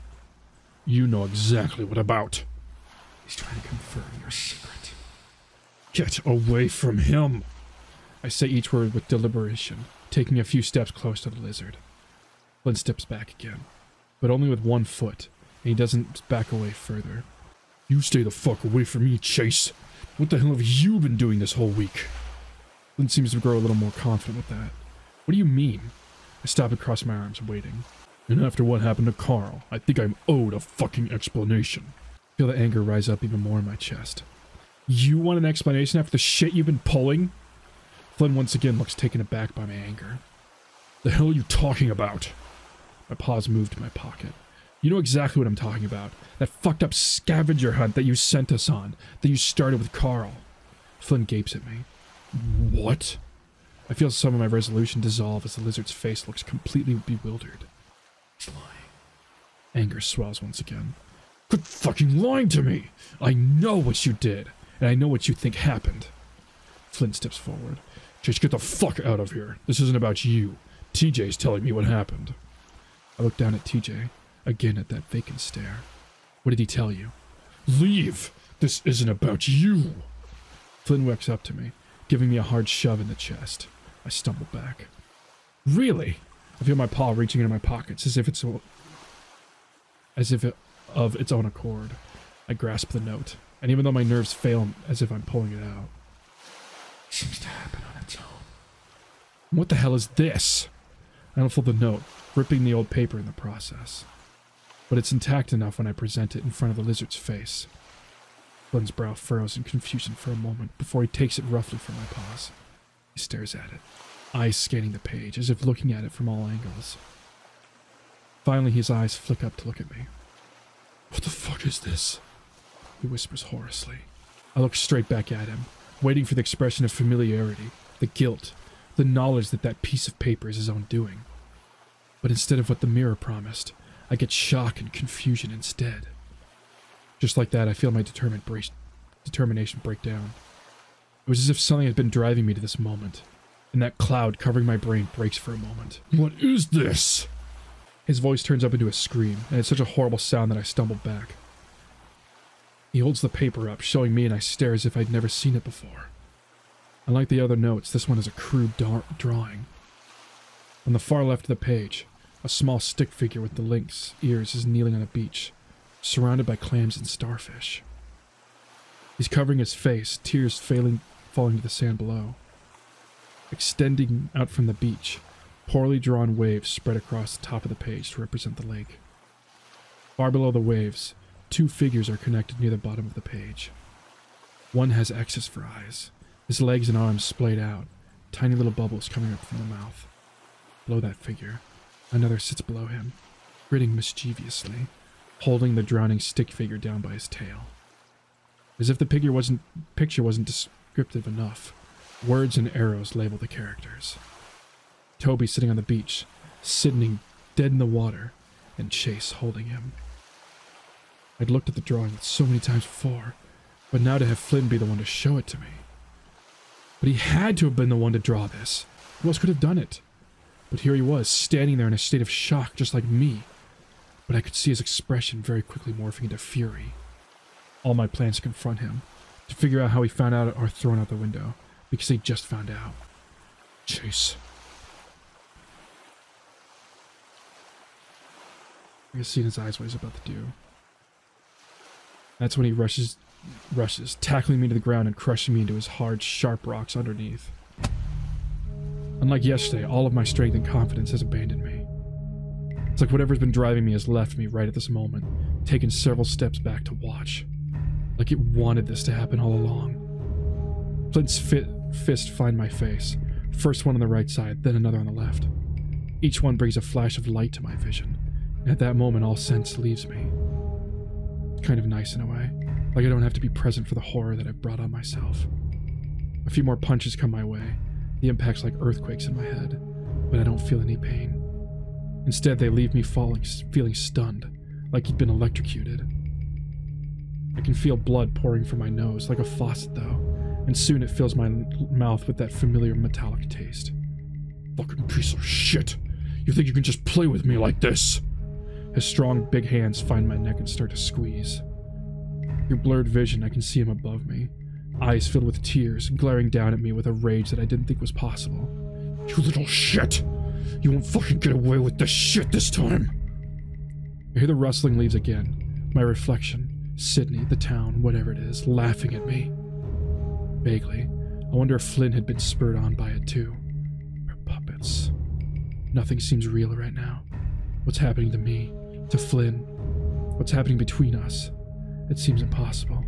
You know exactly what about. He's trying to confirm your secret. Get away from him. I say each word with deliberation, taking a few steps close to the lizard. Flynn steps back again, but only with one foot, and he doesn't back away further. You stay the fuck away from me, Chase. What the hell have you been doing this whole week? Flynn seems to grow a little more confident with that. What do you mean? I stop and cross my arms, waiting. And after what happened to Carl, I think I'm owed a fucking explanation. I feel the anger rise up even more in my chest. You want an explanation after the shit you've been pulling? Flynn once again looks taken aback by my anger. The hell are you talking about? My paws move to my pocket. You know exactly what I'm talking about. That fucked up scavenger hunt that you sent us on, that you started with Carl. Flynn gapes at me. What? I feel some of my resolution dissolve as the lizard's face looks completely bewildered. He's lying. Anger swells once again. Quit fucking lying to me! I know what you did, and I know what you think happened. Flynn steps forward. Just get the fuck out of here. This isn't about you. TJ's telling me what happened. I look down at TJ, again at that vacant stare. What did he tell you? Leave! This isn't about you! Flynn walks up to me, giving me a hard shove in the chest. I stumble back. Really? I feel my paw reaching into my pockets as if of its own accord. I grasp the note, and even though my nerves fail as if I'm pulling it out. Seems to What the hell is this? I unfold the note, ripping the old paper in the process. But it's intact enough when I present it in front of the lizard's face. Flynn's brow furrows in confusion for a moment before he takes it roughly from my paws. He stares at it, eyes scanning the page, as if looking at it from all angles. Finally, his eyes flick up to look at me. What the fuck is this? He whispers hoarsely. I look straight back at him, waiting for the expression of familiarity, the guilt, the knowledge that that piece of paper is his own doing. But instead of what the mirror promised, I get shock and confusion instead. Just like that, I feel my determination break down. It was as if something had been driving me to this moment, and that cloud covering my brain breaks for a moment. What is this? His voice turns up into a scream, and it's such a horrible sound that I stumble back. He holds the paper up, showing me, and I stare as if I'd never seen it before. Unlike the other notes, this one is a crude drawing. On the far left of the page, a small stick figure with the lynx ears is kneeling on a beach, surrounded by clams and starfish. He's covering his face, tears falling to the sand below. Extending out from the beach, poorly drawn waves spread across the top of the page to represent the lake. Far below the waves, two figures are connected near the bottom of the page. One has X's for eyes, his legs and arms splayed out, tiny little bubbles coming up from the mouth. Below that figure, another sits below him, grinning mischievously, holding the drowning stick figure down by his tail. As if the picture wasn't descriptive enough, words and arrows label the characters. Toby sitting on the beach, Sydney dead in the water, and Chase holding him. I'd looked at the drawing so many times before, but now to have Flynn be the one to show it to me. But he had to have been the one to draw this. Who else could have done it? But here he was, standing there in a state of shock, just like me. But I could see his expression very quickly morphing into fury. All my plans to confront him, to figure out how he found out are thrown out the window, because he just found out. Chase. I can see in his eyes what he's about to do. That's when he rushes, tackling me to the ground and crushing me into his hard, sharp rocks underneath. Unlike yesterday, all of my strength and confidence has abandoned me. It's like whatever's been driving me has left me right at this moment, taking several steps back to watch. Like it wanted this to happen all along. Flint's fist find my face, first one on the right side, then another on the left. Each one brings a flash of light to my vision, and at that moment all sense leaves me. It's kind of nice in a way, like I don't have to be present for the horror that I've brought on myself. A few more punches come my way, the impacts like earthquakes in my head, but I don't feel any pain. Instead, they leave me feeling stunned, like he'd been electrocuted. I can feel blood pouring from my nose, like a faucet though, and soon it fills my mouth with that familiar metallic taste. Fucking piece of shit! You think you can just play with me like this? His strong, big hands find my neck and start to squeeze. Through blurred vision, I can see him above me, eyes filled with tears, glaring down at me with a rage that I didn't think was possible. You little shit! You won't fucking get away with this shit this time! I hear the rustling leaves again, my reflection, Sydney, the town, whatever it is, laughing at me. Vaguely, I wonder if Flynn had been spurred on by it too. We're puppets. Nothing seems real right now. What's happening to me, to Flynn, what's happening between us, it seems impossible.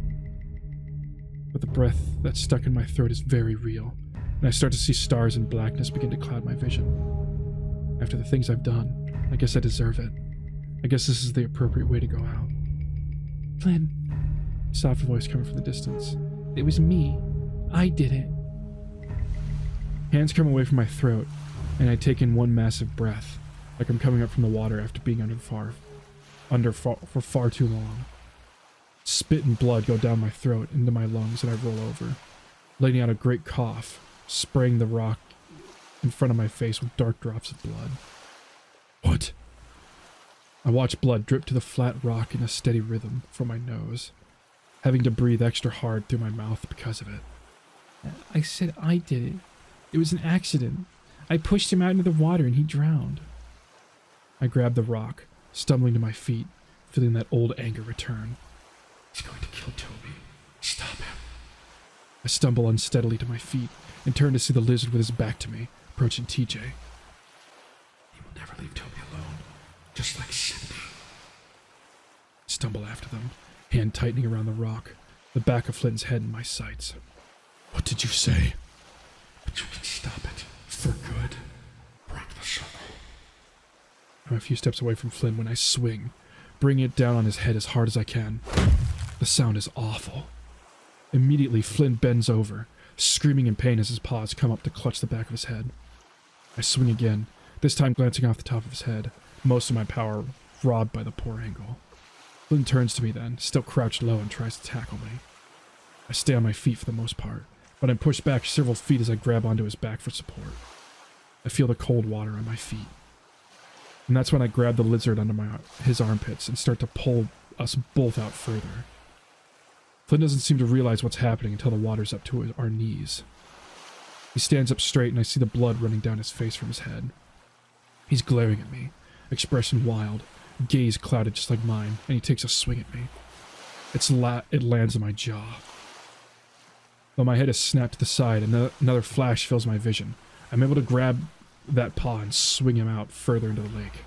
But the breath that's stuck in my throat is very real, and I start to see stars and blackness begin to cloud my vision. After the things I've done, I guess I deserve it. I guess this is the appropriate way to go out. Flynn, soft voice coming from the distance. It was me. I did it. Hands come away from my throat, and I take in one massive breath, like I'm coming up from the water after being for far too long. Spit and blood go down my throat into my lungs, and I roll over, letting out a great cough, spraying the rock in front of my face with dark drops of blood. What? I watch blood drip to the flat rock in a steady rhythm from my nose, having to breathe extra hard through my mouth because of it. I said I did it. It was an accident. I pushed him out into the water and he drowned. I grab the rock, stumbling to my feet, feeling that old anger return. He's going to kill Toby. Stop him. I stumble unsteadily to my feet and turn to see the lizard with his back to me, approaching TJ. He will never leave Toby alone, just like Cindy. Stumble after them, hand tightening around the rock, the back of Flynn's head in my sights. What did you say? But you can stop it, for good. Break the circle. I'm a few steps away from Flynn when I swing, bringing it down on his head as hard as I can. The sound is awful. Immediately, Flynn bends over, screaming in pain as his paws come up to clutch the back of his head. I swing again, this time glancing off the top of his head, most of my power robbed by the poor angle. Flynn turns to me then, still crouched low, and tries to tackle me. I stay on my feet for the most part, but I'm pushed back several feet as I grab onto his back for support. I feel the cold water on my feet. And that's when I grab the lizard under his armpits and start to pull us both out further. Flynn doesn't seem to realize what's happening until the water's up to our knees. He stands up straight and I see the blood running down his face from his head. He's glaring at me, expression wild, gaze clouded just like mine, and he takes a swing at me. It lands on my jaw. Though my head is snapped to the side and another flash fills my vision, I'm able to grab that paw and swing him out further into the lake.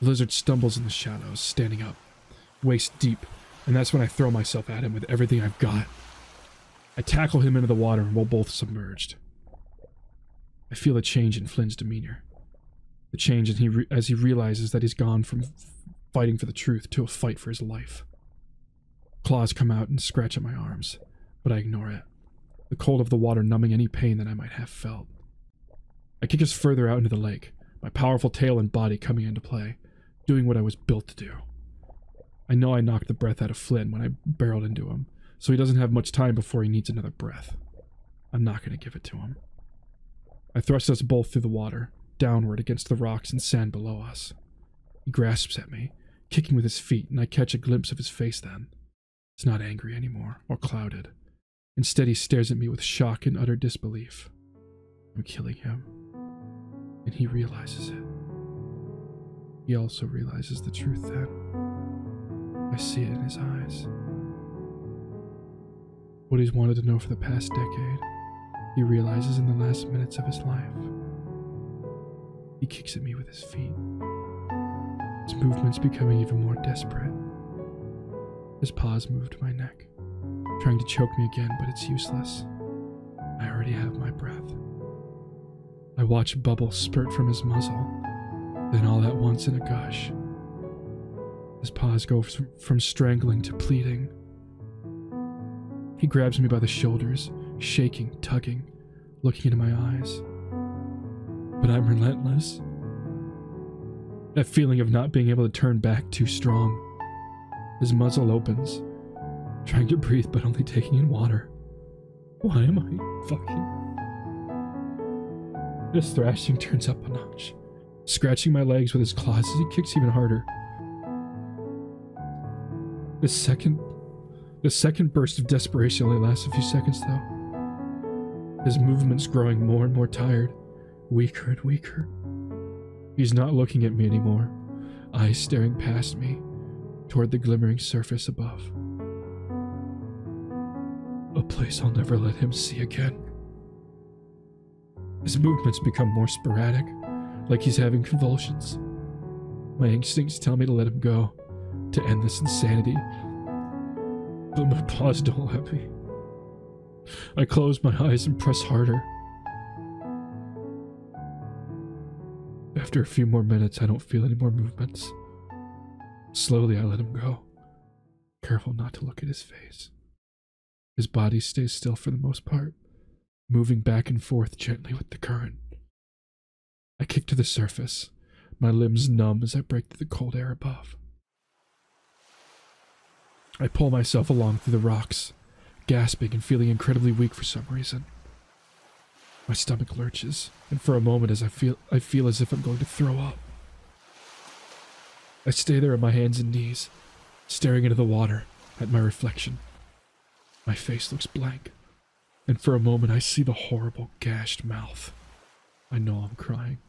The lizard stumbles in the shadows, standing up, waist deep, and that's when I throw myself at him with everything I've got. I tackle him into the water and we're both submerged. I feel a change in Flynn's demeanor. The change as he realizes that he's gone from fighting for the truth to a fight for his life. Claws come out and scratch at my arms, but I ignore it, the cold of the water numbing any pain that I might have felt. I kick us further out into the lake, my powerful tail and body coming into play, doing what I was built to do. I know I knocked the breath out of Flynn when I barreled into him, so he doesn't have much time before he needs another breath. I'm not going to give it to him. I thrust us both through the water, downward against the rocks and sand below us. He grasps at me, kicking with his feet, and I catch a glimpse of his face then. It's not angry anymore, or clouded. Instead, he stares at me with shock and utter disbelief. I'm killing him. And he realizes it. He also realizes the truth then. I see it in his eyes. What he's wanted to know for the past decade, he realizes in the last minutes of his life. He kicks at me with his feet. His movements becoming even more desperate. His paws move to my neck, trying to choke me again, but it's useless. I already have my breath. I watch bubbles spurt from his muzzle, then all at once in a gush. His paws go from strangling to pleading. He grabs me by the shoulders, shaking, tugging, looking into my eyes. But I'm relentless. That feeling of not being able to turn back too strong. His muzzle opens, trying to breathe but only taking in water. Why am I fucking... His thrashing turns up a notch, scratching my legs with his claws as he kicks even harder. The second burst of desperation only lasts a few seconds though. His movement's growing more and more tired, weaker and weaker. He's not looking at me anymore, eyes staring past me, toward the glimmering surface above. A place I'll never let him see again. His movements become more sporadic, like he's having convulsions. My instincts tell me to let him go, to end this insanity, but my paws don't let me. I close my eyes and press harder. After a few more minutes, I don't feel any more movements. Slowly, I let him go, careful not to look at his face. His body stays still for the most part, moving back and forth gently with the current. I kick to the surface, my limbs numb as I break through the cold air above. I pull myself along through the rocks, gasping and feeling incredibly weak for some reason. My stomach lurches, and for a moment I feel as if I'm going to throw up. I stay there on my hands and knees, staring into the water at my reflection. My face looks blank, and for a moment I see the horrible gashed mouth. I know I'm crying,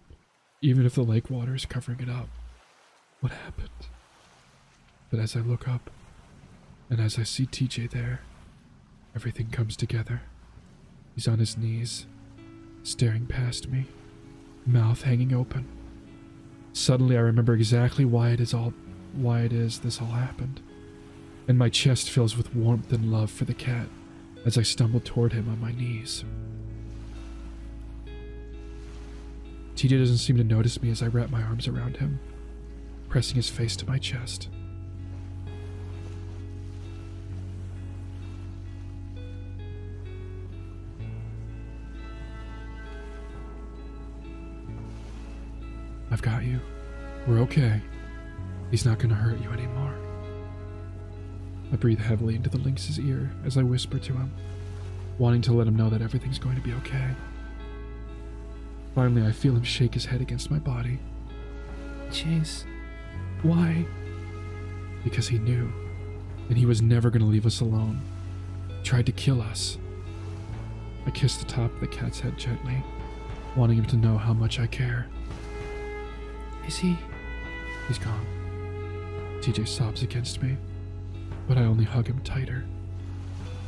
even if the lake water is covering it up. What happened? But as I look up, and as I see TJ there, everything comes together. He's on his knees, staring past me, mouth hanging open. Suddenly I remember exactly why it is this all happened, and my chest fills with warmth and love for the cat as I stumble toward him on my knees. TJ doesn't seem to notice me as I wrap my arms around him, pressing his face to my chest. I've got you. We're okay. He's not gonna hurt you anymore. I breathe heavily into the lynx's ear as I whisper to him, wanting to let him know that everything's going to be okay. Finally, I feel him shake his head against my body. Chase. Why? Because he knew, and he was never gonna leave us alone. He tried to kill us. I kissed the top of the cat's head gently, wanting him to know how much I care. Is he? He's gone. TJ sobs against me, but I only hug him tighter.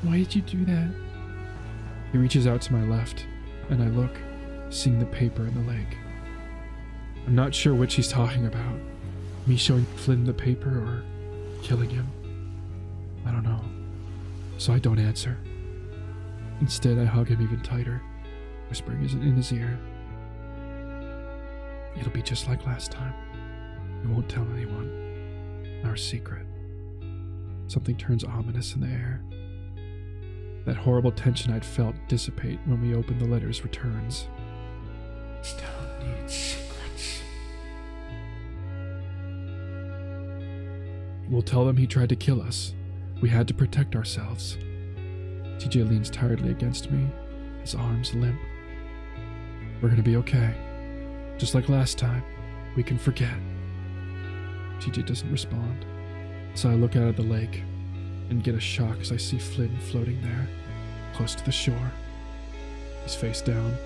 Why did you do that? He reaches out to my left, and I look, seeing the paper in the lake. I'm not sure which he's talking about. Me showing Flynn the paper or killing him. I don't know. So I don't answer. Instead, I hug him even tighter, whispering in his ear. It'll be just like last time. We won't tell anyone. Our secret. Something turns ominous in the air. That horrible tension I'd felt dissipate when we opened the letters returns. Don't need secrets. We'll tell them he tried to kill us. We had to protect ourselves. TJ leans tiredly against me, his arms limp. We're gonna be okay. Just like last time, we can forget. TJ doesn't respond, so I look out at the lake and get a shock as I see Flynn floating there, close to the shore. He's face down,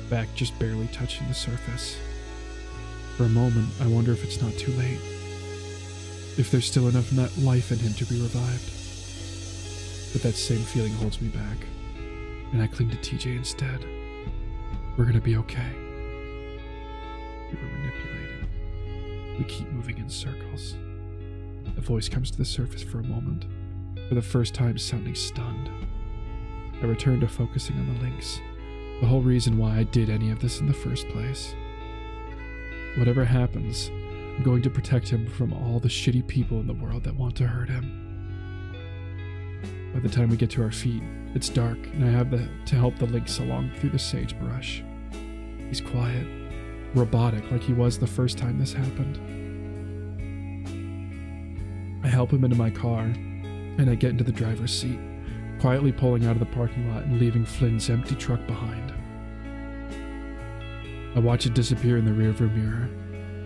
back just barely touching the surface. For a moment, I wonder if it's not too late. If there's still enough life in him to be revived. But that same feeling holds me back, and I cling to TJ instead. We're gonna be okay. We were manipulated. We keep moving in circles. A voice comes to the surface for a moment, for the first time sounding stunned. I return to focusing on the lynx, the whole reason why I did any of this in the first place. Whatever happens, I'm going to protect him from all the shitty people in the world that want to hurt him. By the time we get to our feet, it's dark, and I have to help the lynx along through the sagebrush. He's quiet, robotic like he was the first time this happened. I help him into my car, and I get into the driver's seat, quietly pulling out of the parking lot and leaving Flynn's empty truck behind. I watch it disappear in the rearview mirror,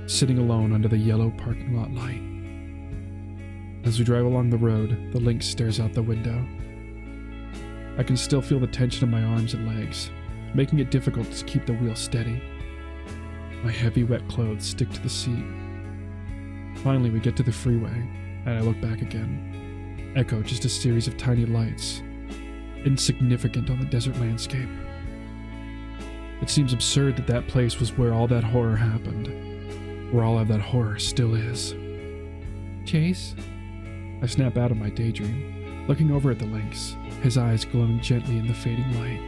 sitting alone under the yellow parking lot light. As we drive along the road, the lynx stares out the window. I can still feel the tension in my arms and legs, making it difficult to keep the wheel steady. My heavy, wet clothes stick to the seat. Finally, we get to the freeway, and I look back again. Echo, just a series of tiny lights, insignificant on the desert landscape. It seems absurd that that place was where all that horror happened, where all of that horror still is. Chase? I snap out of my daydream, looking over at the lynx, his eyes glowing gently in the fading light.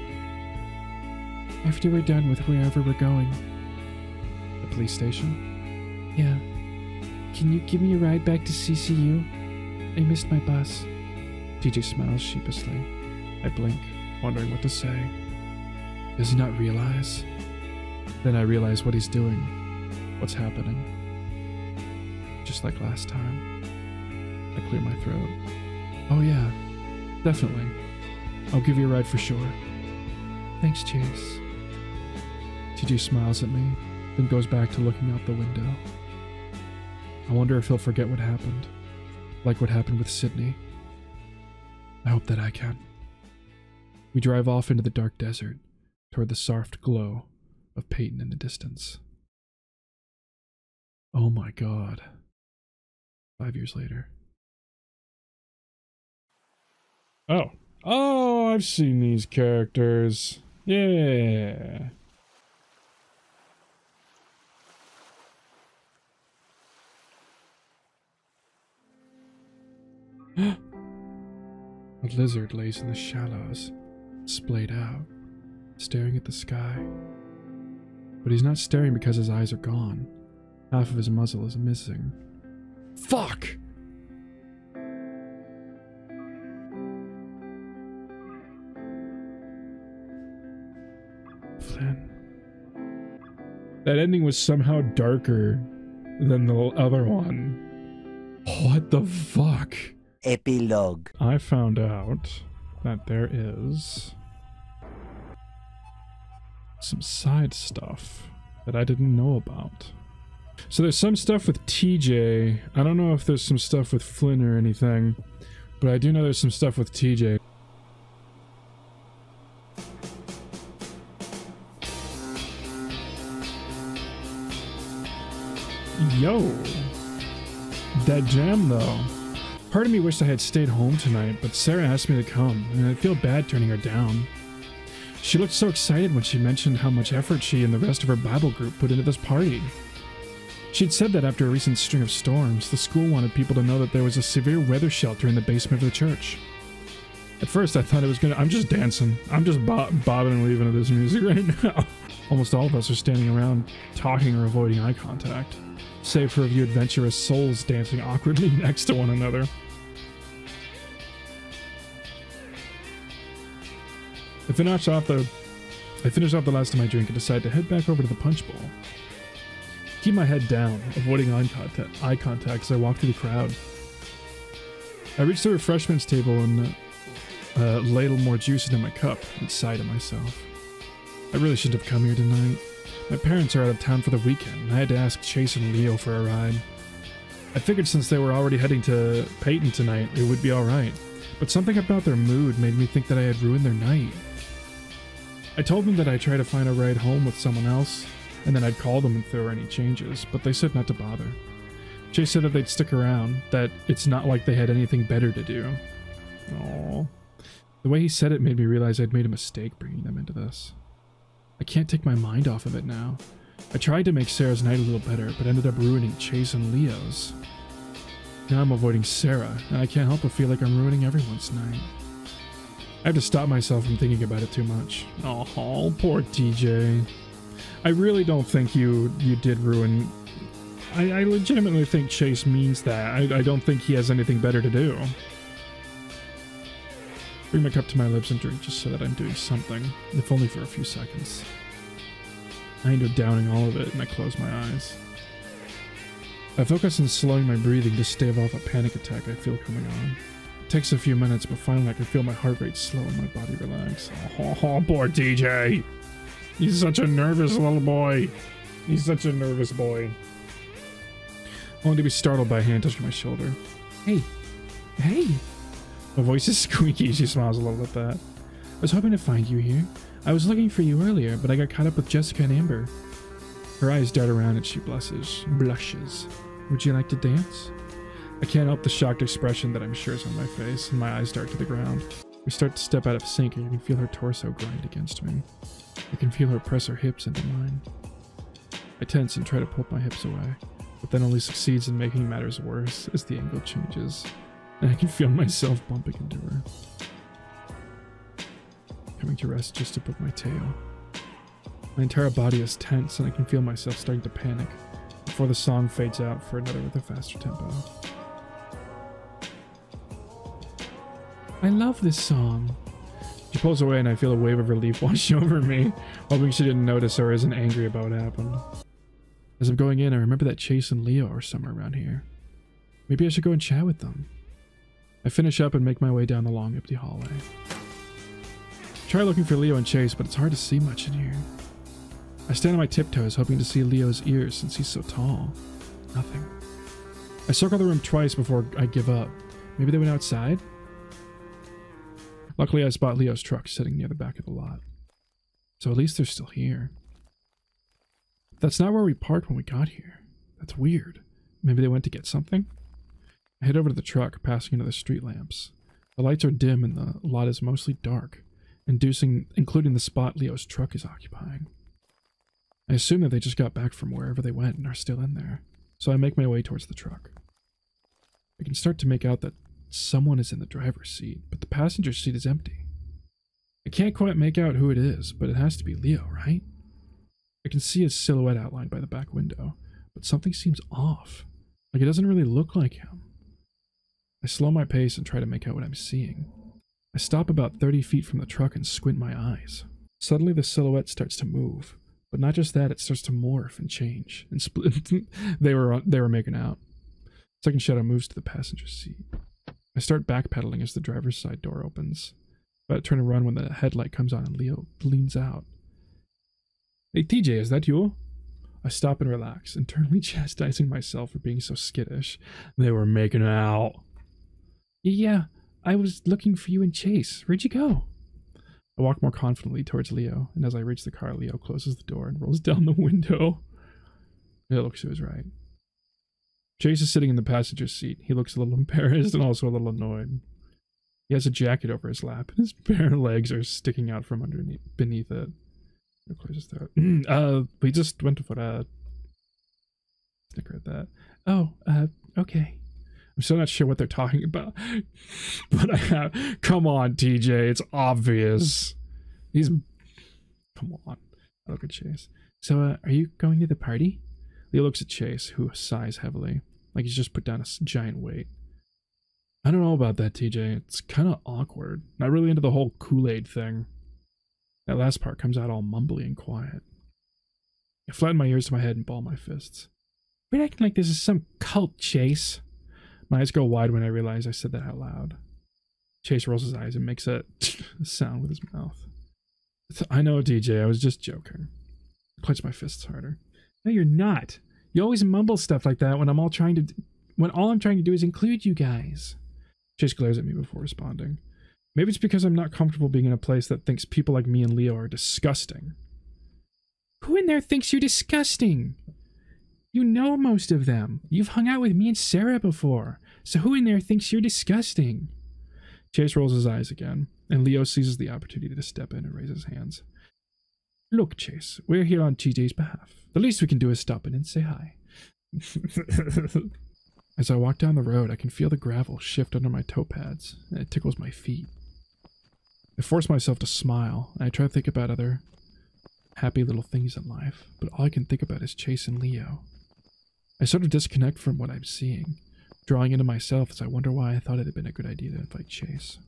After we're done with wherever we're going. The police station? Yeah. Can you give me a ride back to CCU? I missed my bus. TJ smiles sheepishly. I blink, wondering what to say. Does he not realize? Then I realize what he's doing, what's happening. Just like last time. I clear my throat. Oh yeah, definitely. I'll give you a ride for sure. Thanks, Chase. TJ smiles at me, then goes back to looking out the window. I wonder if he'll forget what happened, like what happened with Sydney. I hope that I can. We drive off into the dark desert, toward the soft glow of Peyton in the distance. Oh my God. 5 years later. Oh, I've seen these characters. Yeah. A lizard lays in the shallows, splayed out, staring at the sky. But he's not staring because his eyes are gone. Half of his muzzle is missing. Fuck! Flynn. That ending was somehow darker than the other one. What the fuck? Epilogue. I found out that there is some side stuff that I didn't know about. So there's some stuff with TJ. I don't know if there's some stuff with Flynn or anything, but I do know there's some stuff with TJ. Yo, that jam though. Part of me wished I had stayed home tonight, but Sarah asked me to come, and I feel bad turning her down. She looked so excited when she mentioned how much effort she and the rest of her Bible group put into this party. She'd said that after a recent string of storms, the school wanted people to know that there was a severe weather shelter in the basement of the church. At first I thought it was I'm just dancing. I'm just bobbing and weaving to this music right now. Almost all of us are standing around, talking or avoiding eye contact, save for a few adventurous souls dancing awkwardly next to one another. I finished off the last of my drink and decided to head back over to the punch bowl. Keep my head down, avoiding eye contact as I walk through the crowd. I reached the refreshments table and ladled more juice into my cup and sighed to myself. I really shouldn't have come here tonight. My parents are out of town for the weekend, and I had to ask Chase and Leo for a ride. I figured since they were already heading to Peyton tonight, it would be alright, but something about their mood made me think that I had ruined their night. I told them that I'd try to find a ride home with someone else, and then I'd call them if there were any changes, but they said not to bother. Chase said that they'd stick around, that it's not like they had anything better to do. Aww. The way he said it made me realize I'd made a mistake bringing them into this. I can't take my mind off of it now. I tried to make Sarah's night a little better, but ended up ruining Chase and Leo's. Now I'm avoiding Sarah, and I can't help but feel like I'm ruining everyone's night. I have to stop myself from thinking about it too much. Oh, poor TJ. I really don't think you did ruin... I legitimately think Chase means that. I don't think he has anything better to do. Bring my cup to my lips and drink just so that I'm doing something, if only for a few seconds. I end up downing all of it and I close my eyes. I focus on slowing my breathing to stave off a panic attack I feel coming on. It takes a few minutes, but finally I can feel my heart rate slow and my body relax. Oh, poor TJ! He's such a nervous little boy. He's such a nervous boy. Only to be startled by a hand touching my shoulder. Hey! Hey! My voice is squeaky. She smiles a little at that. I was hoping to find you here. I was looking for you earlier, but I got caught up with Jessica and Amber. Her eyes dart around and she blushes. Would you like to dance? I can't help the shocked expression that I'm sure is on my face, and my eyes dart to the ground. We start to step out of sync, and I can feel her torso grind against me. I can feel her press her hips into mine. I tense and try to pull my hips away, but that only succeeds in making matters worse as the angle changes, and I can feel myself bumping into her. Coming to rest just above my tail. My entire body is tense, and I can feel myself starting to panic before the song fades out for another with a faster tempo. I love this song. She pulls away and I feel a wave of relief wash over me, hoping she didn't notice or isn't angry about what happened. As I'm going in, I remember that Chase and Leo are somewhere around here. Maybe I should go and chat with them. I finish up and make my way down the long empty hallway. Try looking for Leo and Chase, but it's hard to see much in here. I stand on my tiptoes, hoping to see Leo's ears since he's so tall. Nothing. I circle the room twice before I give up. Maybe they went outside? Luckily, I spot Leo's truck sitting near the back of the lot. So at least they're still here. That's not where we parked when we got here. That's weird. Maybe they went to get something? I head over to the truck, passing into the street lamps. The lights are dim and the lot is mostly dark, including the spot Leo's truck is occupying. I assume that they just got back from wherever they went and are still in there, so I make my way towards the truck. I can start to make out that someone is in the driver's seat, but the passenger seat is empty. I can't quite make out who it is, but it has to be Leo, right? I can see his silhouette outlined by the back window, but something seems off. Like it doesn't really look like him. I slow my pace and try to make out what I'm seeing. I stop about 30 feet from the truck and squint my eyes. Suddenly the silhouette starts to move, but not just that, it starts to morph and change and split. They were making out. Second shadow moves to the passenger seat. I start backpedaling as the driver's side door opens. About to turn and run when the headlight comes on and Leo leans out. Hey TJ, is that you? I stop and relax, internally chastising myself for being so skittish. They were making out. Yeah, I was looking for you and Chase. Where'd you go? I walk more confidently towards Leo, and as I reach the car, Leo closes the door and rolls down the window. It looks to his right. Chase is sitting in the passenger seat. He looks a little embarrassed and also a little annoyed. He has a jacket over his lap, and his bare legs are sticking out from beneath it. He closes his throat. We just went for a snicker at that. Oh, okay. I'm still not sure what they're talking about, but I have. Come on, TJ, it's obvious. Come on. I look at Chase. So, are you going to the party? Leo looks at Chase, who sighs heavily, like he's just put down a giant weight. I don't know about that, TJ. It's kind of awkward. Not really into the whole Kool-Aid thing. That last part comes out all mumbly and quiet. I flatten my ears to my head and ball my fists. We're acting like this is some cult, Chase. My eyes go wide when I realize I said that out loud. Chase rolls his eyes and makes a sound with his mouth. I know, TJ, I was just joking. I clench my fists harder. No, you're not. You always mumble stuff like that when all I'm trying to do is include you guys. Chase glares at me before responding. Maybe it's because I'm not comfortable being in a place that thinks people like me and Leo are disgusting. Who in there thinks you're disgusting? You know most of them. You've hung out with me and Sarah before. So who in there thinks you're disgusting? Chase rolls his eyes again, and Leo seizes the opportunity to step in and raise his hands. Look, Chase, we're here on TJ's behalf. The least we can do is stop in and say hi. As I walk down the road, I can feel the gravel shift under my toe pads, and it tickles my feet. I force myself to smile, and I try to think about other happy little things in life, but all I can think about is Chase and Leo. I sort of disconnect from what I'm seeing, drawing into myself as I wonder why I thought it had been a good idea to invite Chase.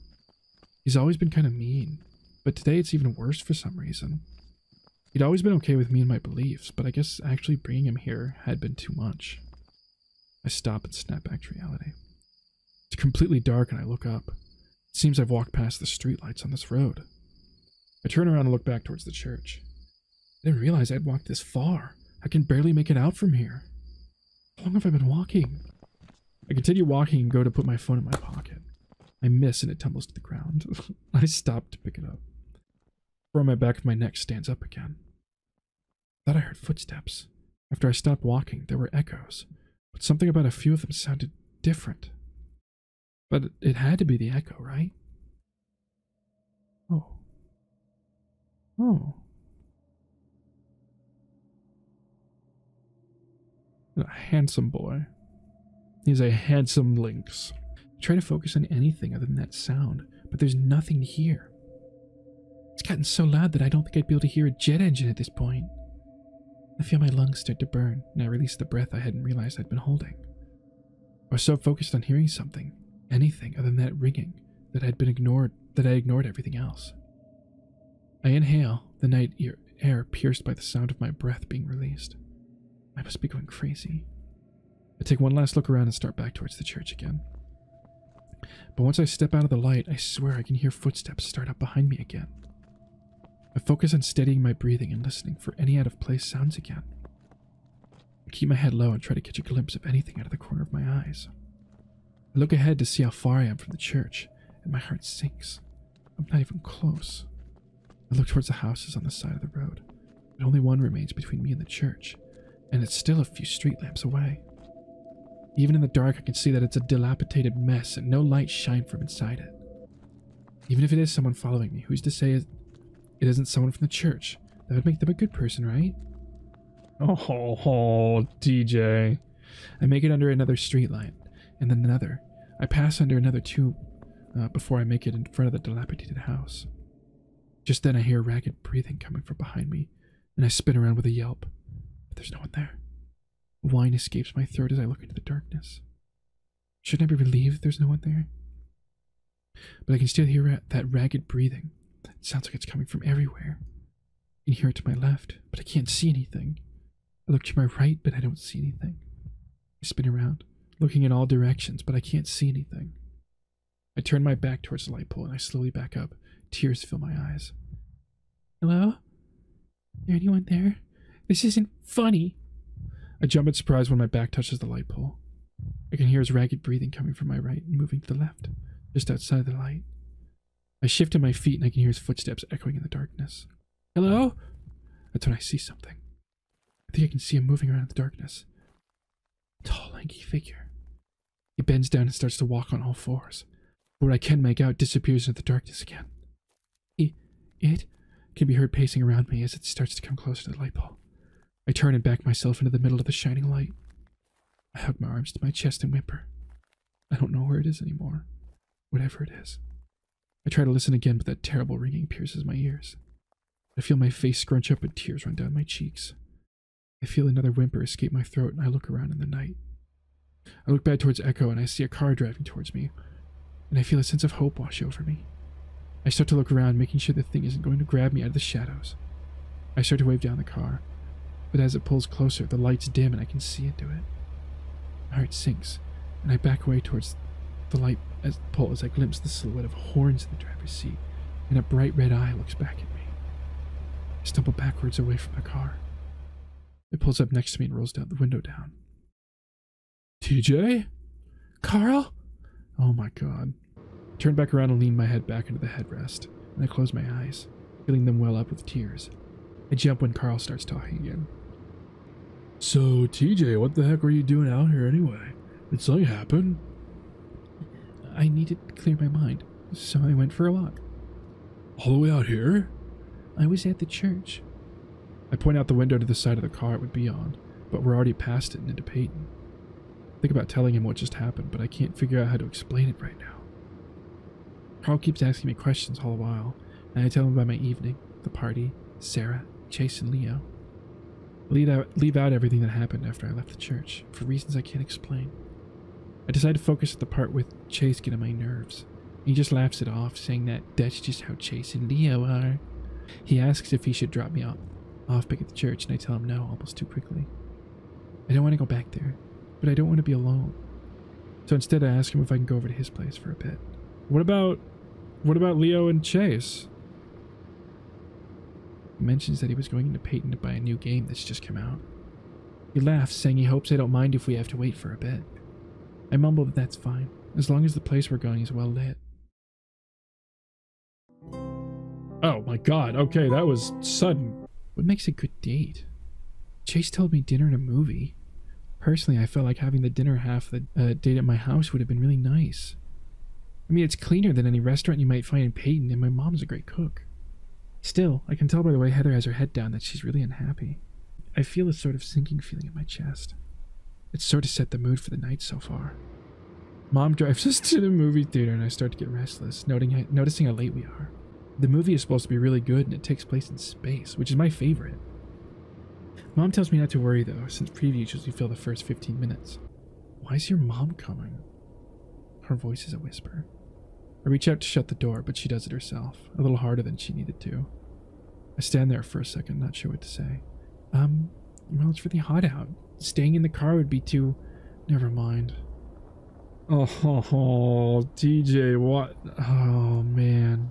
He's always been kind of mean, but today it's even worse for some reason. He'd always been okay with me and my beliefs, but I guess actually bringing him here had been too much. I stop and snap back to reality. It's completely dark and I look up. It seems I've walked past the streetlights on this road. I turn around and look back towards the church. I didn't realize I'd walked this far. I can barely make it out from here. How long have I been walking? I continue walking and go to put my phone in my pocket. I miss and it tumbles to the ground. I stop to pick it up. From my back of my neck stands up again. I thought I heard footsteps. After I stopped walking, there were echoes, but something about a few of them sounded different. But it had to be the echo, right? Oh. Oh. A handsome boy. He's a handsome lynx. I try to focus on anything other than that sound, but there's nothing to hear. It's gotten so loud that I don't think I'd be able to hear a jet engine at this point. I feel my lungs start to burn, and I release the breath I hadn't realized I'd been holding. I was so focused on hearing something, anything other than that ringing, that I ignored everything else. I inhale, the night air pierced by the sound of my breath being released. I must be going crazy. I take one last look around and start back towards the church again. But once I step out of the light, I swear I can hear footsteps start up behind me again. I focus on steadying my breathing and listening for any out-of-place sounds again. I keep my head low and try to catch a glimpse of anything out of the corner of my eyes. I look ahead to see how far I am from the church, and my heart sinks. I'm not even close. I look towards the houses on the side of the road, but only one remains between me and the church, and it's still a few street lamps away. Even in the dark, I can see that it's a dilapidated mess and no light shine from inside it. Even if it is someone following me, who's to say it isn't someone from the church? That would make them a good person, right? Oh, DJ. I make it under another street light, and then another. I pass under another two before I make it in front of the dilapidated house. Just then I hear ragged breathing coming from behind me, and I spin around with a yelp. But there's no one there. A whine escapes my throat as I look into the darkness. Shouldn't I be relieved there's no one there? But I can still hear that ragged breathing. It sounds like it's coming from everywhere. I can hear it to my left, but I can't see anything. I look to my right, but I don't see anything. I spin around, looking in all directions, but I can't see anything. I turn my back towards the light pole and I slowly back up. Tears fill my eyes. Hello? Is there anyone there? This isn't funny. I jump in surprise when my back touches the light pole. I can hear his ragged breathing coming from my right and moving to the left, just outside the light. I shift to my feet and I can hear his footsteps echoing in the darkness. Hello? That's when I see something. I think I can see him moving around in the darkness. A tall, lanky figure. He bends down and starts to walk on all fours. But what I can make out disappears into the darkness again. It can be heard pacing around me as it starts to come closer to the light pole. I turn and back myself into the middle of the shining light. I hug my arms to my chest and whimper. I don't know where it is anymore. Whatever it is. I try to listen again, but that terrible ringing pierces my ears. I feel my face scrunch up and tears run down my cheeks. I feel another whimper escape my throat and I look around in the night. I look back towards Echo and I see a car driving towards me, and I feel a sense of hope wash over me. I start to look around, making sure the thing isn't going to grab me out of the shadows. I start to wave down the car, but as it pulls closer, the lights dim and I can see into it. My heart sinks, and I back away towards the light pole as I glimpse the silhouette of horns in the driver's seat, and a bright red eye looks back at me. I stumble backwards away from the car. It pulls up next to me and rolls down the window down. TJ? Carl? Oh my god. I turn back around and lean my head back into the headrest, and I close my eyes, filling them well up with tears. I jump when Carl starts talking again. So, TJ, what the heck were you doing out here anyway? Did something happen? I needed to clear my mind, so I went for a walk. All the way out here? I was at the church. I point out the window to the side of the car it would be on, but we're already past it and into Peyton. I think about telling him what just happened, but I can't figure out how to explain it right now. Carl keeps asking me questions all the while, and I tell him about my evening, the party, Sarah, Chase, and Leo. I leave out everything that happened after I left the church, for reasons I can't explain. I decide to focus at the part with Chase getting my nerves. He just laughs it off, saying that that's just how Chase and Leo are. He asks if he should drop me off back at the church, and I tell him no almost too quickly. I don't want to go back there, but I don't want to be alone. So instead I ask him if I can go over to his place for a bit. What about Leo and Chase? He mentions that he was going into Peyton to buy a new game that's just come out. He laughs, saying he hopes I don't mind if we have to wait for a bit. I mumble that that's fine, as long as the place we're going is well lit. Oh my god, okay, that was sudden. What makes a good date? Chase told me dinner and a movie. Personally, I felt like having the dinner half of the date at my house would have been really nice. I mean, it's cleaner than any restaurant you might find in Peyton, and my mom's a great cook. Still, I can tell by the way Heather has her head down that she's really unhappy. I feel a sort of sinking feeling in my chest. It's sort of set the mood for the night so far. Mom drives us to the movie theater and I start to get restless, noticing how late we are. The movie is supposed to be really good and it takes place in space, which is my favorite. Mom tells me not to worry though, since previews usually fill the first 15 minutes. Why is your mom coming? Her voice is a whisper. I reach out to shut the door, but she does it herself, a little harder than she needed to. I stand there for a second, not sure what to say. Well, it's really hot out. Staying in the car would be too... Never mind. Oh, DJ, what? Oh, man.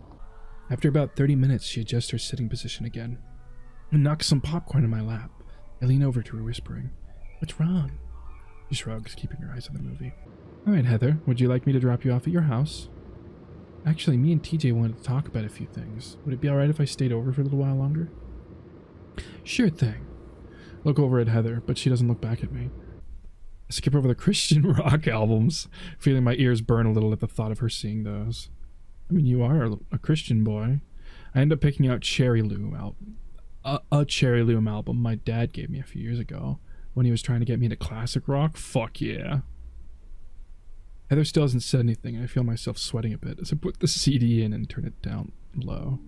After about 30 minutes, she adjusts her sitting position again and knocks some popcorn in my lap. I lean over to her, whispering, "What's wrong?" She shrugs, keeping her eyes on the movie. "All right, Heather, would you like me to drop you off at your house?" Actually, me and TJ wanted to talk about a few things. Would it be alright if I stayed over for a little while longer? Sure thing. Look over at Heather, but she doesn't look back at me. I skip over the Christian rock albums, feeling my ears burn a little at the thought of her seeing those. I mean, you are a Christian boy. I ended up picking out Cherry Loom a Cherry Loom album my dad gave me a few years ago when he was trying to get me into classic rock. Fuck yeah. Heather still hasn't said anything, and I feel myself sweating a bit as I put the CD in and turn it down low.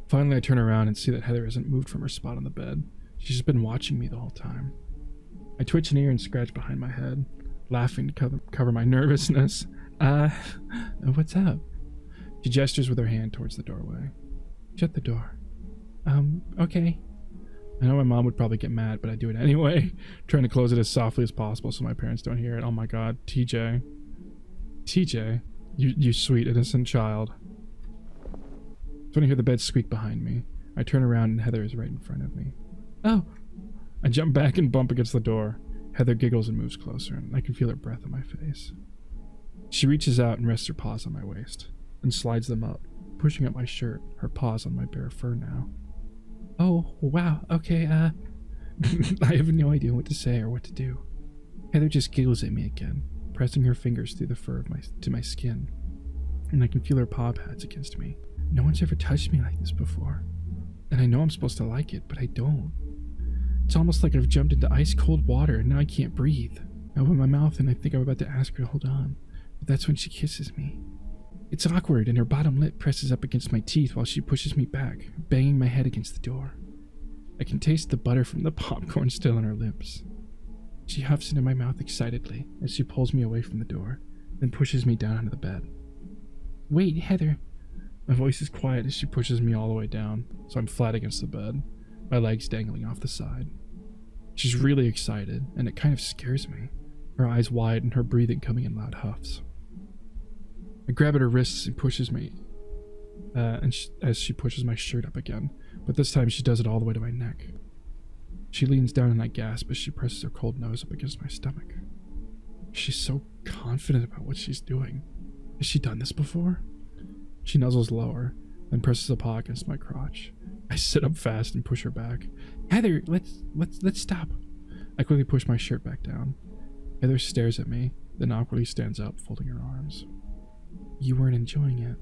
Finally, I turn around and see that Heather hasn't moved from her spot on the bed. She's just been watching me the whole time. I twitch an ear and scratch behind my head, laughing to cover my nervousness. What's up? She gestures with her hand towards the doorway. Shut the door. Okay. I know my mom would probably get mad, but I do it anyway, trying to close it as softly as possible so my parents don't hear it. Oh my god, TJ. TJ, you sweet innocent child. So when I hear the bed squeak behind me, I turn around and Heather is right in front of me. Oh! I jump back and bump against the door. Heather giggles and moves closer, and I can feel her breath on my face. She reaches out and rests her paws on my waist, and slides them up, pushing up my shirt, her paws on my bare fur now. Oh, wow, okay, I have no idea what to say or what to do. Heather just giggles at me again, pressing her fingers through the fur of my skin, and I can feel her paw pads against me. No one's ever touched me like this before, and I know I'm supposed to like it, but I don't. It's almost like I've jumped into ice-cold water and now I can't breathe. I open my mouth and I think I'm about to ask her to hold on, but that's when she kisses me. It's awkward, and her bottom lip presses up against my teeth while she pushes me back, banging my head against the door. I can taste the butter from the popcorn still on her lips. She huffs into my mouth excitedly as she pulls me away from the door, then pushes me down onto the bed. Wait, Heather. My voice is quiet as she pushes me all the way down, so I'm flat against the bed, my legs dangling off the side. She's really excited, and it kind of scares me, her eyes wide and her breathing coming in loud huffs. I grab at her wrists and pushes me, as she pushes my shirt up again, but this time she does it all the way to my neck. She leans down and I gasp as she presses her cold nose up against my stomach. She's so confident about what she's doing. Has she done this before? She nuzzles lower, then presses a paw against my crotch. I sit up fast and push her back. Heather, let's stop. I quickly push my shirt back down. Heather stares at me, then awkwardly stands up, folding her arms. You weren't enjoying it.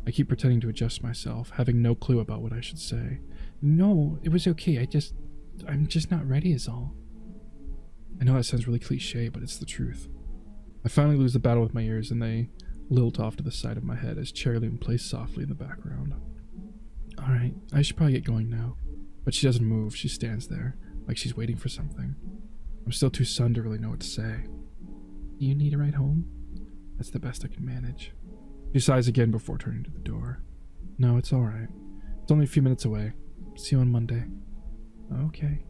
I keep pretending to adjust myself, having no clue about what I should say. No, it was okay. I'm just not ready is all. I know that sounds really cliche, but it's the truth. I finally lose the battle with my ears and they lilt off to the side of my head as Cherry Loom plays softly in the background. Alright, I should probably get going now. But she doesn't move, she stands there, like she's waiting for something. I'm still too stunned to really know what to say. Do you need a ride home? That's the best I can manage. She sighs again before turning to the door. No, it's alright. It's only a few minutes away. See you on Monday. Okay.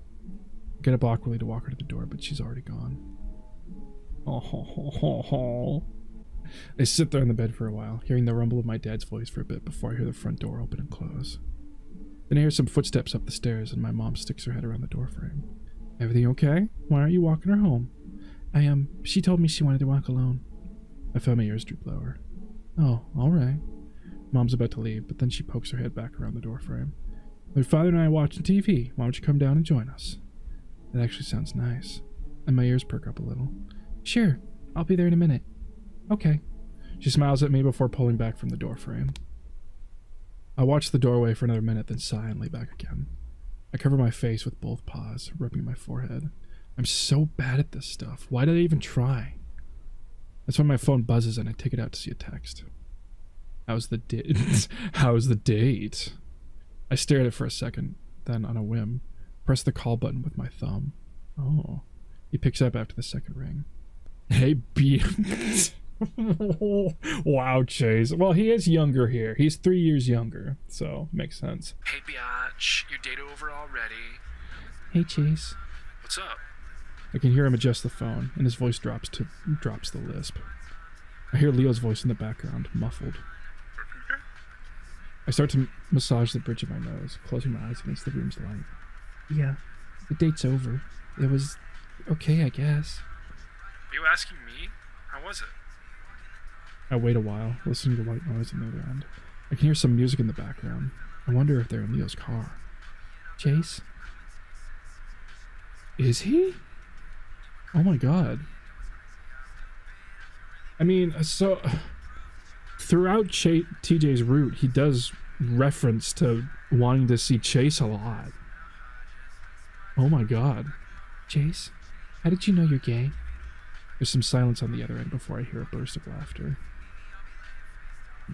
I get up awkwardly to walk her to the door, but she's already gone. Oh, ho, ho, ho, ho. I sit there on the bed for a while, hearing the rumble of my dad's voice for a bit before I hear the front door open and close. Then I hear some footsteps up the stairs and my mom sticks her head around the doorframe. Everything okay? Why aren't you walking her home? She told me she wanted to walk alone. I felt my ears droop lower. Oh, alright. Mom's about to leave, but then she pokes her head back around the doorframe. My father and I are watching TV. Why don't you come down and join us? That actually sounds nice. And my ears perk up a little. Sure, I'll be there in a minute. Okay. She smiles at me before pulling back from the doorframe. I watch the doorway for another minute, then sigh and lay back again. I cover my face with both paws, rubbing my forehead. I'm so bad at this stuff. Why did I even try? That's when my phone buzzes and I take it out to see a text. How's the date? How's the date? I stare at it for a second, then on a whim, press the call button with my thumb. Oh. He picks up after the second ring. Hey, B. Wow, Chase. Well, he is younger here. He's 3 years younger, so makes sense. Hey, biatch. Your data over already? Hey, Chase. What's up? I can hear him adjust the phone, and his voice drops the lisp. I hear Leo's voice in the background, muffled. I start to massage the bridge of my nose, closing my eyes against the room's light. Yeah, the date's over. It was okay, I guess. Are you asking me? How was it? I wait a while, listening to white noise on the other end. I can hear some music in the background. I wonder if they're in Leo's car. Chase? Is he? Oh my god. I mean, so throughout TJ's route, he does reference to wanting to see Chase a lot. Oh my god. Chase, how did you know you're gay? There's some silence on the other end before I hear a burst of laughter.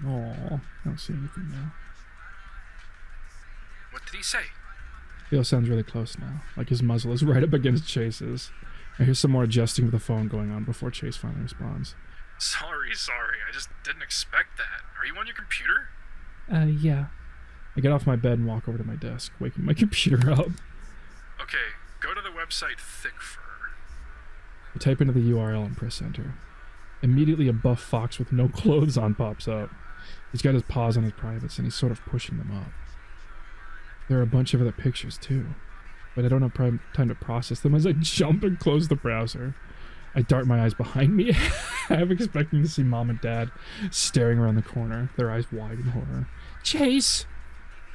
Oh, I don't see anything now. What did he say? Leo sounds really close now, like his muzzle is right up against Chase's. I hear some more adjusting of the phone going on before Chase finally responds. Sorry. I just didn't expect that. Are you on your computer? Yeah. I get off my bed and walk over to my desk, waking my computer up. Okay, go to the website Thickfur. I type into the URL and press enter. Immediately a buff fox with no clothes on pops up. He's got his paws on his privates and he's sort of pushing them up. There are a bunch of other pictures too, but I don't have time to process them as I jump and close the browser. I dart my eyes behind me, half expecting to see Mom and Dad staring around the corner, their eyes wide in horror. Chase!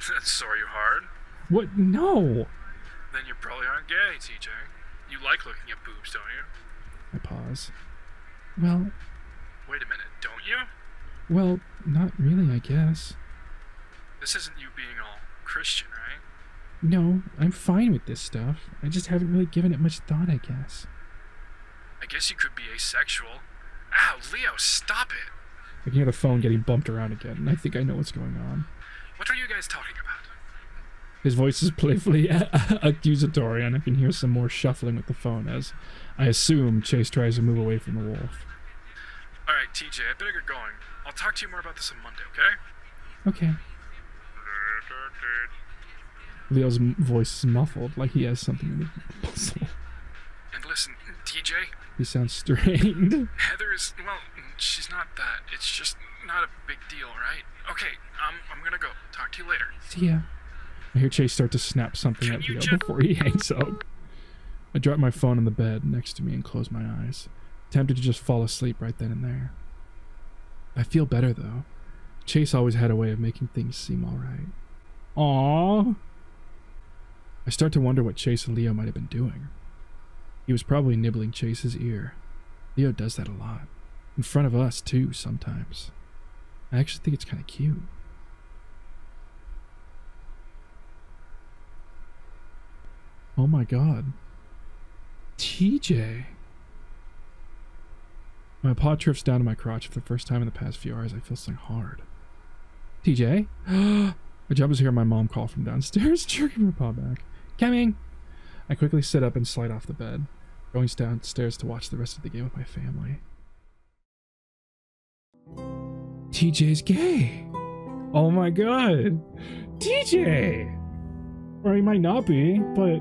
That sore you hard? What? No! Then you probably aren't gay, TJ. You like looking at boobs, don't you? I pause. Well, Wait a minute, don't you? Well, not really, I guess. This isn't you being all Christian, right? No, I'm fine with this stuff. I just haven't really given it much thought, I guess. I guess you could be asexual. Ow, Leo, stop it! I can hear the phone getting bumped around again, and I think I know what's going on. What are you guys talking about? His voice is playfully accusatory, and I can hear some more shuffling with the phone as I assume Chase tries to move away from the wolf. Alright, TJ, I better get going. I'll talk to you more about this on Monday, okay? Okay. Leo's voice is muffled, like he has something in his muzzle. And listen, TJ, He sounds strained. Heather is, well, she's not that. It's just not a big deal, right? Okay, I'm gonna go. Talk to you later. see ya. I hear Chase start to snap something at Leo before he hangs up. I drop my phone on the bed next to me and close my eyes, tempted to just fall asleep right then and there. I feel better, though. Chase always had a way of making things seem alright. Aww. I start to wonder what Chase and Leo might have been doing. He was probably nibbling Chase's ear. Leo does that a lot. In front of us, too, sometimes. I actually think it's kind of cute. Oh my god. TJ. My paw trips down to my crotch for the first time in the past few hours. I feel something hard. TJ? I jump as I hear my mom call from downstairs, jerking my paw back. Coming! I quickly sit up and slide off the bed, going downstairs to watch the rest of the game with my family. TJ's gay! Oh my god! TJ! Or he might not be, but...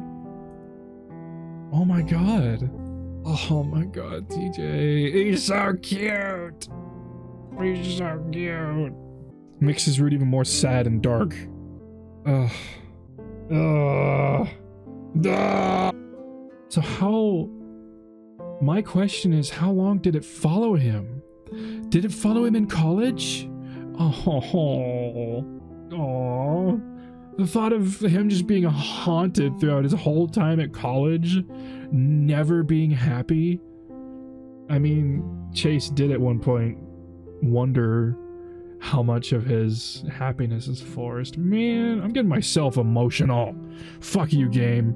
Oh my god. Oh my god, TJ. He's so cute! He's so cute. Makes his route even more sad and dark. Ugh. Ugh. Ugh. So how... My question is, how long did it follow him? Did it follow him in college? Oh. Oh. The thought of him just being haunted throughout his whole time at college, never being happy. I mean, Chase did at one point wonder how much of his happiness is forced. Man, I'm getting myself emotional. Fuck you, game.